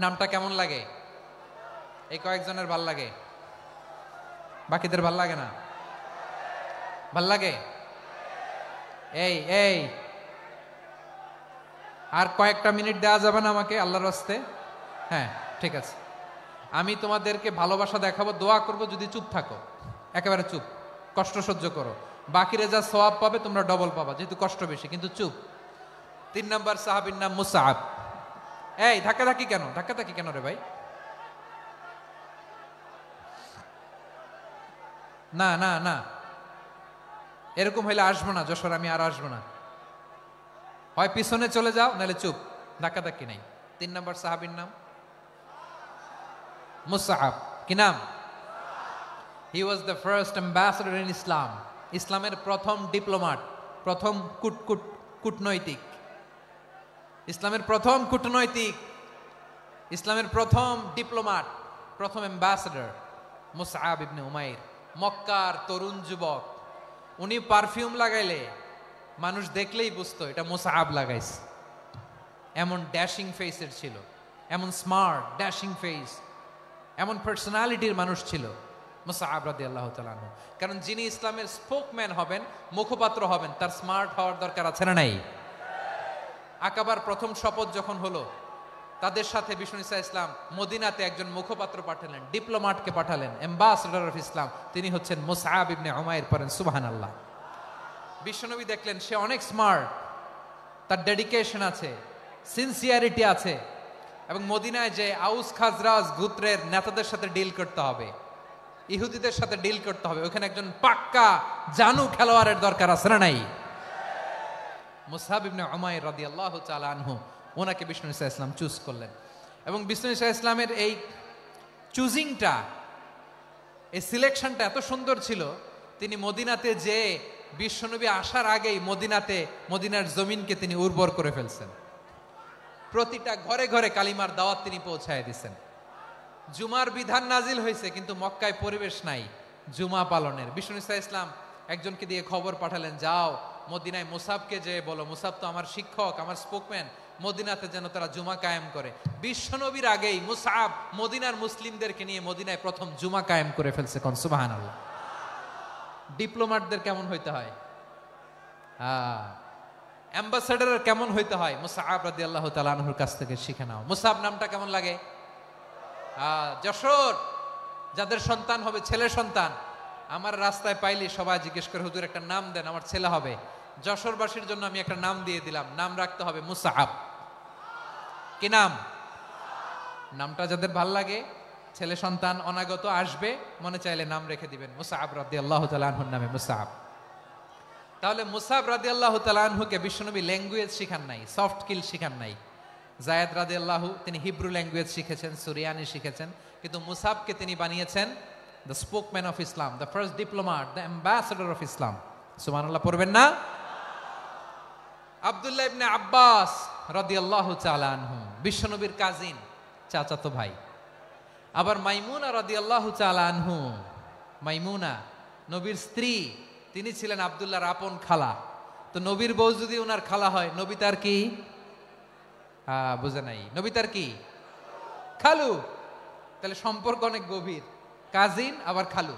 নামটা কেমন লাগে? এই কয়েকজনের ভাল লাগে, বাকিদের ভাল লাগে না? ভাল লাগে? এই আর কয়েকটা মিনিট দেওয়া যাবে না আমাকে আল্লাহর রাস্তে? হ্যাঁ, ঠিক আছে। আমি তোমাদেরকে ভালোবাসা দেখাবো, দোয়া করব, যদি চুপ থাকো, একেবারে চুপ, কষ্ট সহ্য করো। বাকিরা যা সওয়াব পাবে তোমরা ডবল পাবা, যেহেতু কষ্ট বেশি, কিন্তু চুপ। 3 নম্বর সাহাবীর নাম মুসআব। এই ধাক্কাধাক্কি কেন? ধাক্কাধাক্কি কেন রে ভাই? না না না, এরকম হইলে আসবো না যশোর, আমি আর আসবো না। হয় পিছনে চলে যাও, নাহলে চুপ, ধাক্কাধাক্কি নাই। 3 নম্বর সাহাবীর নাম মুসআব। কি নাম? He was the first ambassador in Islam. ইসলামের প্রথম ডিপ্লোমাট, প্রথম কূটনৈতিক, ইসলামের প্রথম কূটনৈতিক, ইসলামের প্রথম ডিপ্লোমাট, প্রথম অ্যাম্বাসেডর মুসআব ইবনে উমাইর। মক্কার তরুণ যুবক, উনি পারফিউম লাগাইলে মানুষ দেখলেই বুঝতো এটা মুসআব লাগাইছে। এমন ড্যাশিং ফেসের ছিল, এমন স্মার্ট ড্যাশিং ফেস, এমন পার্সোনালিটির মানুষ ছিল মুসআব রাদিয়াল্লাহু তাআলা আনহু। কারণ যিনি ইসলামের স্পোকম্যান হবেন, মুখপাত্র হবেন, তার স্মার্ট হওয়ার দরকার আছে না নাই? আকাবার প্রথম শপথ যখন হলো, তাদের সাথে বিষ্ণু ঈসা ইসলাম মদিনাতে একজন মুখপাত্র পাঠালেন, ডিপ্লোম্যাটকে পাঠালেন, অ্যাম্বাসেডর অফ ইসলাম। তিনি হচ্ছেন মুসআব ইবনে উমাইর। পড়েন সুবহানাল্লাহ। বিশ্বনবী দেখলেন সে অনেক স্মার্ট, তার ডেডিকেশন আছে, সিনসিয়ারিটি আছে, এবং মদিনায় যে আউস খাজরাজ গোত্রের নেতাদের সাথে ডিল করতে হবে, ইহুদিদের সাথে ডিল করতে হবে, ওখানে একজন পাক্কা জানু খেলোয়াড়ের দরকার আছে না নাই? মুসআব ইবনে উমাইর রাদিয়াল্লাহু তাআলা আনহু, ওনাকে বিষ্ণু ঈসা ইসলাম চুজ করলেন। এবং বিষ্ণু ঈসা ইসলামের এই চুজিংটা, এই সিলেকশনটা এত সুন্দর ছিল, তিনি মদিনাতে যে বিশ্বনবী আসার আগেই মদিনার জমিনকে তিনি উর্বর করে ফেলছেন। প্রতিটা ঘরে ঘরে কালিমার দাওয়াত তিনি পৌঁছায় দিচ্ছেন। জুমার বিধান নাজিল হয়েছে, কিন্তু মক্কায় পরিবেশ নাই জুমা পালনের। বিষ্ণু ঈসা ইসলাম একজনকে দিয়ে খবর পাঠালেন, যাও মদিনায় মুসাবকে যে বলো, মুসাব তো আমার শিক্ষক, আমার স্পোকম্যান, মদিনাতে যেন তারা জুমা কায়েম করে। বিশ্বনবীর আগেই মুসআব মদিনার মুসলিমদেরকে নিয়ে মদিনায় প্রথম জুমা কায়েম করে ফেলছে। কোন সুবহানাল্লাহ। ডিপ্লোম্যাটদের কেমন হইতে হয়, অ্যাম্বাসেডারের কেমন হইতে হয়, মুসআব রাদিয়াল্লাহু তাআলা আনহুর কাছ থেকে শিখে নাও। মুসআব নামটা কেমন লাগে? যশোর যাদের সন্তান হবে, ছেলে সন্তান, আমার রাস্তায় পাইলি সবাই জিজ্ঞেস করে, হুজুর একটা নাম দেন, আমার ছেলে হবে। যশোরবাসীর জন্য আমি একটা নাম দিয়ে দিলাম, নাম রাখতে হবে মুসআব। কি নাম? নামটা যাদের ভাল লাগে, ছেলে সন্তান অনাগত আসবে, মনে চাইলে নাম রেখে দিবেন মুসআব রাদিয়াল্লাহু তাআলা আনহুর নামে মুসআব। তাহলে মুসআব রাদিয়াল্লাহু তাআলা আনহুকে বিশ্বনবী ল্যাঙ্গুয়েজ শিখান নাই, সফট স্কিল শিখান নাই। যায়েদ রাদিয়াল্লাহু, তিনি হিব্রু ল্যাঙ্গুয়েজ শিখেছেন, সুরিয়ানি শিখেছেন, কিন্তু মুসআবকে তিনি বানিয়েছেন the spokesman of Islam, the first diplomat, the ambassador of Islam. সুবহানাল্লাহ পড়বেন না? আব্দুল্লাহ ইবনে আব্বাস রাদিয়াল্লাহু তাআলা আনহু, বিশ্বনবীর কাজিন, চাচাতো ভাই। আবার মাইমুনা রাদিয়াল্লাহু তাআলা আনহু, মাইমুনা নবীর স্ত্রী, তিনি ছিলেন আব্দুল্লাহর আপন খালা। তো নবীর বউ যদি ওনার খালা হয়, নবী তার কি? বুঝে নাই, নবী তার কি? খালু। তাহলে সম্পর্ক অনেক গভীর, কাজিন আবার খালু,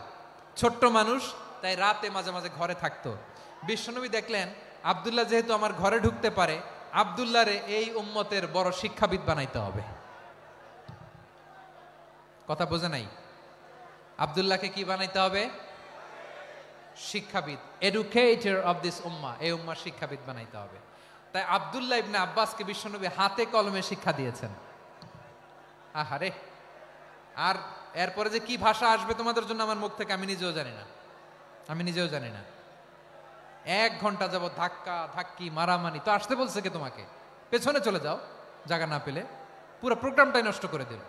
ছোট্ট মানুষ, তাই রাতে মাঝে মাঝে ঘরে থাকতো। বিশ্বনবী দেখলেন আব্দুল্লাহ যেহেতু আমার ঘরে ঢুকতে পারে, আব্দুল্লাহরে এই উম্মতের বড় শিক্ষাবিদ বানাইতে হবে। কথা বোঝে নাই? আব্দুল্লাহকে কি বানাইতে হবে? শিক্ষাবিদ, এডুকেটর অফ দিস উম্মাহ, এই উম্মার শিক্ষাবিদ বানাইতে হবে। তাই আব্দুল্লাহ ইবনে আব্বাসকে বিশ্বনবী হাতে কলমে শিক্ষা দিয়েছেন। আহারে, আর এরপরে যে কি ভাষা আসবে তোমাদের জন্য আমার মুখ থেকে আমি নিজেও জানি না। 1 ঘন্টা যাবত ধাক্কা ধাক্কি মারামারি। তো আসতে বলছে কে তোমাকে? পেছনে চলে যাও, জায়গা না পেলে। পুরো প্রোগ্রামটাই নষ্ট করে দিল।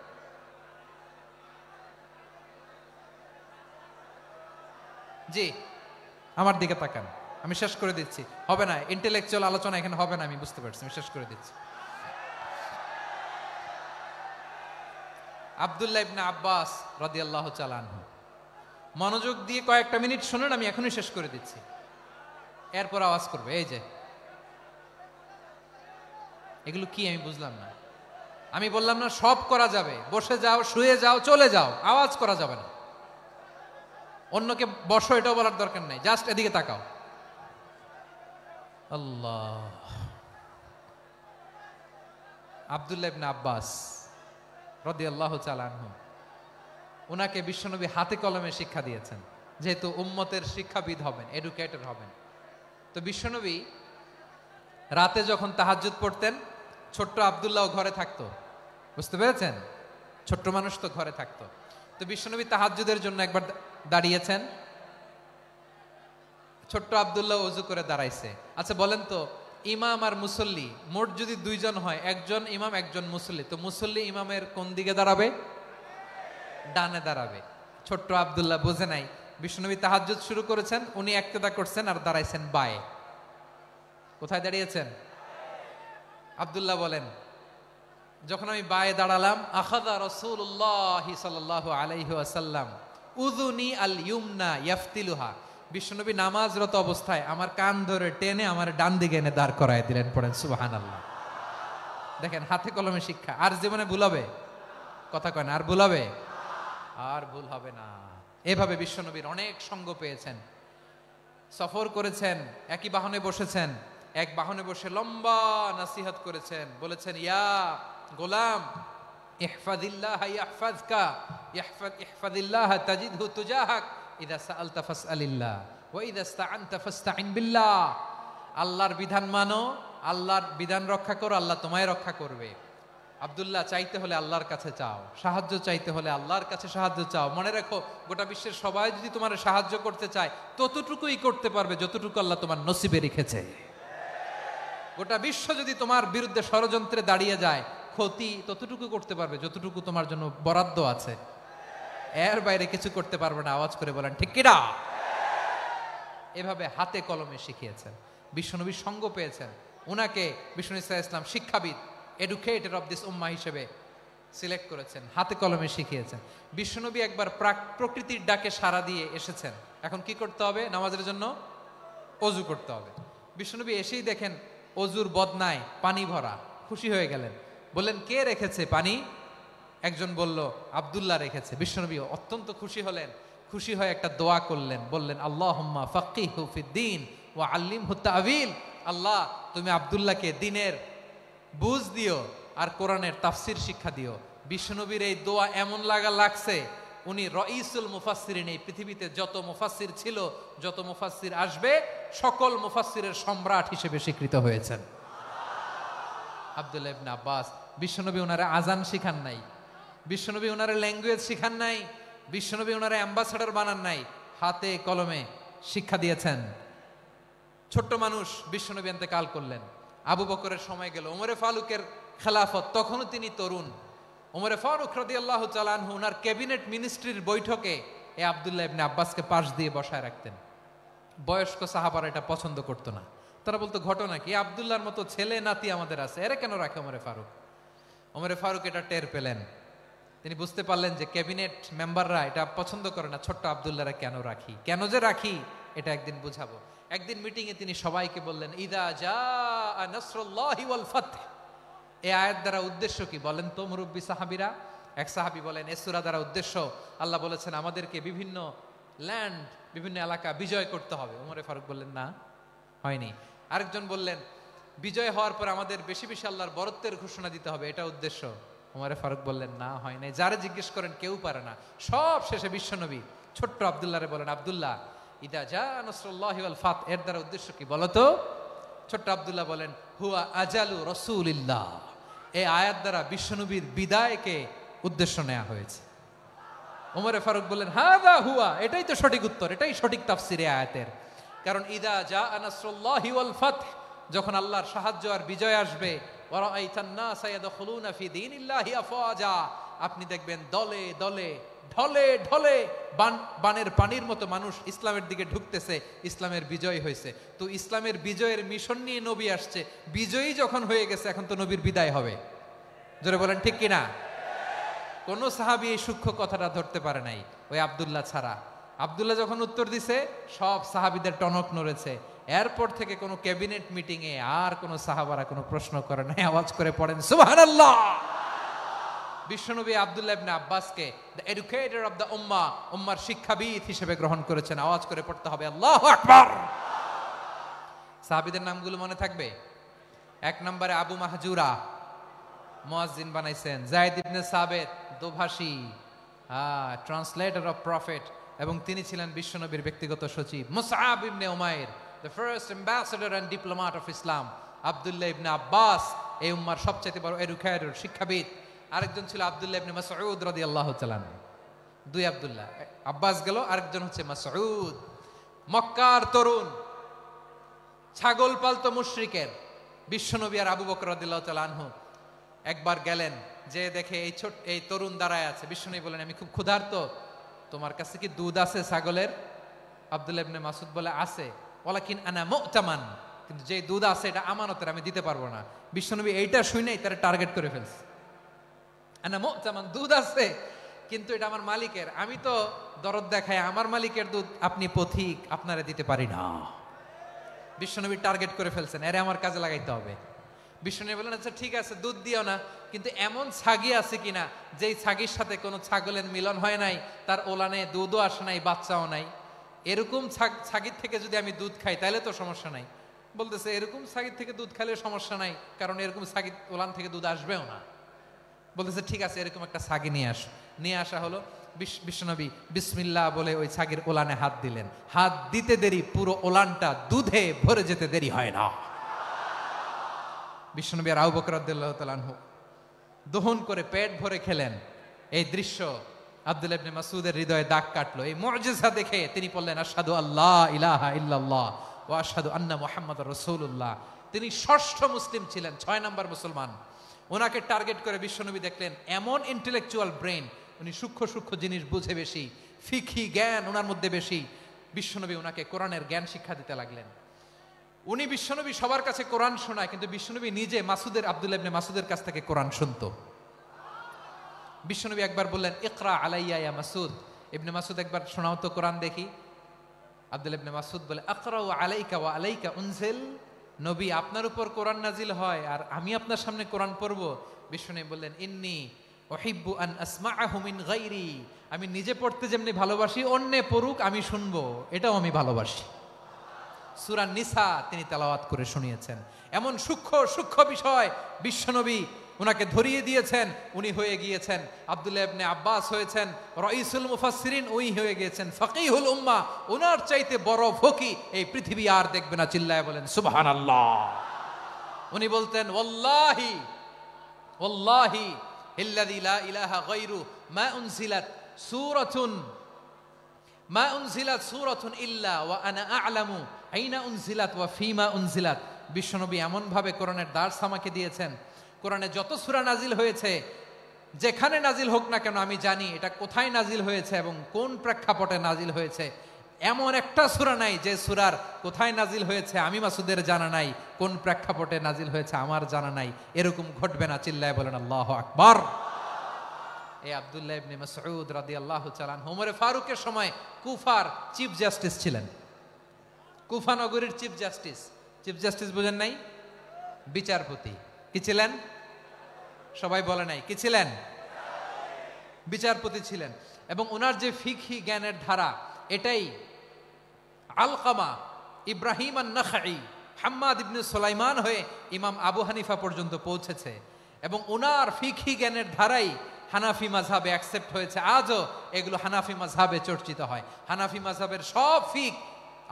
জি, আমার দিকে তাকান, আমি শেষ করে দিচ্ছি। হবে না, ইন্টেলেকচুয়াল আলোচনা এখানে হবে না, আমি বুঝতে পারছি, আমি শেষ করে দিচ্ছি। আব্দুল্লাহ ইবনে আব্বাস রাদিয়াল্লাহু তাআলা আনহু, মনোযোগ দিয়ে কয়েকটা মিনিট শুনুন, আমি এখনই শেষ করে দিচ্ছি। এরপর আওয়াজ করবে, এই যে এগুলো কি আমি বুঝলাম না। আমি বললাম না সব করা যাবে, বসে যাও, শুয়ে যাও, চলে যাও, আওয়াজ করা যাবে না। অন্যকে বসো এটাও বলার দরকার নাই, জাস্ট এদিকে তাকাও। আল্লাহ। আব্দুল্লাহ ইবনে আব্বাস রাদিয়াল্লাহু তাআলা আনহু, ওনাকে বিশ্বনবী হাতে কলমে শিক্ষা দিয়েছেন, যেহেতু উম্মতের শিক্ষাবিদ হবেন, এডুকেটর হবেন। তো বিশ্বনবী রাতে যখন তাহাজ্জুদ পড়তেন, ছোট্ট আব্দুল্লাহ ঘরে থাকতো। বুঝতে পেরেছেন? ছোট্ট মানুষ তো ঘরে থাকতো। তো বিশ্বনবী তাহাজ্জুদের জন্য একবার দাঁড়িয়েছেন, ছোট্ট আব্দুল্লাহ ওযু করে দাঁড়াইছে। আচ্ছা বলেন তো, ইমাম আর মুসল্লি মোট যদি 2 জন হয়, একজন ইমাম একজন মুসল্লি, তো মুসল্লি ইমামের কোন দিকে দাঁড়াবে? ডানে দাঁড়াবে। ছোট্ট আব্দুল্লাহ বোঝে নাই, বিশ্বনবী তাহাজ্জুদ শুরু করেছেন, উনি ইক্তেদা করছেন আর দাঁড়াইছেন বায়ে। কোথায় দাঁড়িয়েছেন? আব্দুল্লাহ বলেন, যখন আমি বায়ে দাঁড়ালাম, আখাযা রাসূলুল্লাহ সাল্লাল্লাহু আলাইহি ওয়াসাল্লাম উযুনি আল ইউমনা ইয়াফতিলুহা, বিশ্বনবী নামাজরত অবস্থায় আমার কান ধরে টেনে আমার ডান দিকে এনে দাঁড় করায় দিলেন। পড়েন সুবহানাল্লাহ। দেখেন হাতে কলমে শিক্ষা। আর জীবনে ভুলাবে? কথা কয় না, আর ভুলাবে? আর ভুল হবে না। এভাবে বিশ্বনবীর অনেক সঙ্গ পেয়েছেন, সফর করেছেন, একই বাহনে বসেছেন, এক বাহনে বসে লম্বা নাসিহত করেছেন, বলেছেন ইয়া গোলাম ইহফাদিল্লাহ ইয়াহফাজকা ইহফাদিল্লাহ তাজিদহু তুজাহাক ইযা সাআলতা ফাসআলিল্লাহ ওয়া ইযা ইসতাআনতা ফাসতাইন বিল্লাহ। আল্লাহর বিধান মানো, আল্লাহর বিধান রক্ষা করো, আল্লাহ তোমায় রক্ষা করবে। আব্দুল্লাহ, চাইতে হলে আল্লাহর কাছে চাও, সাহায্য চাইতে হলে আল্লাহর কাছে সাহায্য চাও। মনে রাখো, গোটা বিশ্বের সবাই যদি তোমার সাহায্য করতে চায় ততটুকুই করতে পারবে যতটুকু আল্লাহ তোমার নসিবে রেখেছে। গোটা বিশ্ব যদি তোমার বিরুদ্ধে ষড়যন্ত্রে দাঁড়িয়ে যায়, ক্ষতি ততটুকু করতে পারবে যতটুকু তোমার জন্য বরাদ্দ আছে, এর বাইরে কিছু করতে পারবে না। আওয়াজ করে বলেন ঠিক কিনা? এভাবে হাতে কলমে শিখিয়েছেন, বিশ্বনবীর সঙ্গ পেয়েছেন। উনাকে বিষ্ণু ইসলাম শিক্ষাবিদ, এডুকেটর অফ দিস উম্মাহ হিসেবে সিলেক্ট করেছেন, হাতে কলমে শিখিয়েছেন। বিশ্বনবী একবার প্রকৃতির ডাকে সাড়া দিয়ে এসেছেন। এখন কি করতে হবে? নামাজের জন্য অজু করতে হবে। বিশ্বনবী এসেই দেখেন অজুর বদনায় পানি ভরা, খুশি হয়ে গেলেন, বললেন কে রেখেছে পানি? একজন বলল আব্দুল্লাহ রেখেছে। বিশ্বনবী অত্যন্ত খুশি হলেন, খুশি হয়ে একটা দোয়া করলেন, বললেন আল্লাহুম্মা ফাক্কিহু ফিদ্দীন ওয়া আল্লিমহু তা'ওয়ীল। আল্লাহ, তুমি আব্দুল্লাহকে দ্বীনের বুঝ দিও আর কোরআনের তাফসির শিক্ষা দিও। বিশ্বনবীর এই দোয়া এমন লাগছে, উনি রাইসুল মুফাসসিরিন, এই পৃথিবীতে যত মুফাসসির ছিল, যত মুফাসসির আসবে, সকল মুফাসসিরের সম্রাট হিসেবে স্বীকৃত হয়েছেন আব্দুল্লাহ ইবনে আব্বাস। বিশ্বনবী ওনারে আজান শিখান নাই, বিশ্বনবী ওনারে ল্যাঙ্গুয়েজ শিখান নাই, বিশ্বনবী ওনারে অ্যাম্বাসাডর বানান নাই, হাতে কলমে শিক্ষা দিয়েছেন। ছোট্ট মানুষ বিশ্বনবী ইন্তেকাল করলেন, আবু বকরের সময় গেল, ওমরে ফারুকের খেলাফত, তখনও তিনি তরুণ। ওমরে ফারুক রাদিয়াল্লাহু তাআলা আনহু ওনার ক্যাবিনেট মিনিস্ট্রির বৈঠকে এই আব্দুল্লাহ ইবনে আব্বাসকে পাশ দিয়ে বসায় রাখতেন। বয়স্ক সাহাবারা এটা পছন্দ করতো না, তারা বলতো ঘটনা কি, আব্দুল্লাহর মতো ছেলে নাতি আমাদের আছে, এরা কেন রাখে ওমরে ফারুক? ওমরে ফারুক এটা টের পেলেন, তিনি বুঝতে পারলেন যে ক্যাবিনেট মেম্বাররা এটা পছন্দ করে না, ছোট্ট আব্দুল্লাহরা কেন রাখি, কেন যে রাখি এটা একদিন বুঝাবো। একদিন মিটিং এ তিনি সবাইকে বললেন ইদা জাআ নাসরুল্লাহি ওয়াল ফাতহ। এই আয়াত দ্বারা উদ্দেশ্য কি বলেন তো মুরব্বী সাহাবীরা? এক সাহাবী বলেন এই সূরা দ্বারা উদ্দেশ্য, আল্লাহ বলেছেন আমাদেরকে বিভিন্ন ল্যান্ড, বিভিন্ন এলাকা বিজয় করতে হবে। ওমরে ফারুক বললেন না, হয়নি। আরেকজন বললেন বিজয় হওয়ার পর আমাদের বেশি বেশি আল্লাহর বরত্বের ঘোষণা দিতে হবে, এটা উদ্দেশ্য। ওমরে ফারুক বললেন না, হয় নাই। যারা জিজ্ঞেস করেন কেউ পারে না। সব শেষে বিশ্বনবী ছোট্ট আব্দুল্লাহরে বলেন আব্দুল্লাহ ইদা জাআ নাসরুল্লাহি ওয়াল ফাতহ, এর দ্বারা উদ্দেশ্য কি বলো তো? ছোট্ট আব্দুল্লাহ বলেন হুয়া আজালু রাসূলিল্লাহ। এই আয়াত দ্বারা বিশ্বনবীর বিদায়কে উদ্দেশ্য নেওয়া হয়েছে। ওমরে ফারুক বললেন হাযা হুয়া, এটাই তো সঠিক উত্তর, এটাই সঠিক তাফসীর এই আয়াতের। কারণ ইদা জাআ নাসরুল্লাহি ওয়াল ফাতহ, যখন আল্লাহর সাহায্য আর বিজয় আসবে, ওয়া রাআইতান নাসা ইয়াদখুলুনা ফি দীনিল্লাহি আফওয়াজা, আপনি দেখবেন দলে দলে ঢলে ঢলে বানের পানির মতো মানুষ ইসলামের দিকে ঢুকতেছে, ইসলামের বিজয় হয়েছে। তো ইসলামের বিজয়ের মিশন নিয়ে নবী আসছে, বিজয়ী যখন হয়ে গেছে এখন তো নবীর বিদায় হবে। জোরে বলেন ঠিক কিনা? কোন সাহাবী এই সূক্ষ্ম কথাটা ধরতে পারে নাই, ওই আব্দুল্লাহ ছাড়া। আব্দুল্লাহ যখন উত্তর দিছে সব সাহাবীদের টনক নড়েছে। এরপর থেকে কোনো ক্যাবিনেট মিটিং এ আর কোনো সাহাবারা কোনো প্রশ্ন করে নাই, আওয়াজ করে পড়েন সুবহানাল্লাহ। বিশ্বনবী আব্দুল্লাহ ইবনে আব্বাসকে দ্য এডুকেটর অফ দ্য উম্মাহ, উম্মার শিক্ষাবিদ হিসেবে গ্রহণ করেছেন। আওয়াজ করে পড়তে হবে আল্লাহু আকবার। সাহাবীদের নামগুলো মনে থাকবে? এক নম্বরে আবু মাহজুরা, মুয়াজ্জিন বানাইছেন। যায়েদ ইবনে সাবিত, দোভাষী, ট্রান্সলেটর অফ প্রফেট, এবং তিনি ছিলেন বিশ্বনবীর ব্যক্তিগত সচিব। Musab ibn Umair, the first ambassador and diplomat of Islam. Abdullah ibn Abbas, এই উম্মার সবচেয়ে বড় এডুকেটর, শিক্ষাবিদ। আরেকজন ছিল আব্দুল্লাহ ইবনে মাসউদ রাদিয়াল্লাহু তাআলা। দুই আব্দুল্লাহ, আব্বাস গেল, আরেকজন হচ্ছে মাসউদ। মক্কার তরুণ, ছাগল পালতো মুশরিকের। বিশ্বনবী আর আবু বকর রাদিয়াল্লাহু তাআলা আনহু একবার গেলেন, যে দেখে এই তরুণ দাঁড়ায় আছে। বিশ্বনবী বলেন আমি খুব ক্ষুধার্ত, তোমার কাছে কি দুধ আছে ছাগলের? আব্দুল্লাহ ইবনে মাসউদ বলে আছে। ওয়ালাকিন আনা মুতামান, কিন্তু যে দুধ আছে এটা আমানতের, আমি দিতে পারবো না। বিশ্বনবী এইটা শুনেই তারা টার্গেট করে ফেলছে। আনা মুতামান, দুধ আছে কিন্তু এটা আমার মালিকের, আমি তো দরদ দেখাই, আমার মালিকের দুধ, আপনি পথিক, আপনারা দিতে পারি না। বিশ্বনবী টার্গেট করে ফেলছেন, এরে আমার কাজে লাগাইতে হবে। বিষ্ণু বললেন আচ্ছা ঠিক আছে দুধ দিও না, কিন্তু এমন ছাগি আছে কিনা যেই ছাগির সাথে কোনো ছাগলের মিলন হয় নাই, তার ওলানে দুধও আসে নাই, বাচ্চাও নাই, এরকম ছাগির থেকে যদি আমি দুধ খাই তাহলে তো সমস্যা নাই। বলতেছে এরকম ছাগির থেকে দুধ খাইলে সমস্যা নাই, কারণ এরকম ছাগির ওলান থেকে দুধ আসবেও না। বলতেছে ঠিক আছে এরকম একটা ছাগি নিয়ে আস। নিয়ে আসা হলো। বিশ্বনবী বিসমিল্লাহ বলে ওই ছাগির ওলানে হাত দিলেন। হাত দিতে দেরি, পুরো ওলানটা দুধে ভরে যেতে দেরি হয় না। বিশ্বনবী আর আবু বকর রাদিয়াল্লাহু তাআলা আনহু দহন করে পেট ভরে খেলেন। এই দৃশ্য আব্দুল্লাহ ইবনে মাসউদের হৃদয়ে দাগ কাটলো। এই মুজিজা দেখে তিনি বললেন আশহাদু আল্লা ইলাহা ইল্লাল্লাহ ওয়া আশহাদু আন্না মুহাম্মাদুর রাসূলুল্লাহ। তিনি ষষ্ঠ মুসলিম ছিলেন, 6 নম্বর মুসলমান। ওনাকে টার্গেট করে বিশ্বনবী দেখলেন এমন ইন্টেলেকচুয়াল ব্রেন, উনি সূক্ষ্ম সূক্ষ্ম জিনিস বুঝে বেশি, ফিকহি জ্ঞান ওনার মধ্যে বেশি। বিশ্বনবী ওনাকে কোরআনের জ্ঞান শিক্ষা দিতে লাগলেন। উনি বিশ্বনবী সবার কাছে কোরআন শোনায়, কিন্তু বিশ্বনবী নিজে আব্দুল্লাহ ইবনে মাসউদের কাছ থেকে কোরআন শুনতো। বিশ্বনবী একবার বললেন ইকরা আলাইয়া ইয়া মাসউদ। ইবনে মাসউদ একবার শোনাও তো কোরআন দেখি। আব্দুল্লাহ ইবনে মাসউদ বলে আকরাউ আলাইকা ওয়া আলাইকা উনজিল। নবী আপনার উপর কোরআন নাজিল হয় আর আমি আপনার সামনে কোরআন পড়ব। বিশ্বনবী বললেন ইন্নী উহিব্বু আন আসমাআহু মিন গায়রি। আমি নিজে পড়তে যেমনি ভালোবাসি, অন্যে পড়ুক আমি শুনবো, এটাও আমি ভালোবাসি। সূরা নিসা তিনি তেলাওয়াত করে শুনিয়েছেন। এমন সূক্ষ্ম সূক্ষ্ম বিষয় বিশ্বনবী উনাকে ধরিয়ে দিয়েছেন। উনি হয়ে গিয়েছেন আব্দুল্লাহ ইবনে আব্বাস হয়েছেন রাইসুল মুফাসসিরিন, উনি হয়ে গিয়েছেন ফাকিহুল উম্মাহ। ওনার চাইতে বড় ফকি এই পৃথিবী আর দেখবে না। চিল্লায় বলেন সুবহানাল্লাহ। উনি বলতেন ওয়াল্লাহি ওয়াল্লাহি ইল্লাযী লা ইলাহা গায়রু মা উনজিলাত সূরাতুন ইল্লা ওয়া আনা আ'লামু আইনা উনজিলাত ওয়া ফিমা উনজিলাত। বিশ্বনবী এমন ভাবে কোরআনের দার্স আমাকে দিয়েছেন, কোরআনে যত সূরা নাজিল হয়েছে, যেখানে নাজিল হোক না কেন আমি জানি এটা কোথায় নাজিল হয়েছে এবং কোন প্রেক্ষাপটে নাজিল হয়েছে। এমন একটা সূরা নাই যে সূরার কোথায় নাজিল হয়েছে আমি মাসুদের জানা নাই, কোন প্রেক্ষাপটে নাজিল হয়েছে আমার জানা নাই। এরকম ঘটবে না। চিল্লায় বলেন আল্লাহু আকবার। এই আব্দুল্লাহ ইবনে মাসউদ রাদিয়াল্লাহু তাআলা আনহু ওমর ফারুকের সময় কুফার চিফ জাস্টিস ছিলেন। কুফা নগরীর চিফ জাস্টিস। চিফ জাস্টিস বুঝেন নাই? বিচারপতি। কি ছিলেন? সবাই বলে নাই কি ছিলেন? বিচারপতি ছিলেন। এবং ওনার যে ফিকহি জ্ঞানের ধারা, এটাই আলকামা, ইব্রাহিম আন-নাখাই, হাম্মাদ ইবনে সুলাইমান হয়ে ইমাম আবু হানিফা পর্যন্ত পৌঁছেছে। এবং ওনার ফিকহি জ্ঞানের ধারাই হানাফি মাযহাবে অ্যাকসেপ্ট হয়েছে। আজও এগুলো হানাফি মাযহাবে চর্চিত হয়। হানাফি মাযহাবের সব ফিক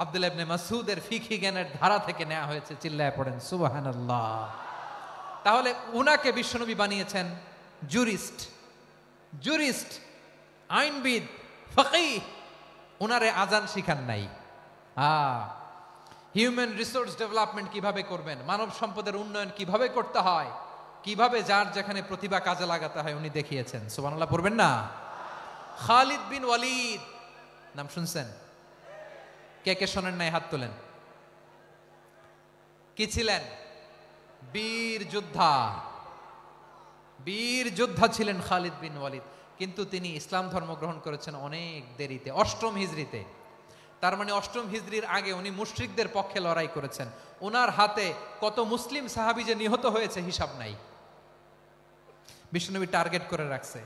আব্দুল্লাহ ইবনে মাসউদের ফিকহি জ্ঞানের ধারা থেকে নেওয়া হয়েছে। চিল্লায় পড়েন সুবহানাল্লাহ। তাহলে উনাকে বিশ্বনবী বানিয়েছেন জুরিস্ট, আইনবিদ, ফকিহ। উনারে আজান শিখান নাই। হিউম্যান রিসোর্স ডেভেলপমেন্ট কিভাবে করবেন, মানব সম্পদের উন্নয়ন কিভাবে করতে হয়, কিভাবে যার যেখানে প্রতিভা কাজে লাগাতে হয় উনি দেখিয়েছেন। সুবহানাল্লাহ পড়বেন না? খালিদ বিন ওয়ালিদ নাম শুনছেন? কে কে শোনেন নাই হাত তোলেন। কি ছিলেন? বীর যোদ্ধা ছিলেন খালিদ বিন ওয়ালিদ। কিন্তু তিনি ইসলাম ধর্ম গ্রহণ করেছেন অনেক দেরিতে, 8ম হিজরিতে। তার মানে 8ম হিজরির আগে উনি মুশরিকদের পক্ষে লড়াই করেছেন। ওনার হাতে কত মুসলিম সাহাবী যে নিহত হয়েছে হিসাব নাই। বিশ্বনবী টার্গেট করে রাখছে,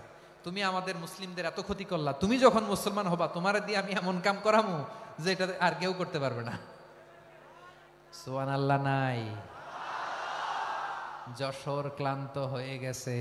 তুমি আমাদের মুসলিমদের এত ক্ষতি করলা, তুমি যখন মুসলমান হবা তোমার দিয়ে আমি এমন কাম করামু যে এটা আর কেউ করতে পারবে না। সুবহানাল্লাহ নাই? যশোর ক্লান্ত হয়ে গেছে।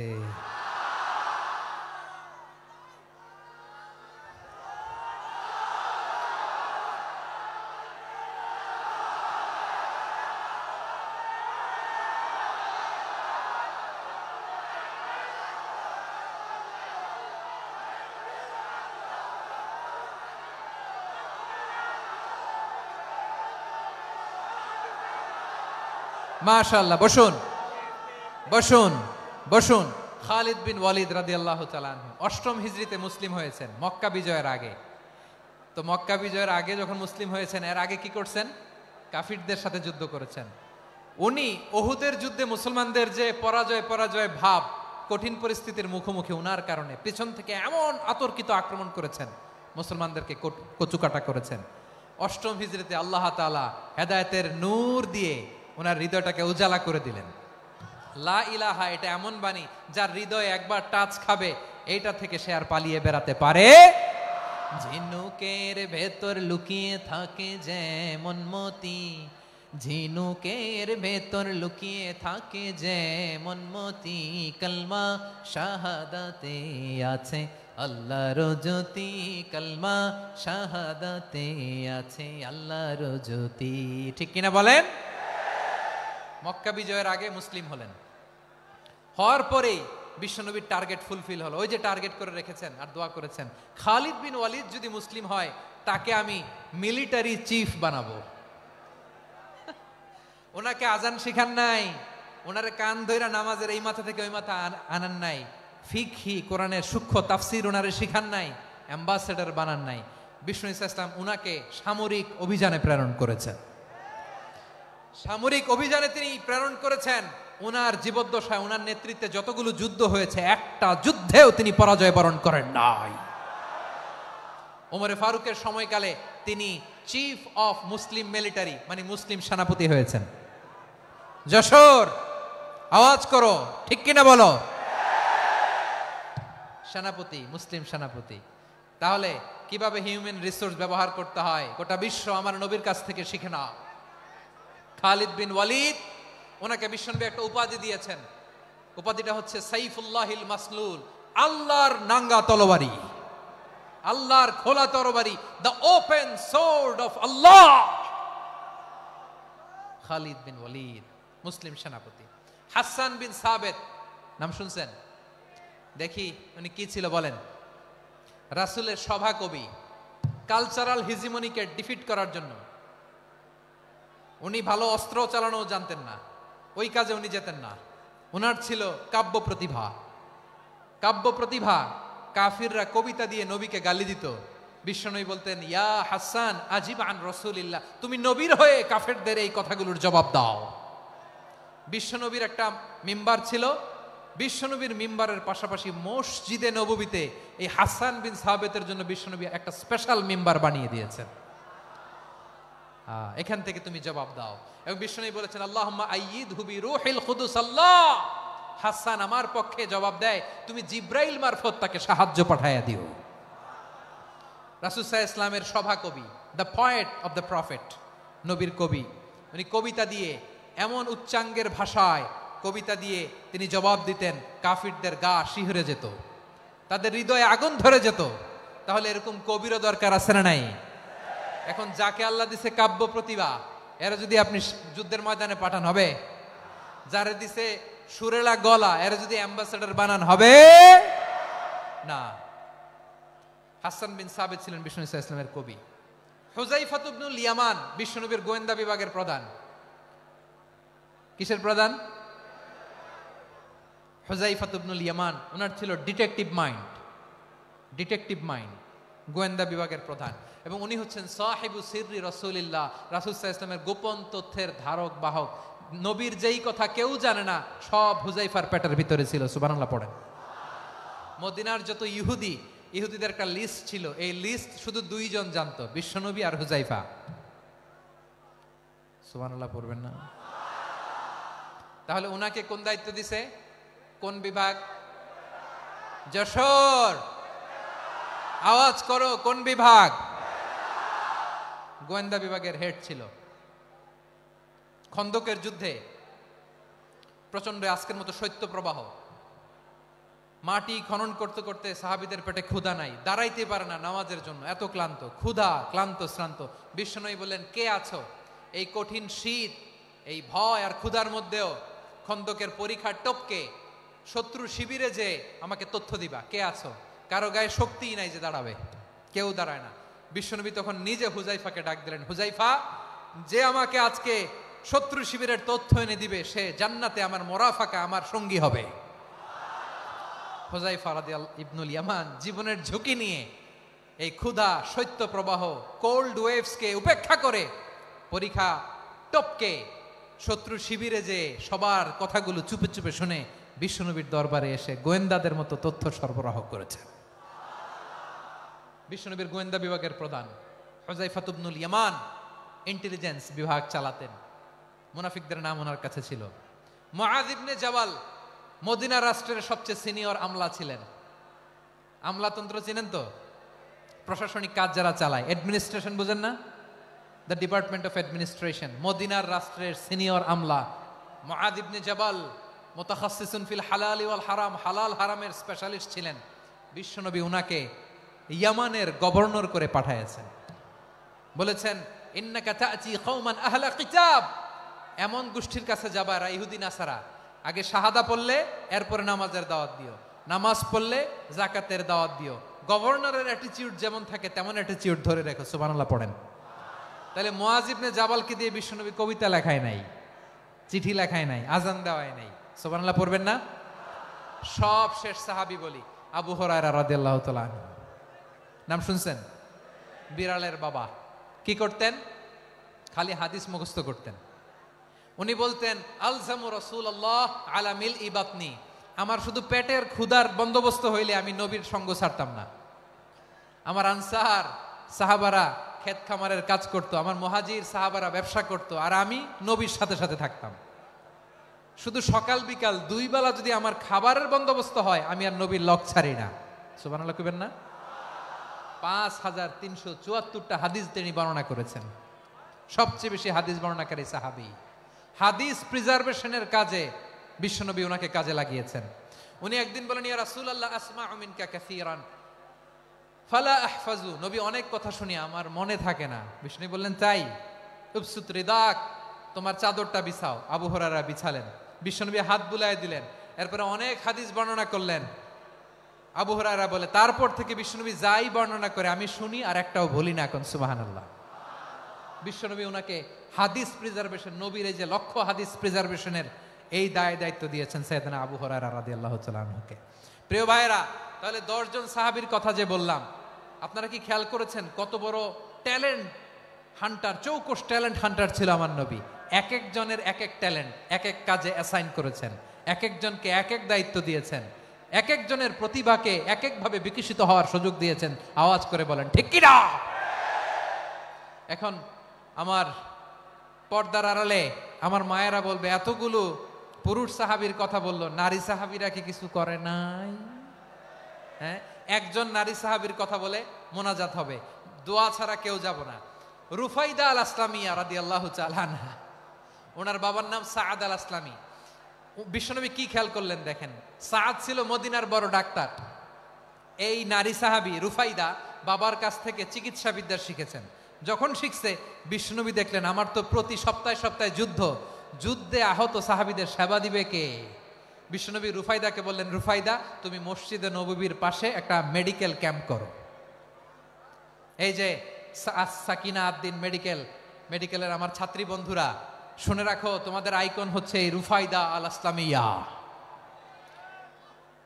মাশাআল্লাহ। বসুন বসুন বসুন। খালিদ বিন ওয়ালিদ রাদিয়াল্লাহু তাআলা আনহু 8ম হিজরিতে মুসলিম হয়েছেন, মক্কা বিজয়ের আগে। তো মক্কা বিজয়ের আগে যখন মুসলিম হয়েছেন, এর আগে কি করছেন? কাফিরদের সাথে যুদ্ধ করেছেন। উনি উহুদের যুদ্ধে মুসলমানদের যে পরাজয় ভাব, কঠিন পরিস্থিতির মুখোমুখি উনার কারণে পেছন থেকে এমন আতর্কিত আক্রমণ করেছেন, মুসলমানদেরকে কচুকাটা করেছেন। 8ম হিজরিতে আল্লাহ তাআলা হেদায়েতের নূর দিয়ে ওনার হৃদয়টাকে উজালা করে দিলেন। লা ইলাহা এটা এমন বাণী যার হৃদয়ে একবার টাচ খাবে, এইটা থেকে সে আর পালিয়ে বেড়াতে পারে। ঝিনুকের ভেতর লুকিয়ে থাকে যেমন মতি, ঝিনুকের ভেতর লুকিয়ে থাকে যেমন মতি, কলমা শাহাদাতে আছে আল্লাহর জ্যোতি, কলমা শাহাদাতে আছে আল্লাহর জ্যোতি। ঠিক কিনা বলেন? মক্কা বিজয়ের আগে মুসলিম হলেন, হওয়ার পরেই বিশ্বনবীর টার্গেট ফুলফিল হলো। ওই যে টার্গেট করে রেখেছেন আর দোয়া করেছেন, খালিদ বিন ওয়ালিদ যদি মুসলিম হয় তাকে আমি মিলিটারি চিফ বানাবো। ওনাকে আজান শিখান নাই, ওনারে কান ধইরা নামাজের এই মাথা থেকে ওই মাথা আনান নাই, ফিকহি কোরআনের সূক্ষ্ম তাফসীর ওনারে শিখান নাই, অ্যাম্বাসেডর বানান নাই। বিষ্ণু ইসলাম উনাকে সামরিক অভিযানে প্রেরণ করেছেন। সামরিক অভিযানে তিনি প্রেরণ করেছেন। উনার জীবদ্দশায় উনার নেতৃত্বে যতগুলো যুদ্ধ হয়েছে একটা যুদ্ধেও তিনি পরাজয় বরণ করেন নাই। ওমরে ফারুকের সময়কালে তিনি চিফ অফ মুসলিম মিলিটারি মানে মুসলিম সেনাপতি হয়েছেন। যশোর আওয়াজ করো, ঠিক কিনা বলো? সেনাপতি, মুসলিম সেনাপতি। তাহলে কিভাবে হিউম্যান রিসোর্স ব্যবহার করতে হয় গোটা বিশ্ব আমার নবীর কাছ থেকে শিখে নাও। খালিদ বিন ওয়ালিদ, ওনাকে বিশ্বনবী একটা উপাধি দিয়েছেন। উপাধিটা হচ্ছে সাইফুল্লাহিল মাসলুল, আল্লাহর নাঙ্গা তরবারি, আল্লাহর খোলা তরবারি, দ্য ওপেন সোর্ড অফ আল্লাহ। খালিদ বিন ওয়ালিদ মুসলিম সেনাপতি। হাসান বিন সাবেত নাম শুনছেন? দেখি উনি কি ছিল বলেন। রাসূলের সভা কবি, কালচারাল হিজিমনিকে ডিফিট করার জন্য উনি ভালো অস্ত্র চালানো জানতেন না, ওই কাজে উনি যেতেন না। ওনার ছিল কাব্য প্রতিভা। কাব্য প্রতিভা, কাফিররা কবিতা দিয়ে নবীকে গালি দিত। বিশ্বনবী বলতেন, ইয়া হাসান আজিব আন রাসূলিল্লাহ, তুমি নবীর হয়ে কাফেরদের এই কথাগুলোর জবাব দাও। বিশ্বনবীর একটা মিম্বার ছিল, বিশ্বনবীর মিম্বারের পাশাপাশি মসজিদে নববীতে এই হাসান বিন সাবেতের জন্য বিশ্বনবী একটা স্পেশাল মিম্বার বানিয়ে দিয়েছেন। এখান থেকে তুমি জবাব দাও। এবং বিশ্বনবী বলেছেন, আল্লাহুম্মা আইয়িদহু বিরূহিল কুদুস, আল্লাহ হাসান আমার পক্ষে জবাব দেয়, তুমি জিব্রাইল মারফত তাকে সাহায্য পাঠায়া দিও। রাসূল সাল্লাল্লাহু আলাইহি ইসলামের সভা কবি, the poet of the prophet, নবীর কবি। উনি কবিতা দিয়ে এমন উচ্চাঙ্গের ভাষায় কবিতা দিয়ে তিনি জবাব দিতেন, কাফিরদের গা শিহরে যেত, তাদের হৃদয়ে আগুন ধরে যেত। তাহলে এরকম কবিরও দরকার আছে না নাই? এখন যাকে আল্লাহ দিছে কাব্য প্রতিভা, এরা যদি আপনি যুদ্ধের ময়দানে পাঠান হবে? যারে দিছে সুরেলা গলা, এরা যদি অ্যাম্বাসেডর বানান হবে না। হাসান বিন সাবেত ছিলেন বিষ্ণু ইসলামের কবি। হুযায়ফা ইবনুল ইয়ামান বিশ্বনবীর গোয়েন্দা বিভাগের প্রধান। কিসের প্রধান? হুযায়ফা ইবনুল ইয়ামান। ওনার ছিল ডিটেকটিভ মাইন্ড, ডিটেকটিভ মাইন্ড, গোয়েন্দা বিভাগের প্রধান। এবং উনি হচ্ছেন সাহিবু সিররি রাসূলিল্লাহ, রাসূল সাল্লাল্লাহু আলাইহি ওয়াসাল্লামের গোপন তথ্যের ধারক বাহক। নবীর যেই কথা কেউ জানে না, সব হুযায়ফার পেটের ভিতরে ছিল। সুবহানাল্লাহ পড়েন। মদিনার যত ইহুদিদের একটা লিস্ট ছিল, এই লিস্ট শুধু দুইজন জানতো, বিশ্বনবী আর হুযায়ফা। সুবহানাল্লাহ পড়বেন না? তাহলে উনাকে কোন দায়িত্ব দিছে? কোন বিভাগ? যশোর আওয়াজ করো, কোন বিভাগ? গোয়েন্দা বিভাগের হেড ছিল। খন্দকের যুদ্ধে প্রচন্ড আজকের মতো শৈত্য প্রবাহ, মাটি খনন করতে করতে সাহাবীদের পেটে ক্ষুধা নাই, দাঁড়াইতে পারে না নামাজের জন্য, এত ক্লান্ত, ক্ষুধা, ক্লান্ত, শ্রান্ত। বিশ্বনবী বললেন, কে আছো? এই কঠিন শীত, এই ভয় আর ক্ষুধার মধ্যেও খন্দকের পরীক্ষার টপকে শত্রু শিবিরে যে আমাকে তথ্য দিবা, কে আছো? কারো গায়ে শক্তিই নাই যে দাঁড়াবে, কেউ দাঁড়ায় না। বিশ্বনবী তখন নিজে হুযায়ফাকে ডাক দিলেন, হুযায়ফা, যে আমাকে আজকে শত্রু শিবিরের তথ্য এনে দিবে, সে জান্নাতে আমার মোরাফাকা, আমার সঙ্গী হবে। হুযায়ফা রাদিয়াল্লাহু ইবনুল ইয়ামান জীবনের ঝুঁকি নিয়ে এই ক্ষুধা, শৈত্য প্রবাহ, কোল্ড ওয়েভসকে উপেক্ষা করে পরীক্ষা টপকে শত্রু শিবিরে যে সবার কথাগুলো চুপে চুপে শুনে বিশ্বনবীর দরবারে এসে গোয়েন্দাদের মতো তথ্য সরবরাহ করেছে। বিশ্বনবীর গোয়েন্দা বিভাগের প্রধান হুযায়ফা ইবনুল ইয়ামান ইন্টেলিজেন্স বিভাগ চালাতেন। মুনাফিকদের নাম ওনার কাছে ছিল। মুআয ইবনে জাবাল মদিনা রাষ্ট্রের সবচেয়ে সিনিয়র আমলা ছিলেন। আমলাতন্ত্র চিনেন তো? প্রশাসনিক কাজ যারা চালায়, অ্যাডমিনিস্ট্রেশন বুঝেন না? The department of administration. মদিনার রাষ্ট্রের সিনিয়র আমলা মুআয ইবনে জাবাল মুতাখাসসিসুন ফিল হালাল ওয়াল হারাম, হালাল হারামের স্পেশালিস্ট ছিলেন। বিশ্বনবী উনাকে ইয়ামানের গভর্নর করে পাঠাইছেন। বলেছেন, ইন্নাকা তা'তি কওমান আহলা কিতাব, এমন গোষ্ঠীর কাছে যাবা এরা ইহুদি নাসারা, আগে শাহাদা পড়লে এরপরে নামাজের দাওয়াত দিও, নামাজ পড়লে যাকাতের দাওয়াত দিও। গভর্নরের অ্যাটিটিউড যেমন থাকে তেমন অ্যাটিটিউড ধরে রেখো। সুবহানাল্লাহ পড়েন। তাহলে মুআয ইবনে জাবালকে দিয়ে বিশ্বনবী কবিতা লেখায় নাই, চিঠি লেখায় নাই, আজান দেওয়ায় নাই। সুবহানাল্লাহ পড়বেন না? সব শেষ সাহাবী বলি আবু হুরায়রা রাদিয়াল্লাহু তাআলা আনহু, নাম শুনছেন? বিড়ালের বাবা। কি করতেন? খালি হাদিস মুখস্থ করতেন। উনি বলতেন, আলজামু রাসূলুল্লাহ আলা মিল ইবাতনি, আমার শুধু পেটের ক্ষুধার বন্দোবস্ত হইলে আমি নবীর সঙ্গ ছাড়তাম না। আমার আনসার সাহাবারা ক্ষেত খামারের কাজ করতো, আমার মুহাজির সাহাবারা ব্যবসা করতো, আর আমি নবীর সাথে সাথে থাকতাম। শুধু সকাল বিকাল দুই বেলা যদি আমার খাবারের বন্দোবস্ত হয়, আমি আর নবীর লক ছাড়ি না। সুবহানাল্লাহ কইবেন না? 5374টা হাদিস তিনি বর্ণনা করেছেন। সবচেয়ে বেশি হাদিস বর্ণনাকারী সাহাবী। হাদিস প্রিজার্ভেশনের কাজে বিশ্বনবী ওনাকে কাজে লাগিয়েছেন। উনি একদিন বলেন, ইয়া রাসূলুল্লাহ আসমাউ মিনকা কাসীরান ফালা আহফাজু, নবী অনেক কথা শুনি আমার মনে থাকে না। বিষ্ণু বললেন, তাই? উবসুত রিদাক, তোমার চাদরটা বিছাও। আবু হুরায়রা বিছালেন, বিশ্বনবী হাত বুলায় দিলেন, এরপরে অনেক হাদিস বর্ণনা করলেন। আবু হুরায়রা বলে, তারপর থেকে বিশ্বনবী যাই বর্ণনা করে আমি শুনি আর একটাও ভুলি না। এখন সুবহানাল্লাহ। বিশ্বনবী ওনাকে হাদিস প্রিজার্ভেশন, নবীর এই যে লক্ষ্য হাদিস প্রিজার্ভেশনের এই দায়িত্ব দিয়েছেন সাইয়েদনা আবু হুরায়রা রাদিয়াল্লাহু তাআলা আনহুকে। প্রিয় ভাইরা, তাহলে 10 জন সাহাবীর কথা যে বললাম, আপনারা কি খেয়াল করেছেন কত বড় ট্যালেন্ট হান্টার, চৌকস ট্যালেন্ট হান্টার ছিল আমার নবী। এক একজনের এক এক ট্যালেন্ট, এক এক কাজে অ্যাসাইন করেছেন, এক একজনকে এক এক দায়িত্ব দিয়েছেন, এক একজনের প্রতিভাকে এক একভাবে বিকশিত হওয়ার সুযোগ দিয়েছেন। আওয়াজ করে বলেন ঠিক কি না? এখন আমার পর্দার আড়ালে আমার মায়েরা বলবে, এতগুলো পুরুষ সাহাবীর কথা বললো, নারী সাহাবীরা কি কিছু করে নাই? হ্যাঁ, একজন নারী সাহাবীর কথা বলে মোনাজাত হবে, দোয়া ছাড়া কেউ যাব না। রুফাইদা আল আসলামিয়া রাদিয়াল্লাহু তাআলা আনহা, ওনার বাবার নাম সাআদ আল আসলামি। বিশ্বনবী কি খেয়াল করলেন দেখেন, সাআদ ছিল মদিনার বড় ডাক্তার। এই নারী সাহাবী রুফাইদা বাবার কাছ থেকে চিকিৎসা বিদ্যা শিখেছেন। যখন শিখছে, বিশ্বনবী দেখলেন আমার তো প্রতি সপ্তাহে সপ্তাহে যুদ্ধে আহত সাহাবীদের সেবা দিবে কে? বিশ্বনবী রুফাইদাকে বললেন, রুফাইদা তুমি মসজিদে নববীর পাশে একটা মেডিকেল ক্যাম্প করো। এই যে সাকিনা আদ্দিন মেডিকেলের আমার ছাত্রী বন্ধুরা, শুনে রাখো, তোমাদের আইকন হচ্ছে এই রুফাইদা আল আসলামিয়া।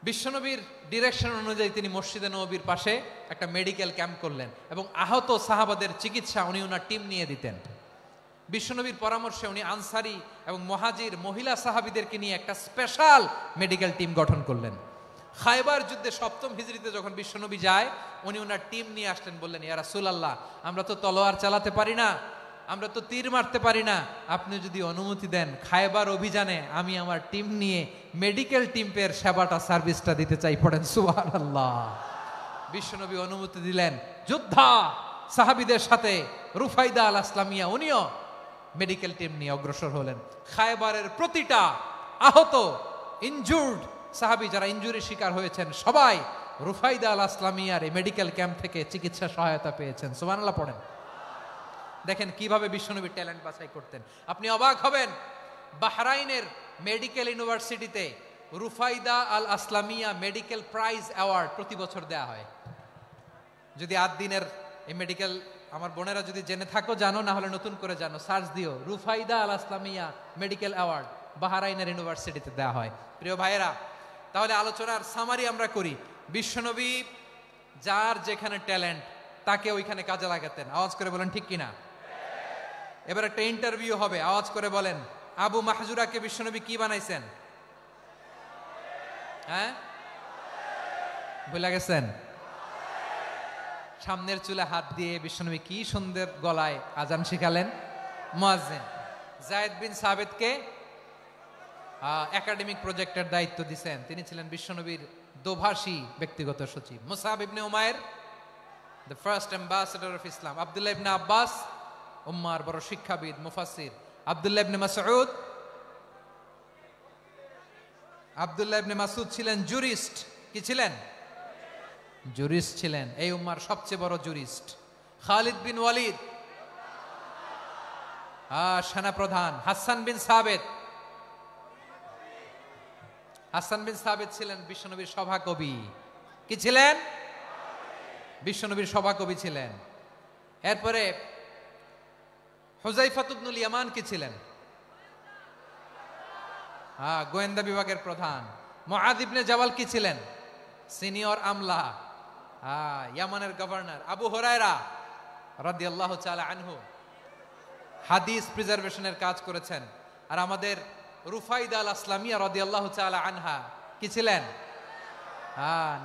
বিশ্বনবীর ডিরেকশন অনুযায়ী তিনি মসজিদে নববীর পাশে একটা মেডিকেল ক্যাম্প করলেন এবং আহত সাহাবাদের চিকিৎসা উনি ওনার টিম নিয়ে দিতেন। বিশ্বনবীর পরামর্শে উনি আনসারি এবং মুহাজির মহিলা সাহাবীদেরকে নিয়ে একটা স্পেশাল মেডিকেল টিম গঠন করলেন। খায়বার যুদ্ধে 7ম হিজরিতে যখন বিশ্বনবী যায়, উনি ওনার টিম নিয়ে আসলেন, বললেন, ইয়া রাসূলুল্লাহ, আমরা তো তলোয়ার চালাতে পারি না, আমরা তো তীর মারতে পারি না, আপনি যদি অনুমতি দেন খায়বার অভিযানে আমি আমার টিম নিয়ে মেডিকেল টিমের সেবাটা সার্ভিসটা দিতে চাই। পড়েন সুবহানাল্লাহ। বিশ্বনবী অনুমতি দিলেন, যোদ্ধা সাহাবীদের সাথে রুফাইদা আল আসলামিয়া উনিও মেডিকেল টিম নিয়ে অগ্রসর হলেন। খায়বারের প্রতিটা আহত ইনজুর্ড সাহাবী যারা ইনজুরির শিকার হয়েছেন, সবাই রুফাইদা আল আসলামিয়ার এই মেডিকেল ক্যাম্প থেকে চিকিৎসা সহায়তা পেয়েছেন। সুবহানাল্লাহ পড়েন। দেখেন কিভাবে বিশ্বনবী ট্যালেন্ট বাছাই করতেন। আপনি অবাক হবেন, বাহরাইনের মেডিকেল ইউনিভার্সিটিতে রুফাইদা আল আসলামিয়া মেডিকেল প্রাইজ অ্যাওয়ার্ড প্রতি বছর দেয়া হয়। যদি দিনের এই মেডিকেল আমার বোনেরা যদি জেনে থাকো জানো, না হলে নতুন করে জানো, সার্চ দিও রুফাইদা আল আসলামিয়া মেডিকেল অ্যাওয়ার্ড, বাহরাইনের ইউনিভার্সিটিতে দেয়া হয়। প্রিয় ভাইয়েরা, তাহলে আলোচনার সামারি আমরা করি। বিশ্বনবী যার যেখানে ট্যালেন্ট তাকে ওইখানে কাজে লাগাতেন। আওয়াজ করে বলেন ঠিক কিনা? এবার একটা ইন্টারভিউ হবে, আওয়াজ করে বলেন, আবু মাহজুরাকে বিশ্বনবী কি বানাইছেন? হ্যাঁ, ভুলে গেছেন? সামনের চুলে হাত দিয়ে বিশ্বনবী কি সুন্দর গলায় আজান শিখালেন। মুয়াজ্জিন। যায়েদ বিন সাবিতকে একাডেমিক প্রজেক্টের দায়িত্ব দিয়েছেন। তিনি ছিলেন বিশ্বনবীর দোভাষী ব্যক্তিগত সচিব। Musab ibn Umair, the first ambassador of Islam. Abdullah ibn Abbas, উম্মার বড় শিক্ষাবিদ, মুফাসসির। আব্দুল্লাহ ইবনে মাসউদ, আব্দুল্লাহ ইবনে মাসউদ ছিলেন জুরিস্ট। কি ছিলেন? জুরিস্ট ছিলেন, এই উম্মার সবচেয়ে বড় জুরিস্ট। খালিদ বিন ওয়ালিদ, সেনাপ্রধান। হাসান বিন সাবেত, হাসান বিন সাবেত ছিলেন বিশ্বনবীর সভাকবি। কি ছিলেন? বিশ্বনবীর সভাকবি ছিলেন। এরপরে হুযায়ফা ইবনুল ইয়ামান কি ছিলেন? গোয়েন্দা বিভাগের প্রধান। মুআয ইবনে জাবাল কি ছিলেন? সিনিয়র আমলা, ইয়ামানের গভর্নর। আবু হুরায়রা রাদিয়াল্লাহু তাআলা আনহু হাদিস প্রিজার্ভেশনের কাজ করেছেন। আর আমাদের রুফাইদা আল আসলামিয়া রাদিয়াল্লাহু তাআলা আনহা কি ছিলেন?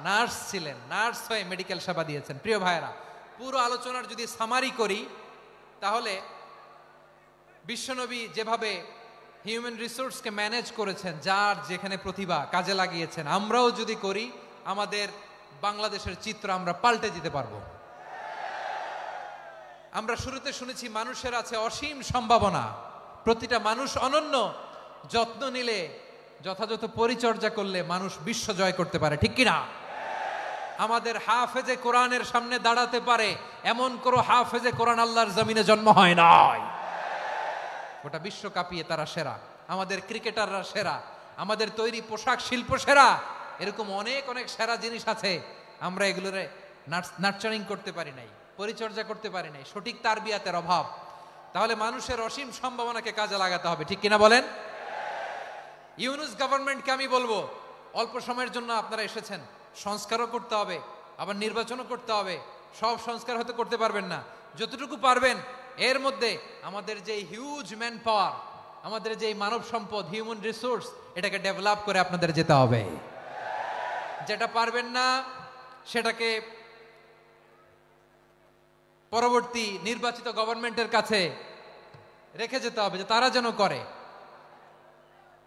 নার্স ছিলেন। নার্স হয়ে মেডিকেল সেবা দিয়েছেন। প্রিয় ভাইরা, পুরো আলোচনার যদি সামারি করি তাহলে বিশ্বনবী যেভাবে হিউম্যান রিসোর্সকে ম্যানেজ করেছেন, যার যেখানে প্রতিভা কাজে লাগিয়েছেন, আমরাও যদি করি আমাদের বাংলাদেশের চিত্র আমরা পাল্টে দিতে পারবো। আমরা শুরুতে শুনেছি মানুষের আছে অসীম সম্ভাবনা, প্রতিটা মানুষ অনন্য, যত্ন নিলে, যথাযথ পরিচর্যা করলে মানুষ বিশ্ব জয় করতে পারে, ঠিক কিনা? আমাদের হাফেজে কোরআনের সামনে দাঁড়াতে পারে এমন কোন হাফেজে কোরআন আল্লাহর জমিনে জন্ম হয় নাই। গোটা বিশ্ব কাঁপিয়ে তারা সেরা। আমাদের ক্রিকেটাররা সেরা, আমাদের তৈরি পোশাক শিল্প সেরা। এরকম অনেক অনেক সেরা জিনিস আছে, আমরা এগুলোরে নার্চারিং করতে পারি নাই, পরিচর্যা করতে পারি নাই, সঠিক তারবিয়াতের অভাব। তাহলে মানুষের অসীম সম্ভাবনাকে কাজে লাগাতে হবে, ঠিক কিনা বলেন? ইউনুস গভর্নমেন্টকে আমি বলবো, অল্প সময়ের জন্য আপনারা এসেছেন, সংস্কারও করতে হবে, আবার নির্বাচনও করতে হবে। সব সংস্কার হয়তো করতে পারবেন না, যতটুকু পারবেন এর মধ্যে আমাদের যে হিউজ ম্যান পাওয়ার, আমাদের যে মানব সম্পদ, হিউম্যান রিসোর্স, এটাকে ডেভেলপ করে আপনাদের যেতে হবে। যেটা পারবেন না সেটাকে পরবর্তী নির্বাচিত গভর্নমেন্টের কাছে রেখে যেতে হবে, যে তারা যেন করে,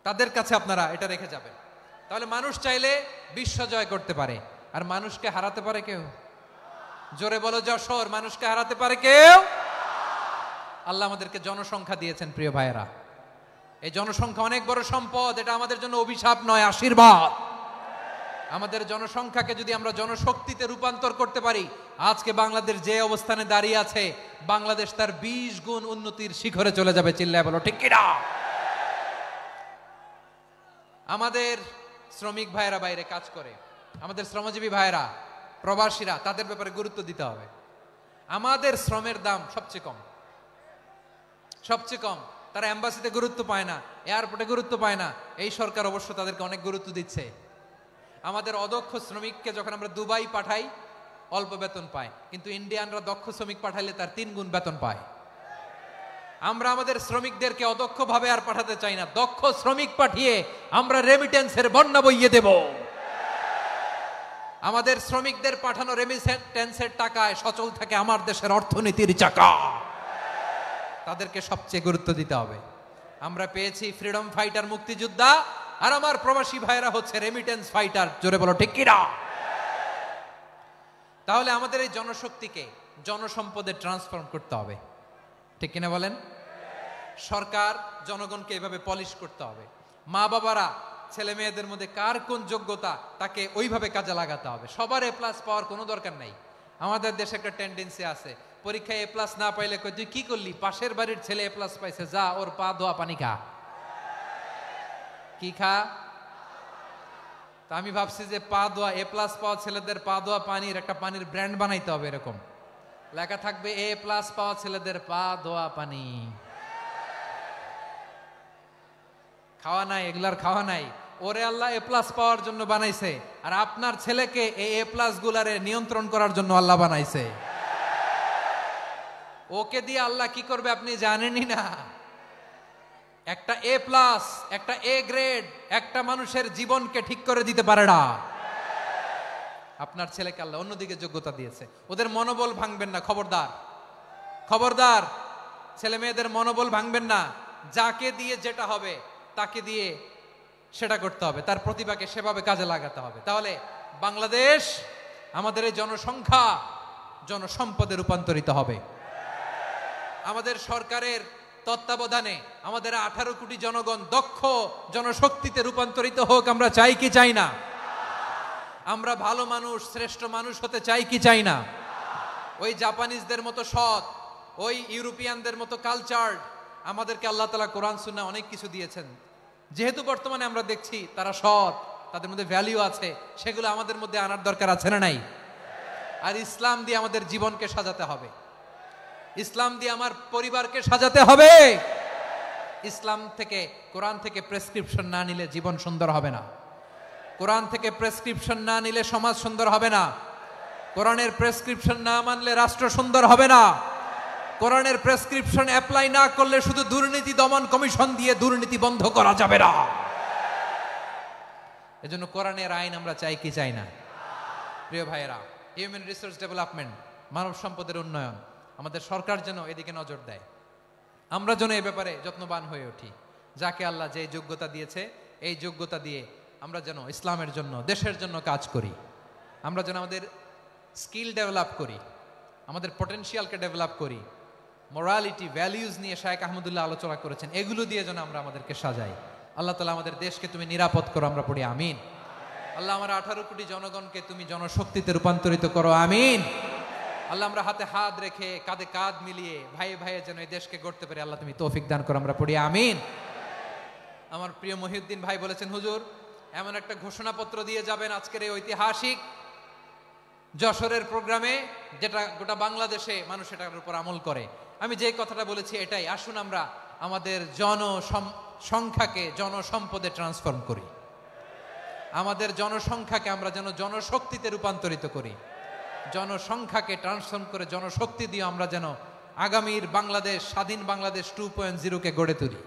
তাদের কাছে আপনারা এটা রেখে যাবেন। তাহলে মানুষ চাইলে বিশ্ব জয় করতে পারে। আর মানুষকে হারাতে পারে কেউ? জোরে বলো যশোর, মানুষকে হারাতে পারে কেউ? আল্লাহ আমাদেরকে জনসংখ্যা দিয়েছেন প্রিয় ভাইয়েরা। এই জনসংখ্যা অনেক বড় সম্পদ, এটা আমাদের জন্য অভিশাপ নয়, আশীর্বাদ। আমাদের জনসংখ্যাকে যদি আমরা জনশক্তিতে রূপান্তর করতে পারি, আজকে বাংলাদেশ যে অবস্থানে দাঁড়িয়ে আছে, বাংলাদেশ তার 20 গুণ উন্নতির শিখরে চলে যাবে। চিল্লায় বলো ঠিক কিনা? আমাদের শ্রমিক ভাইয়েরা বাইরে কাজ করে, আমাদের শ্রমজীবী ভাইয়েরা, প্রবাসীরা, তাদের ব্যাপারে গুরুত্ব দিতে হবে। আমাদের শ্রমের দাম সবচেয়ে কম, সবচেয়ে কম। তারা এম্বাসিতে গুরুত্ব পায় না, এয়ারপোর্টে গুরুত্ব পায় না। এই সরকার অবশ্য তাদেরকে অনেক গুরুত্ব দিচ্ছে। আমাদের অদক্ষ শ্রমিককে যখন আমরা দুবাই পাঠাই, অল্প বেতন পায়, কিন্তু ইন্ডিয়ানরা দক্ষ শ্রমিক পাঠাইলে তার 3 গুণ বেতন পায়। আমরা আমাদের শ্রমিকদেরকে অদক্ষ ভাবে আর পাঠাতে চাই না, দক্ষ শ্রমিক পাঠিয়ে আমরা রেমিটেন্সের বন্যা বইয়ে দেব। আমাদের শ্রমিকদের পাঠানো রেমিটেন্সের টাকায় সচল থাকে আমার দেশের অর্থনীতির চাকা। তাদেরকে সবচেয়ে গুরুত্ব দিতে হবে। আমরা পেয়েছি ফ্রিডম ফাইটার, মুক্তিযোদ্ধা, আর আমার প্রবাসী ভাইরা হচ্ছে রেমিটেন্স ফাইটার। জোরে বলো ঠিক কিনা? তাহলে আমাদের এই জনশক্তিকে জনসম্পদে ট্রান্সফর্ম করতে হবে, ঠিক কিনা বলেন? সরকার জনগণকে এভাবে পলিশ করতে হবে। মা বাবারা ছেলে মেয়েদের মধ্যে কার কোন যোগ্যতা, তাকে ওইভাবে কাজে লাগাতে হবে। সবার A+ পাওয়ার কোনো দরকার নাই। আমাদের দেশে একটা টেন্ডেন্সি আছে, পরীক্ষায় A+ না পাইলে কই তুই কি করলি, পাশের বাড়ির ছেলে A+ পাইছে, যা ওর পা ধোয়া পানি খা। কি খা? তা আমি ভাবছি যে পা ধোয়া, A+ পাওয়া ছেলেদের পা ধোয়া পানির একটা পানির ব্র্যান্ড বানাইতে হবে। এরকম লেখা থাকবে, A+ পাওয়া ছেলেদের পা ধোয়া পানি। খাওয়া নাই, এগুলার খাওয়া নাই। ওরে আল্লাহ A+ পাওয়ার জন্য বানাইছে, আর আপনার ছেলেকে এই A+ গুলারে নিয়ন্ত্রণ করার জন্য আল্লাহ বানাইছে। ওকে দিয়ে আল্লাহ কি করবে আপনি জানেনই না। একটা A+, একটা A গ্রেড একটা মানুষের জীবনকে ঠিক করে দিতে পারে না। আপনার ছেলেকে আল্লাহ অন্যদিকে যোগ্যতা দিয়েছে। ওদের মনোবল ভাঙবেন না, খবরদার, খবরদার। ছেলে মেয়েদের মনোবল ভাঙবেন না। যাকে দিয়ে যেটা হবে তাকে দিয়ে সেটা করতে হবে, তার প্রতিভাকে সেভাবে কাজে লাগাতে হবে। তাহলে বাংলাদেশ আমাদের এই জনসংখ্যা জনসম্পদে রূপান্তরিত হবে। আমাদের সরকারের তত্ত্বাবধানে আমাদের 18 কোটি জনগণ দক্ষ জনশক্তিতে রূপান্তরিত হোক, আমরা চাই কি চাই না? আমরা ভালো মানুষ, শ্রেষ্ঠ মানুষ হতে চাই কি চাই না? ওই জাপানিজদের মতো সৎ, ওই ইউরোপিয়ানদের মতো কালচার, আমাদেরকে আল্লাহ তাআলা কোরআন সুন্নাহ অনেক কিছু দিয়েছেন। যেহেতু বর্তমানে আমরা দেখছি তারা সৎ, তাদের মধ্যে ভ্যালু আছে, সেগুলো আমাদের মধ্যে আনার দরকার আছে না নাই? আর ইসলাম দিয়ে আমাদের জীবনকে সাজাতে হবে, ইসলাম দিয়ে আমার পরিবারকে সাজাতে হবে। ইসলাম থেকে, কোরআন থেকে প্রেসক্রিপশন না নিলে জীবন সুন্দর হবে না। কোরআন থেকে প্রেসক্রিপশন না নিলে সমাজ সুন্দর হবে না। কোরআনের প্রেসক্রিপশন না মানলে রাষ্ট্র সুন্দর হবে না। কোরআনের প্রেসক্রিপশন অ্যাপ্লাই না করলে শুধু দুর্নীতি দমন কমিশন দিয়ে দুর্নীতি বন্ধ করা যাবে না। এজন্য কোরআনের আইন আমরা চাই কি চাই না? প্রিয় ভাইয়েরা, হিউম্যান রিসোর্স ডেভেলপমেন্ট, মানব সম্পদের উন্নয়ন, আমাদের সরকার যেন এদিকে নজর দেয়। আমরা যেন এই ব্যাপারে যত্নবান হয়ে উঠি। যাকে আল্লাহ যে যোগ্যতা দিয়েছে, এই যোগ্যতা দিয়ে আমরা যেন ইসলামের জন্য, দেশের জন্য কাজ করি। আমরা যেন আমাদের স্কিল ডেভেলপ করি, আমাদের পটেনশিয়ালকে ডেভেলপ করি। মোরালিটি, ভ্যালিউজ নিয়ে শায়েখ আহমদুল্লাহ আলোচনা করেছেন, এগুলো দিয়ে যেন আমরা আমাদেরকে সাজাই। আল্লাহ তাআলা আমাদের দেশকে তুমি নিরাপদ করো, আমরা পড়ি আমিন। আল্লাহ আমার 18 কোটি জনগণকে তুমি জনশক্তিতে রূপান্তরিত করো, আমিন। আল্লাহ আমরা হাতে হাত রেখে, কাঁধে কাঁধ মিলিয়ে, ভাইয়ে ভাইয়ে যেন এই দেশকে গড়তে পারি, আল্লাহ তুমি তৌফিক দান করো, আমরা পড়ি আমিন। আমার প্রিয় মহিউদ্দিন ভাই বলেছেন, হুজুর এমন একটা ঘোষণাপত্র দিয়ে যাবেন আজকের এই ঐতিহাসিক যশোরের প্রোগ্রামে, যেটা গোটা বাংলাদেশে মানুষ এটার উপর আমল করে। আমি যে কথাটা বলেছি এটাই, আসুন আমরা আমাদের জনসংখ্যাকে জনসম্পদে ট্রান্সফর্ম করি। আমাদের জনসংখ্যাকে আমরা যেন জনশক্তিতে রূপান্তরিত করি। জনসংখ্যাকে ট্রান্সফর্ম করে জনশক্তি দিয়ে আমরা যেন আগামীর বাংলাদেশ, স্বাধীন বাংলাদেশ 2.0 কে গড়ে তুলি।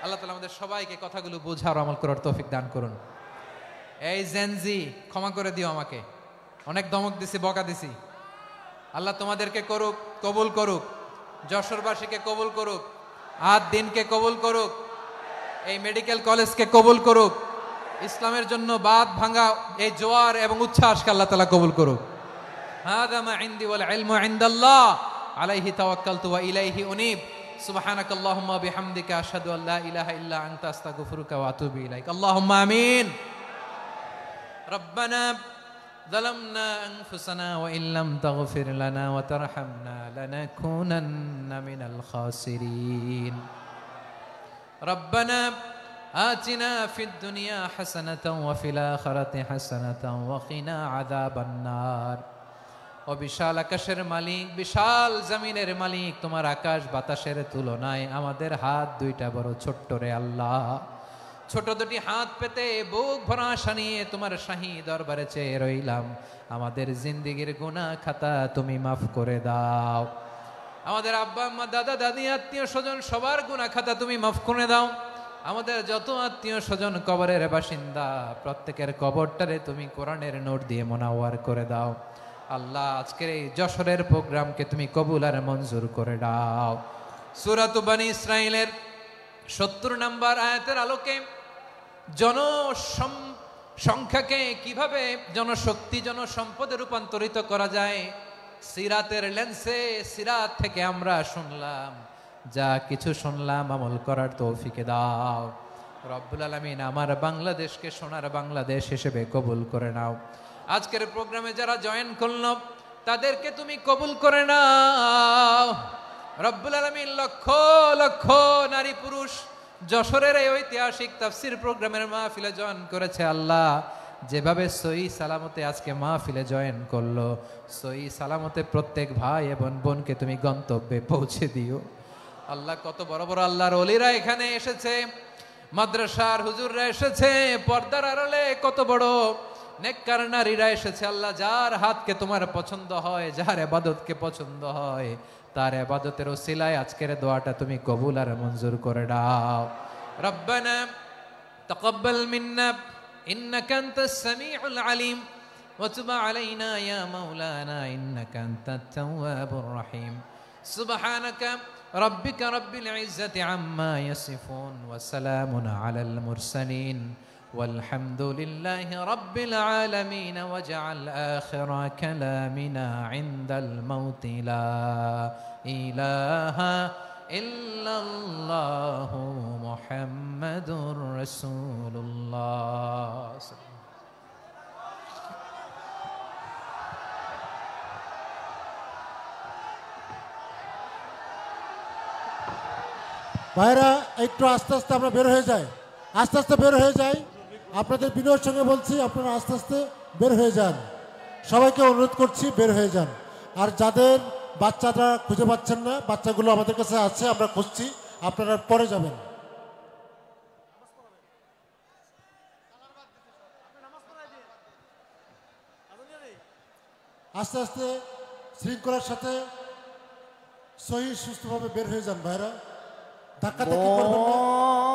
আল্লাহ তাআলা আমাদের সবাইকে কথাগুলো বোঝার, আমল করার তৌফিক দান করুন। এই জেনজি, ক্ষমা করে দিও আমাকে, অনেক ধমক দিছি, বকা দিছি। আল্লাহ তোমাদেরকে করুক, কবুল করুক, যশোরবাসীকে কবুল করুক, আদ দিনকে কবুল করুক, এই মেডিকেল কলেজকে কবুল করুক, ইসলামের জন্য বাদ ভাঙা এই জোয়ার এবং উচ্ছ্বাসকে আল্লাহ তাআলা কবুল করুক। হাদা মা ইনদি ওয়াল ইলমু ইনদাল্লাহ আলাইহি তাওয়াক্কালতু ওয়া ইলাইহি উনীব। সুবহানাকাল্লাহুম্মা ওয়া বিহামদিকা আশহাদু আল্লা ইলাহা ইল্লা আনতা আস্তাগফিরুকা ওয়া আতুবু ইলাইক। আল্লাহুম্মা আমিন। রব্বানা ظلمنا أنفسنا وإن لم تغفر لنا وترحمنا لنكونن من الخاسرين. ربنا آتنا في الدنيا حسنة وفي الآخرة حسنة وقنا عذاب النار. ও বিশাল আকাশের মালিক, বিশাল জমিনের মালিক, তোমার আকাশ বাতাসের তুলনায় আমাদের হাত দুইটা বড় ছোট্ট রে আল্লাহ। ছোট দুটি হাত পেতে বুক ভরা আশা নিয়ে তোমার শাহী দরবারে চেয়ে রইলাম। আমাদের জিন্দেগির গুনাহ খাতা তুমি মাফ করে দাও। আমাদের আব্বা আম্মা, দাদা দাদি, আত্মীয় স্বজন সবার গুনাহ খাতা তুমি মাফ করে দাও। আমাদের যত আত্মীয় স্বজন কবরের বাসিন্দা, প্রত্যেকের কবরটারে তুমি কোরআনের নূর দিয়ে মুনাওয়ার করে দাও। আল্লাহ আজকের এই যশোরের প্রোগ্রামকে তুমি কবুল আর মঞ্জুর করে দাও। সূরাত বনী ইসরাঈলের 70 নম্বর আয়াতের আলোকে জনসংখ্যাকে কিভাবে জনশক্তি, জনসম্পদে রূপান্তরিত করা যায়, সিরাতের লেন্সে, সিরাত থেকে আমরা শুনলাম, যা কিছু শুনলাম আমল করার তৌফিক দাও রব্বুল আলামিন। আমার বাংলাদেশকে সোনার বাংলাদেশ হিসেবে কবুল করে নাও। আজকের প্রোগ্রামে যারা জয়েন করলো তাদেরকে তুমি কবুল করে নাও রব্বুল আলামিন। লক্ষ লক্ষ নারী পুরুষ যশোরের এই ঐতিহাসিক তাফসীর প্রোগ্রামের মাহফিলে জয়েন করেছে। আল্লাহ যেভাবে সহি সালামতে আজকে মাহফিলে জয়েন করলো, সহি সালামতে প্রত্যেক ভাই এবং বোনকে তুমি গন্তব্যে পৌঁছে দিও। আল্লাহ কত বড় বড় আল্লাহর ওলিরা এখানে এসেছে, মাদ্রাসার হুজুররা এসেছে, পর্দার আড়ালে কত বড় নেককার নারীরা এসেছে। আল্লাহ যার হাতকে তোমার পছন্দ হয়, যার ইবাদতকে পছন্দ হয়, তার ইবাদতের ওসিলায় আজকের দোয়াটা তুমি কবুল আর মঞ্জুর করে দাও। রব্বানা তাকাব্বাল মিন্না ইন্নাকা আনতাস সামিউল আলিম ওয়া তুব আলাইনা ইয়া মাওলানা ইন্নাকা আনতাত তাওয়াবুর রহিম। সুবহানাকা রাব্বিকা রাব্বিল ইজ্জাতি আম্মা ইয়াসিফুন ওয়া সালামুন আলাল মুরসালিন والحمد لله رب العالمين واجعل آخر كلامنا عند الموت لا إله إلا الله محمد رسول الله. ভাইরা একটু আস্তে আস্তে আমরা বের হয়ে যাই, আস্তে আস্তে বের হয়ে যাই। আপনাদের বিনয়ের সঙ্গে বলছি আপনারা আস্তে আস্তে বের হয়ে যান, সবাইকে অনুরোধ করছি বের হয়ে যান। আর যাদের বাচ্চারা খুঁজে পাচ্ছেন না, বাচ্চাগুলো আমাদের কাছে আছে, আমরা খুঁজছি, আপনারা পরে যাবেন। আস্তে আস্তে শৃঙ্খলার সাথে সহি সুস্থভাবে বের হয়ে যান ভাইরা, ধাক্কাধাক্কি করবেন না।